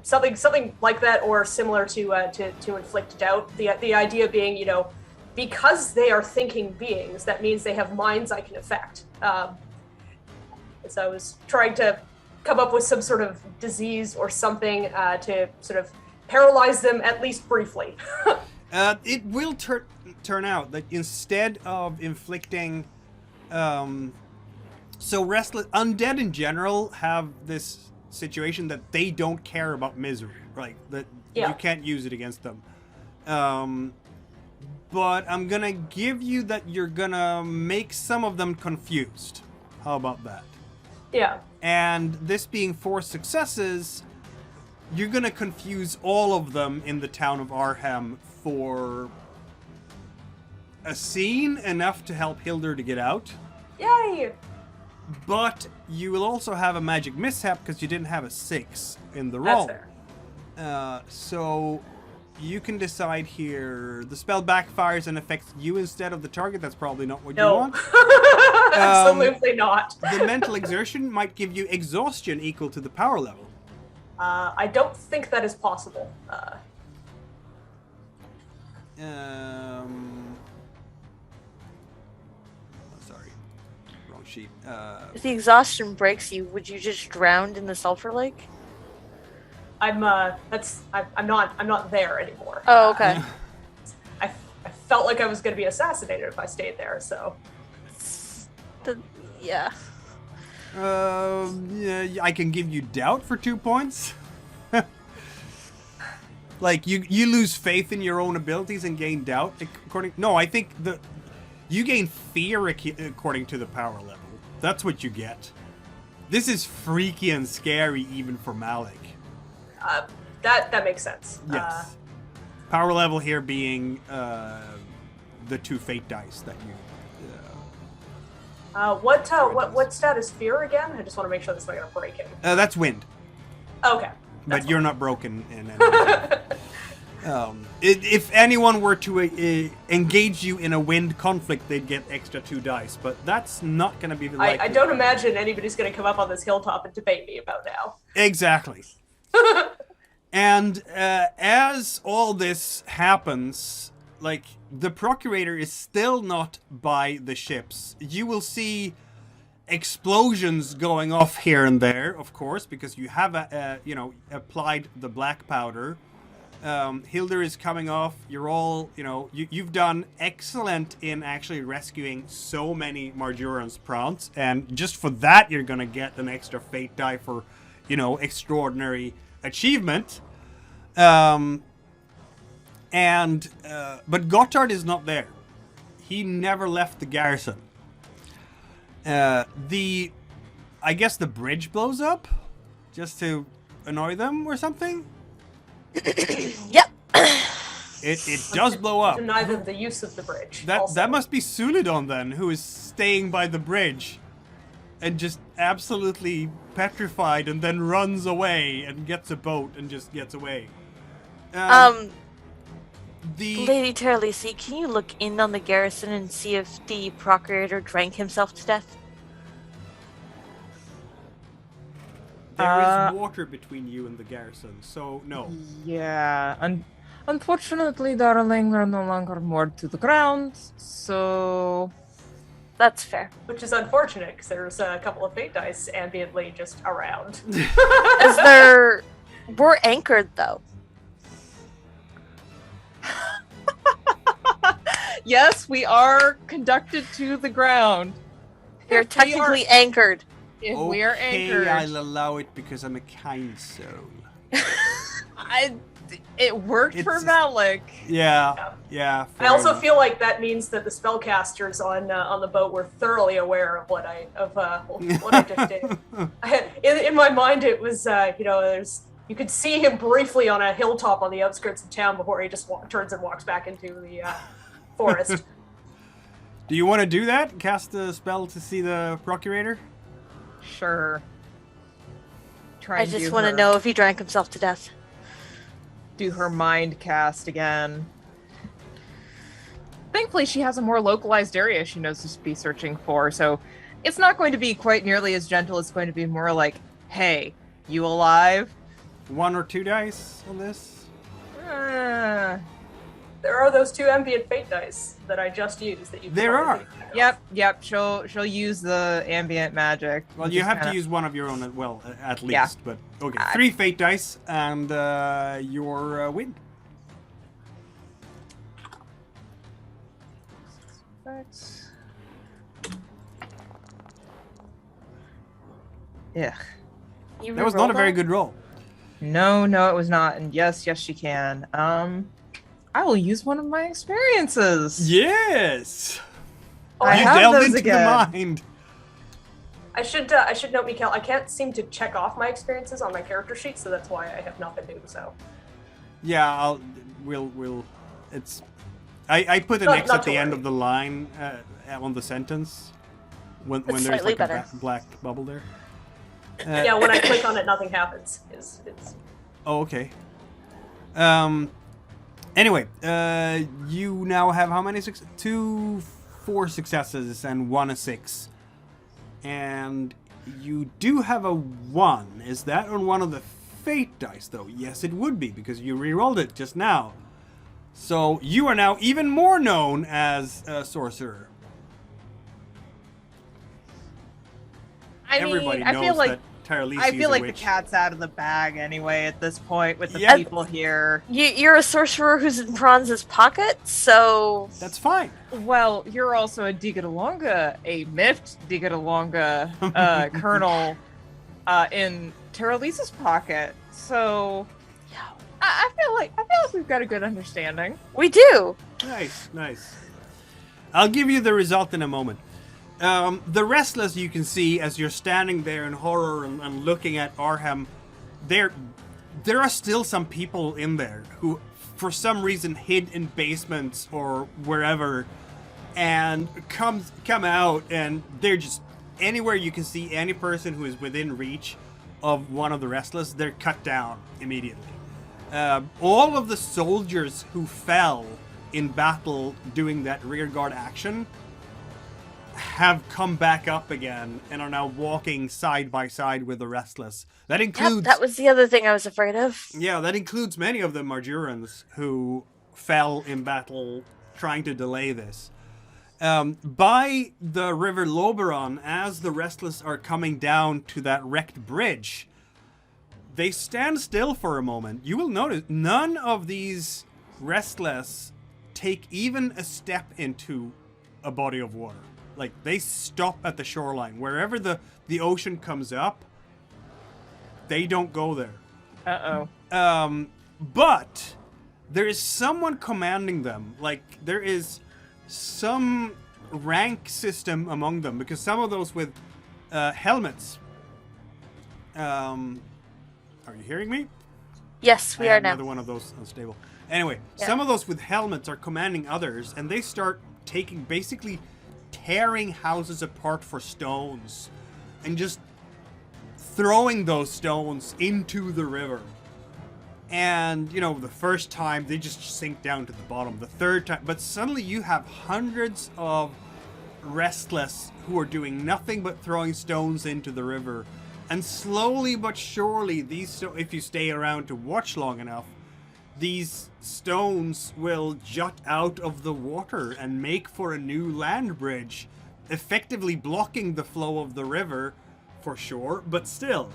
something like that, or similar to inflict doubt. The idea being, you know, because they are thinking beings, that means they have minds I can affect. So I was trying to come up with some sort of disease or something to sort of paralyze them, at least briefly. It will turn out that instead of inflicting... so Restless... Undead in general have this situation that they don't care about misery, right? That you can't use it against them. But I'm gonna give you that you're gonna make some of them confused. How about that? Yeah. And this being 4 successes, you're gonna confuse all of them in the town of Arham for a scene enough to help Hilder to get out. Yay! But you will also have a magic mishap because you didn't have a 6 in the roll. That's fair. So you can decide here. The spell backfires and affects you instead of the target. That's probably not what you want. Absolutely not. The mental exertion might give you exhaustion equal to the power level. I don't think that is possible. Sorry, wrong sheet. If the exhaustion breaks you, would you just drown in the sulfur lake? I'm not there anymore. Oh, okay. I felt like I was going to be assassinated if I stayed there. So. Yeah. Yeah, I can give you doubt for 2 points. Like you lose faith in your own abilities and gain doubt. I think you gain fear according to the power level. That's what you get. This is freaky and scary even for Malek. That makes sense. Yes. Power level here being the 2 fate dice that you. What stat is fear again? I just want to make sure that's not gonna break him. That's wind. Okay. But you're not broken in any way. If anyone were to engage you in a wind conflict, they'd get extra 2 dice. But that's not going to be the likely. I don't imagine anybody's going to come up on this hilltop and debate me about now. Exactly. And as all this happens, like, the Procurator is still not by the ships. You will see explosions going off here and there, of course, because you have applied the black powder. Hildur is coming off. You're all, you've done excellent in actually rescuing so many Marjorans Praanz, and just for that you're gonna get an extra fate die for, extraordinary achievement. But Gotthard is not there. He never left the garrison. I guess the bridge blows up just to annoy them or something. Yep. It does blow up. Deny them the use of the bridge. That must be Sulidon then, who is staying by the bridge and just absolutely petrified, and then runs away and gets a boat and just gets away. Lady Taralese, can you look in on the garrison and see if the Procurator drank himself to death? There is water between you and the garrison, so no. Yeah, unfortunately, darling, we're no longer moored to the ground, so... That's fair. Which is unfortunate, because there's a couple of fate dice ambiently just around. We're anchored, though. Yes, we are conducted to the ground. We're technically anchored. If we are anchored. I'll allow it because I'm a kind soul. It worked for Malek. Yeah. I also feel like that means that the spellcasters on the boat were thoroughly aware of what I just did. In my mind, it was you could see him briefly on a hilltop on the outskirts of town before he just turns and walks back into the forest. Do you want to do that? Cast a spell to see the Procurator? Sure. I just want to know if he drank himself to death. Do her mind cast again. Thankfully, she has a more localized area she knows to be searching for, so it's not going to be quite nearly as gentle. It's going to be more like, hey, you alive? 1 or 2 dice on this? There are those 2 ambient fate dice that I just used that you. There are. Yep. She'll use the ambient magic. Well, you have to use one of your own, at least. Yeah. But okay, 3 fate dice and your win. Yeah. That was not a very good roll. No, it was not. And yes, she can. I will use one of my experiences. Yes. I you have delved those into again. the mind. I should note, Mikael, I can't seem to check off my experiences on my character sheet, so that's why I have not been doing so. Yeah, we'll. It's. I put an X at the end of the line on the sentence when there's like a black bubble there. Yeah, when I click on it, nothing happens. It's. Oh, okay. Anyway, you now have how many 2 4 successes and 1 a 6. And you do have a 1. Is that on one of the fate dice, though? Yes, it would be, because you re-rolled it just now. So you are now even more known as a sorcerer. Everybody knows feel like that Taralese I is feel a like witch. the cat's out of the bag anyway at this point with the Yep. people here. You're a sorcerer who's in Praanz's pocket, so That's fine. Well, you're also a Digadalonga, a miffed Digadalonga colonel in Terralisa's pocket. So I feel like we've got a good understanding. we do. Nice. I'll give you the result in a moment. The Restless, you can see as you're standing there in horror and looking at Arham, there are still some people in there who, for some reason, hid in basements or wherever, and come out, and they're just anywhere you can see any person who is within reach of one of the Restless, they're cut down immediately. All of the soldiers who fell in battle doing that rearguard action have come back up again and are now walking side by side with the Restless. That includes... Yep, that was the other thing I was afraid of. Yeah, that includes many of the Marjurans who fell in battle trying to delay this. By the River Loberon, as the Restless are coming down to that wrecked bridge, they stand still for a moment. You will notice none of these Restless take even a step into a body of water. Like, they stop at the shoreline. Wherever the ocean comes up, they don't go there. Uh-oh. But there is someone commanding them. Like, there is some rank system among them, because some of those with helmets. Are you hearing me? Yes, we I are had now. another one of those unstable. Anyway, Yeah. some of those with helmets are commanding others, and they start basically tearing houses apart for stones, and just throwing those stones into the river. And, you know, the first time they just sink down to the bottom. The third time, but suddenly you have hundreds of Restless who are doing nothing but throwing stones into the river. And slowly but surely, if you stay around to watch long enough, these stones will jut out of the water and make for a new land bridge, effectively blocking the flow of the river for sure, but still.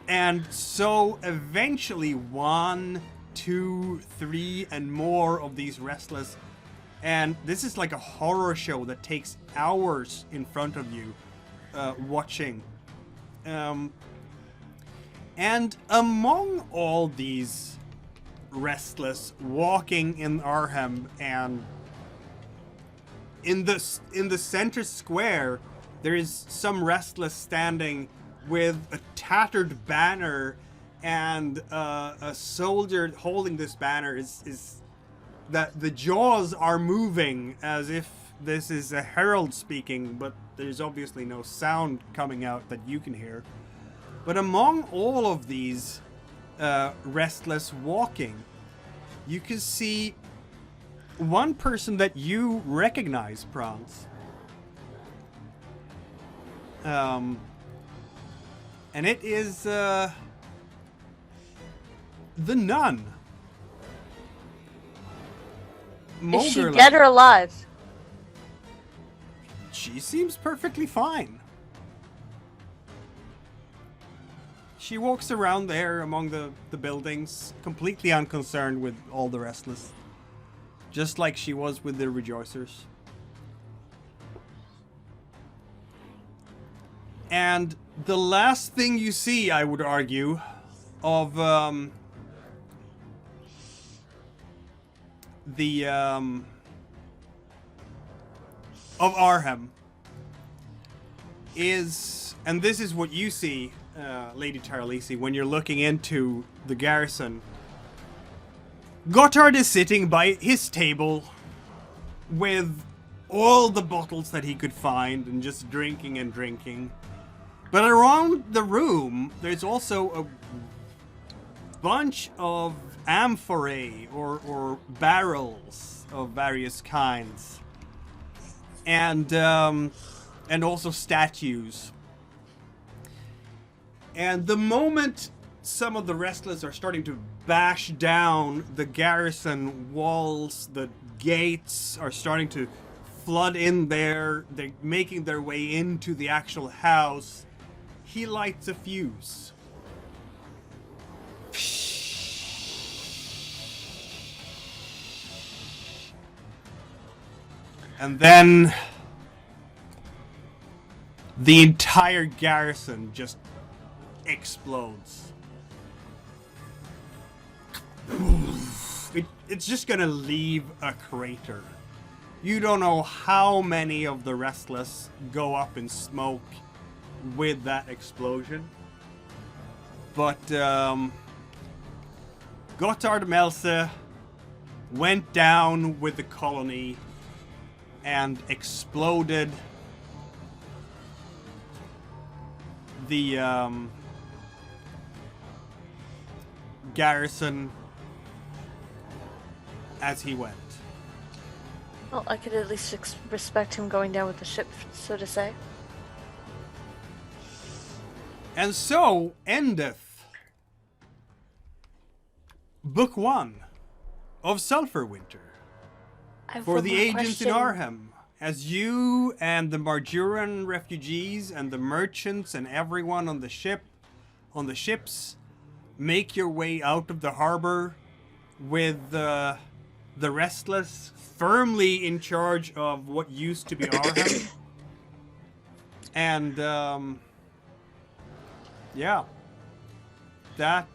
And so eventually 1, 2, 3, and more of these Restless, and this is like a horror show that takes hours in front of you watching. And among all these Restless walking in Arham, and in the center square, there is some Restless standing with a tattered banner, and a soldier holding this banner is that the jaws are moving as if this is a herald speaking, but there's obviously no sound coming out that you can hear. But among all of these Restless walking, you can see one person that you recognize, Praanz. And it is the nun. Is she Mogurla. dead or alive? She seems perfectly fine. She walks around there among the buildings, completely unconcerned with all the Restless. Just like she was with the Rejoicers. And the last thing you see, I would argue, of of Arham is, and this is what you see, Lady Taralese, when you're looking into the garrison. Gotthard is sitting by his table with all the bottles that he could find and just drinking and drinking. But around the room, there's also a bunch of amphorae or barrels of various kinds. And also statues. And the moment some of the Restless are starting to bash down the garrison walls, the gates are starting to flood in there, they're making their way into the actual house, he lights a fuse. And then the entire garrison just explodes. It's just gonna leave a crater. You don't know how many of the Restless go up in smoke with that explosion. But Gotthard Melse went down with the colony and exploded the garrison as he went. Well, I could at least respect him going down with the ship, so to say. And so endeth Book 1 of Sulphur Winter. For the agents in Arhem, as you and the Marjuran refugees and the merchants and everyone on the ships make your way out of the harbor with the Restless firmly in charge of what used to be Arhem. And yeah, that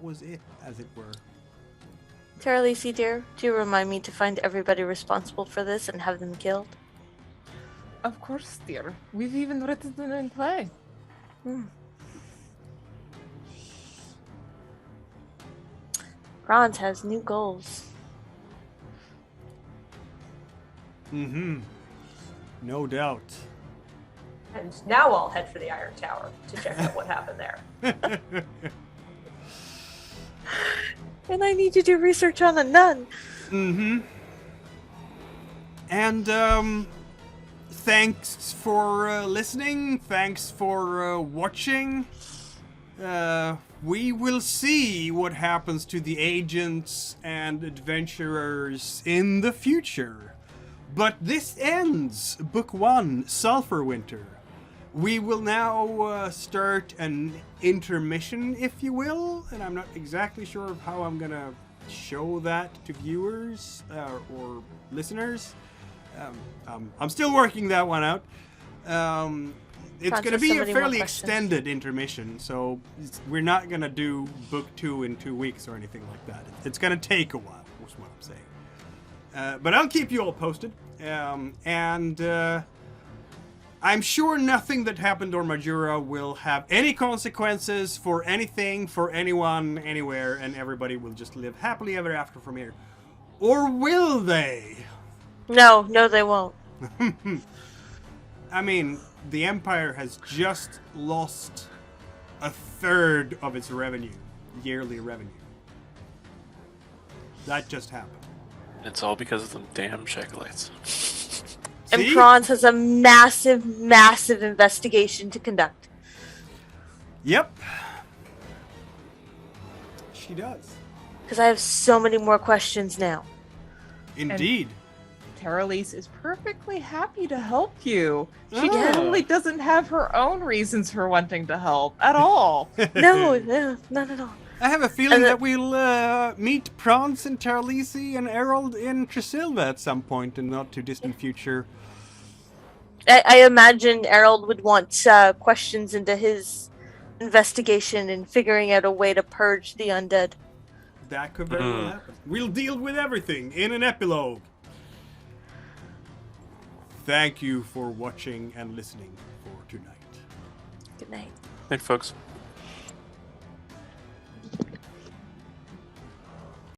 was it, as it were. Taralese, dear, do you remind me to find everybody responsible for this and have them killed? Of course, dear. We've even written it in play. Praanz has new goals. No doubt. And now I'll head for the Iron Tower to check out what happened there. And I need to do research on a nun. And thanks for listening. Thanks for watching. We will see what happens to the agents and adventurers in the future. But this ends Book 1, Sulphur Winter. We will now start an intermission, if you will, and I'm not exactly sure of how I'm gonna show that to viewers or listeners. I'm still working that one out. It's going to be a fairly extended intermission, so we're not going to do Book 2 in 2 weeks or anything like that. It's going to take a while, is what I'm saying. But I'll keep you all posted. And I'm sure nothing that happened on Majura will have any consequences for anything, for anyone, anywhere, and everybody will just live happily ever after from here. Or will they? No, they won't. I mean, the Empire has just lost a third of its revenue, yearly revenue. That just happened. It's all because of them damn Shagulites. And Praanz has a massive, massive investigation to conduct. Yep. She does. Because I have so many more questions now. Indeed. Taralese is perfectly happy to help you. She totally doesn't have her own reasons for wanting to help at all. No, not at all. I have a feeling that we'll meet Praanz and Taralese and Erald in Tresilva at some point in the not too distant future. I imagine Erald would want questions into his investigation and figuring out a way to purge the undead. That could very well happen. We'll deal with everything in an epilogue. Thank you for watching and listening for tonight. Good night. Thanks, folks.